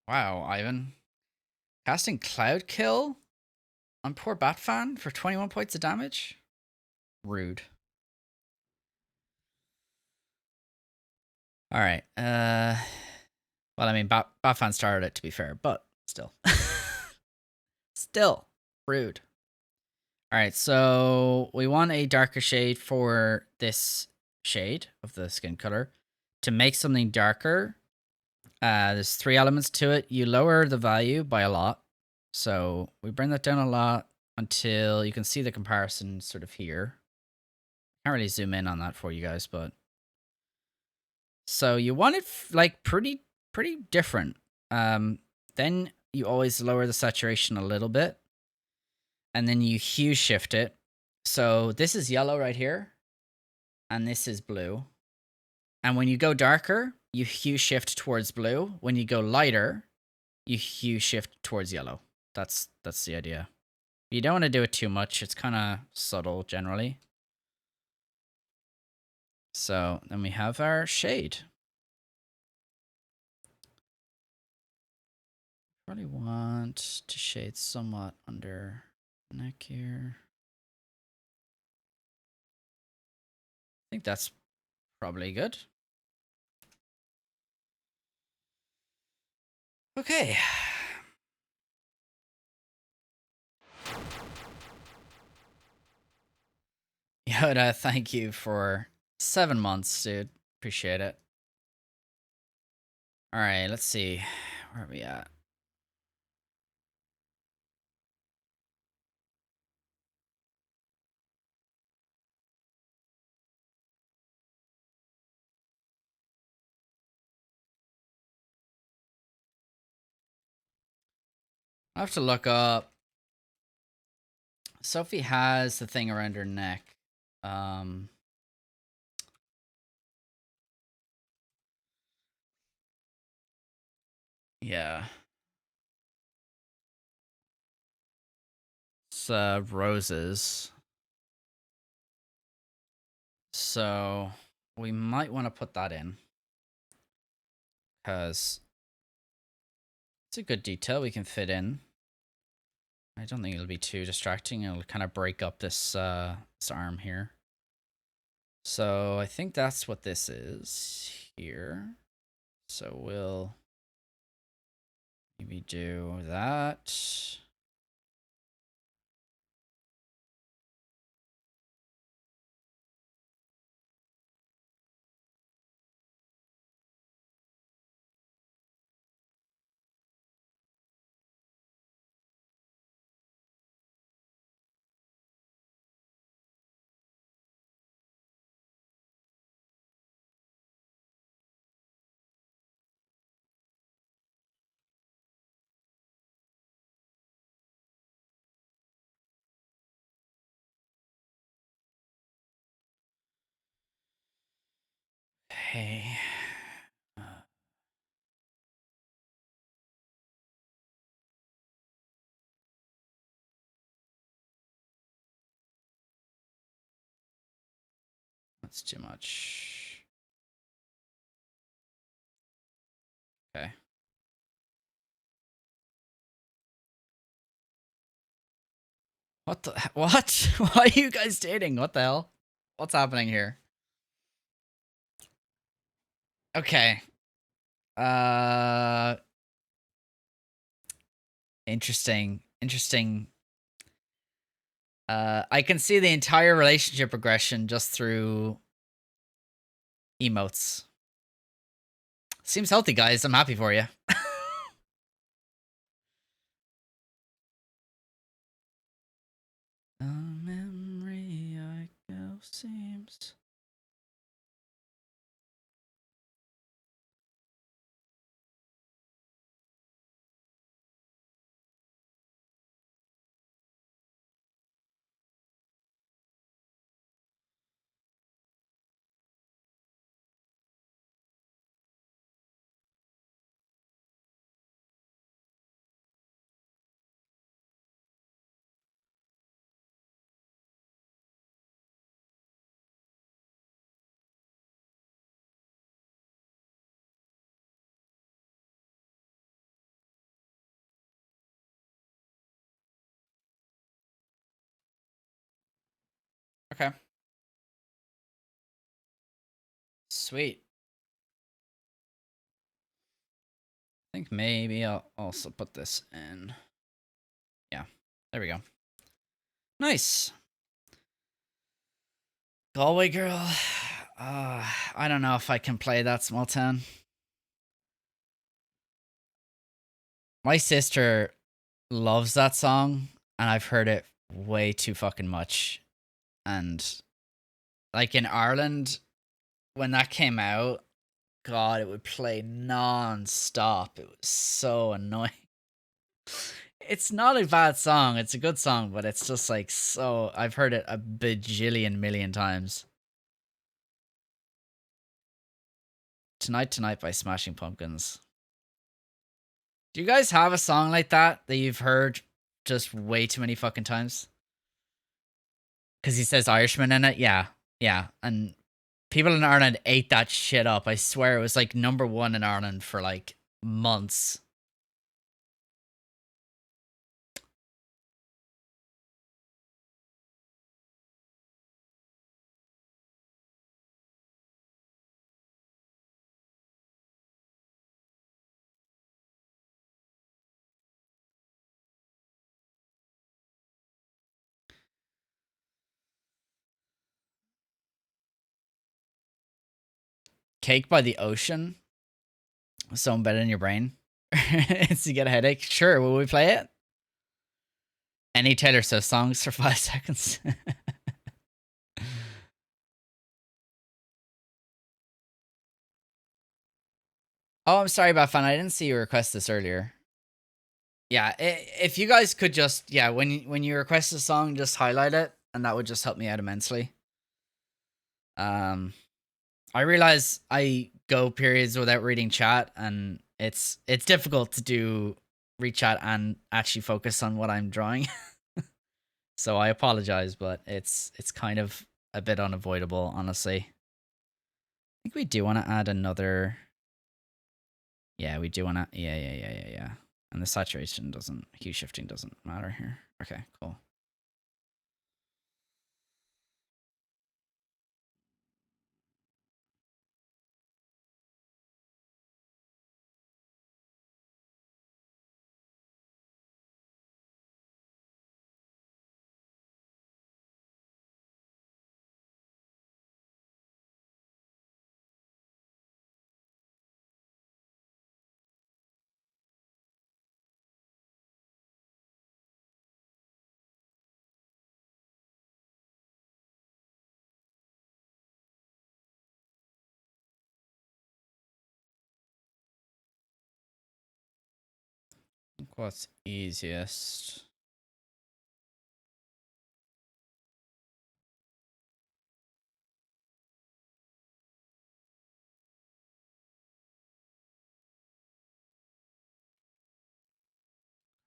Wow, Ivan. Casting Cloud Kill on poor Batfan for 21 points of damage? Rude. All right. Well, I mean, Batfan started it, to be fair, but still. Still. Rude. All right, so we want a darker shade for this shade of the skin color. To make something darker, there's 3 elements to it. You lower the value by a lot. So we bring that down a lot until you can see the comparison sort of here. Can't really zoom in on that for you guys, but so you want it like pretty different. Then you always lower the saturation a little bit, and then you hue shift it. So this is yellow right here, and this is blue. And when you go darker, you hue shift towards blue. When you go lighter, you hue shift towards yellow. That's the idea. You don't want to do it too much. It's kind of subtle generally. So then we have our shade. Probably want to shade somewhat under neck here. I think that's probably good. Okay. Yoda, thank you for 7 months, dude. Appreciate it. All right, let's see. Where are we at? I have to look up. Sophie has the thing around her neck. Yeah. It's roses. So we might want to put that in, because it's a good detail we can fit in. I don't think it'll be too distracting. It'll kind of break up this arm here. So I think that's what this is here. So we'll maybe do that. Okay. That's too much. Okay. What the what? Why are you guys dating? What the hell? What's happening here? Okay. Uh interesting. I can see the entire relationship progression just through emotes. Seems healthy, guys. I'm happy for you. A memory I go seems. Okay. Sweet. I think maybe I'll also put this in. Yeah. There we go. Nice. Galway Girl. I don't know if I can play that small town. My sister loves that song, and I've heard it way too fucking much. And like in Ireland, when that came out, God, it would play non-stop. It was so annoying. It's not a bad song. It's a good song, but it's just like so. I've heard it a bajillion million times. Tonight by Smashing Pumpkins. Do you guys have a song like that you've heard just way too many fucking times? Because he says Irishman in it. Yeah. Yeah. And people in Ireland ate that shit up. I swear it was like #1 in Ireland for like months. Cake by the Ocean. So embedded in your brain. It's to get a headache. Sure, will we play it? Any Taylor Swift songs for 5 seconds. Oh, I'm sorry about fun. I didn't see you request this earlier. Yeah, if you guys could just when you request a song, just highlight it, and that would just help me out immensely. I realize I go periods without reading chat, and it's difficult to do read chat and actually focus on what I'm drawing. So I apologize, but it's kind of a bit unavoidable, honestly. I think we do want to add another. Yeah, we do want to. Yeah. And the saturation doesn't, hue shifting doesn't matter here. Okay, cool. What's easiest?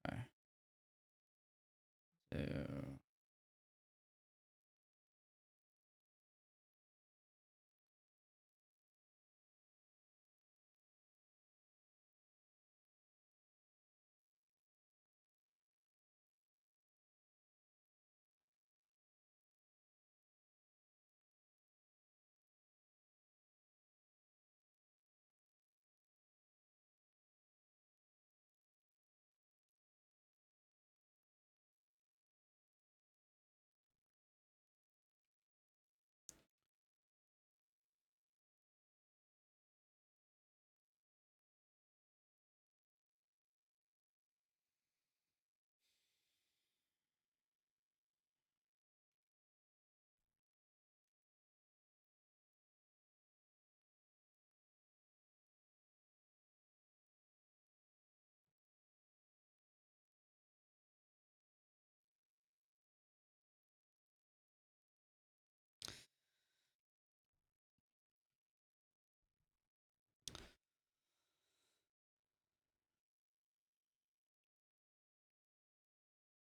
Okay. So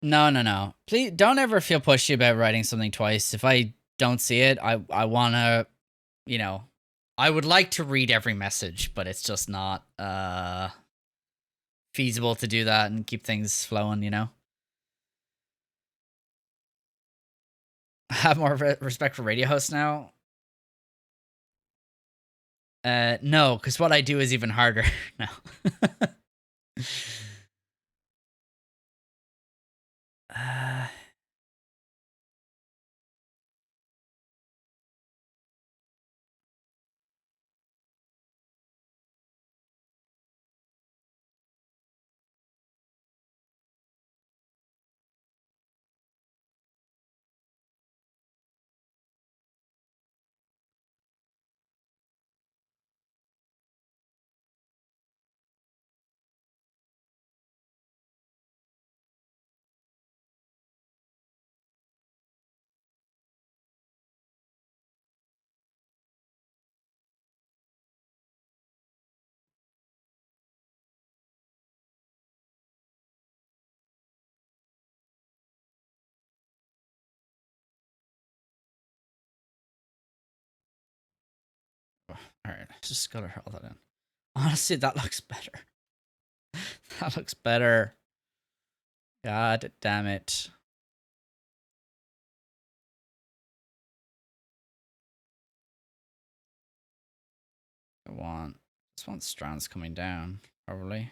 No, no, no. Please don't ever feel pushy about writing something twice. If I don't see it, I wanna, you know, I would like to read every message, but it's just not feasible to do that and keep things flowing, you know? Have more respect for radio hosts now. No, because what I do is even harder now. uh, all right, just gotta hurl that in. Honestly, that looks better. That looks better. God damn it. Just want strands coming down, probably.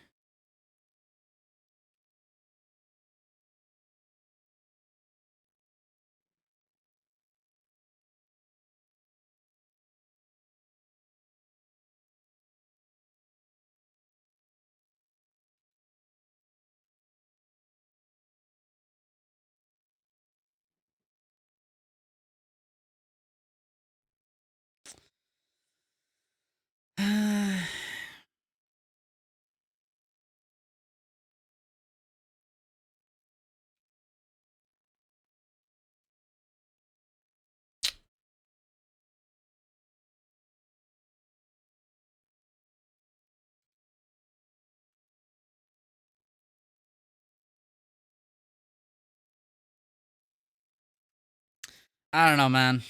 I don't know, man.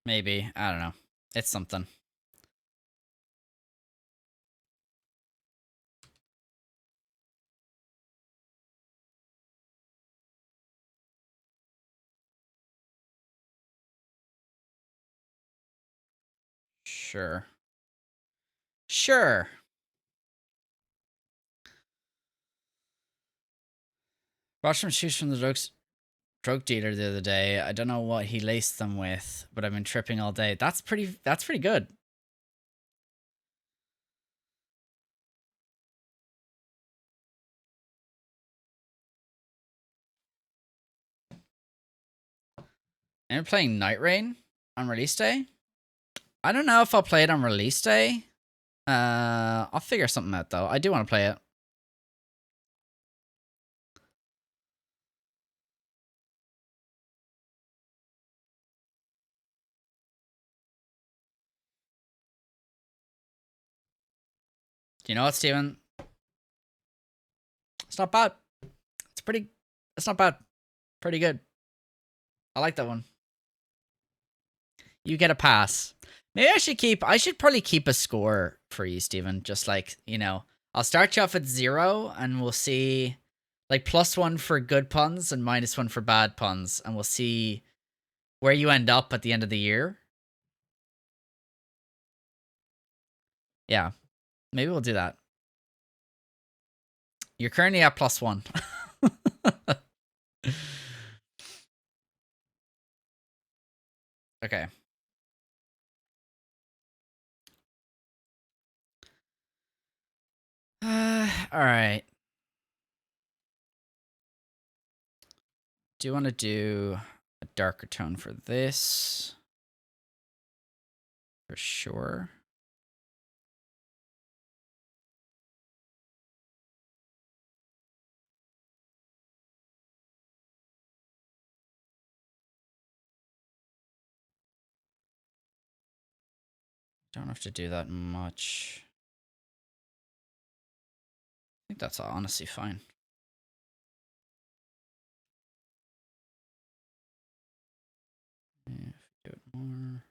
Maybe. I don't know. It's something. Sure. Sure. Bought some shoes from the drug dealer the other day. I don't know what he laced them with, but I've been tripping all day. That's pretty good. And we're playing Night Rain on release day. I don't know if I'll play it on release day. I'll figure something out though. I do want to play it. Do you know what, Steven? It's not bad. It's pretty. It's not bad. Pretty good. I like that one. You get a pass. Maybe I should keep. I should probably keep a score for you, Steven. Just like, I'll start you off at 0, and we'll see, like, +1 for good puns and -1 for bad puns, and we'll see where you end up at the end of the year. Yeah, maybe we'll do that. You're currently at +1. Okay. All right. Do you want to do a darker tone for this? For sure. Don't have to do that much. think that's honestly fine. If we do it more.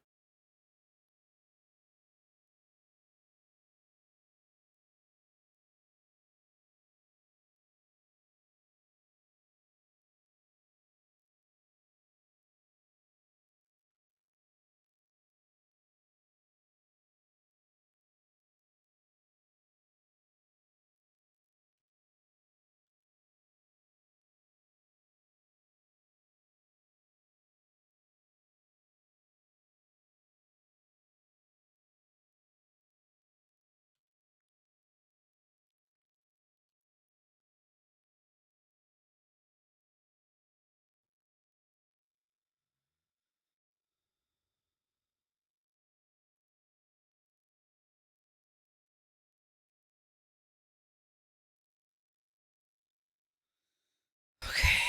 Okay.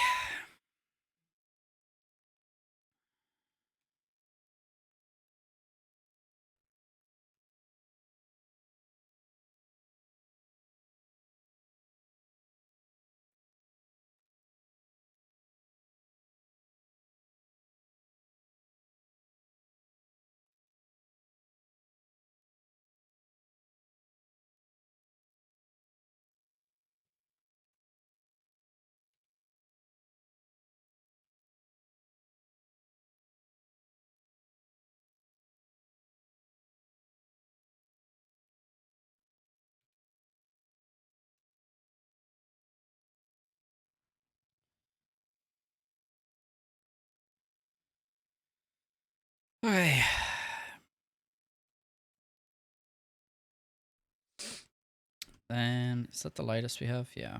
Okay. Then, is that the lightest we have? Yeah.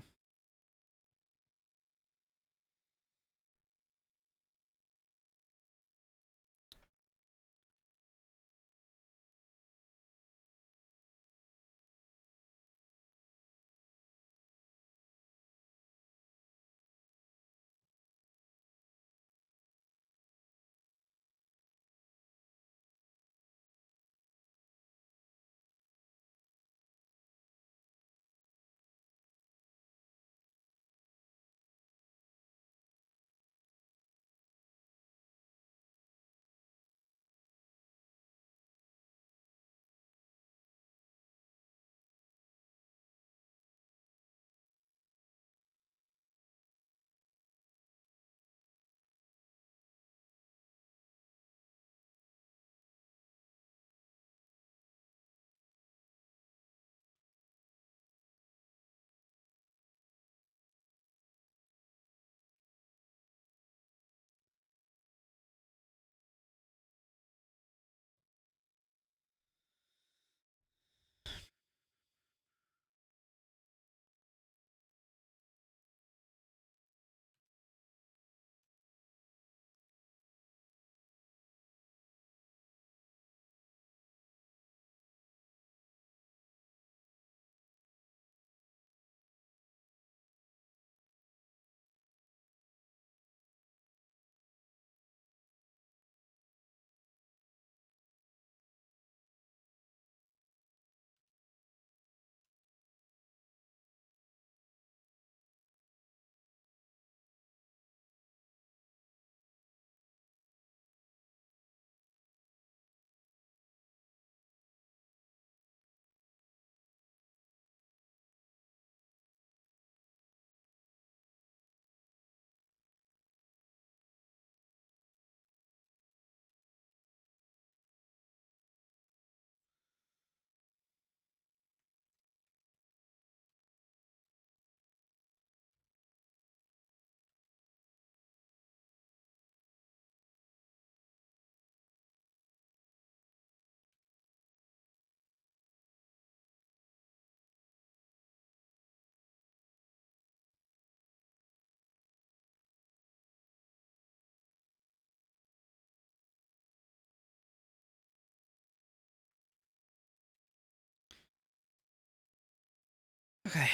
Okay.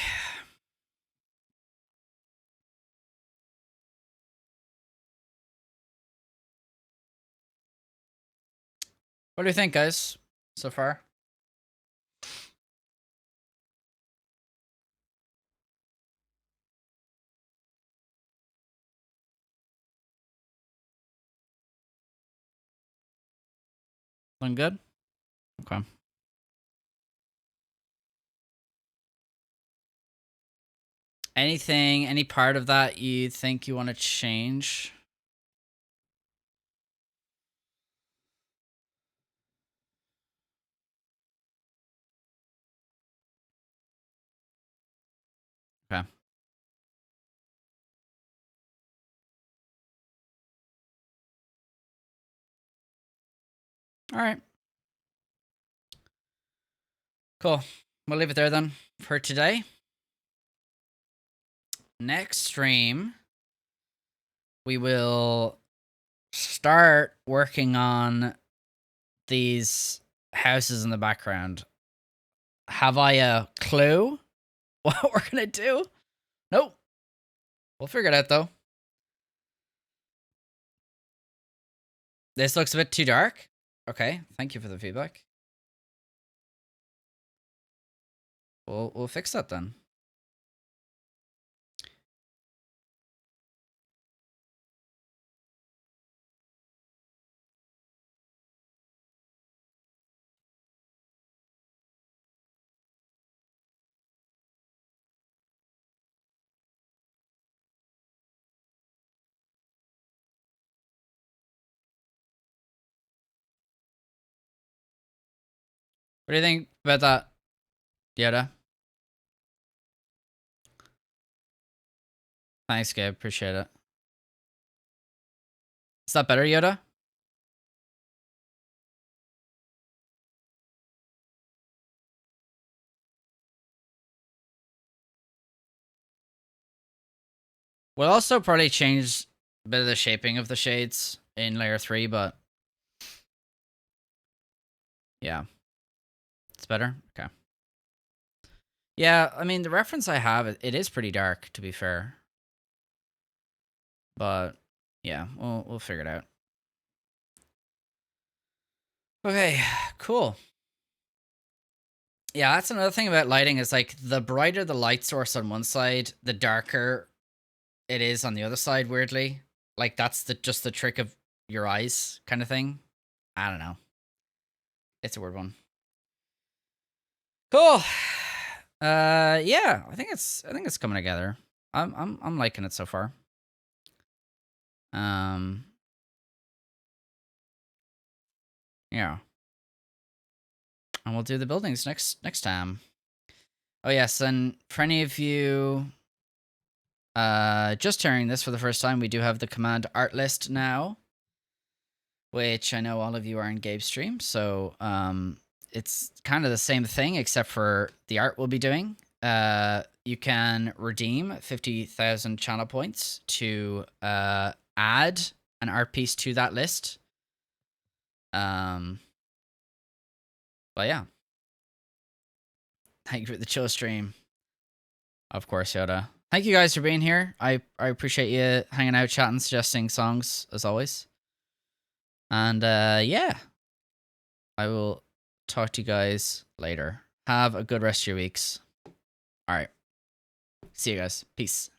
What do you think, guys, so far? Looking good? Okay. Anything, any part of that you think you want to change? Okay. All right. Cool. We'll leave it there then for today. Next stream, we will start working on these houses in the background. Have I a clue what we're gonna do? Nope. We'll figure it out though. This looks a bit too dark. Okay, thank you for the feedback. We'll fix that then. What do you think about that, Yoda? Thanks, Gabe. Appreciate it. Is that better, Yoda? We'll also probably change a bit of the shaping of the shades in layer 3, but yeah. It's better? Okay. Yeah, I mean, the reference I have, it is pretty dark, to be fair. But yeah, we'll figure it out. Okay, cool. Yeah, that's another thing about lighting is like the brighter the light source on one side, the darker it is on the other side, weirdly. Like that's just the trick of your eyes kind of thing. I don't know. It's a weird one. Cool. Yeah, I think it's coming together. I'm liking it so far. Yeah. And we'll do the buildings next time. Oh yes, and for any of you just hearing this for the first time, we do have the command art list now, which I know all of you are in Gabe's stream, so it's kind of the same thing except for the art we'll be doing. You can redeem 50,000 channel points to add an art piece to that list. But yeah. Thank you for the chill stream. Of course, Yoda. Thank you guys for being here. I appreciate you hanging out, chatting, suggesting songs, as always. And yeah. I will talk to you guys later. Have a good rest of your weeks. All right. See you guys. Peace.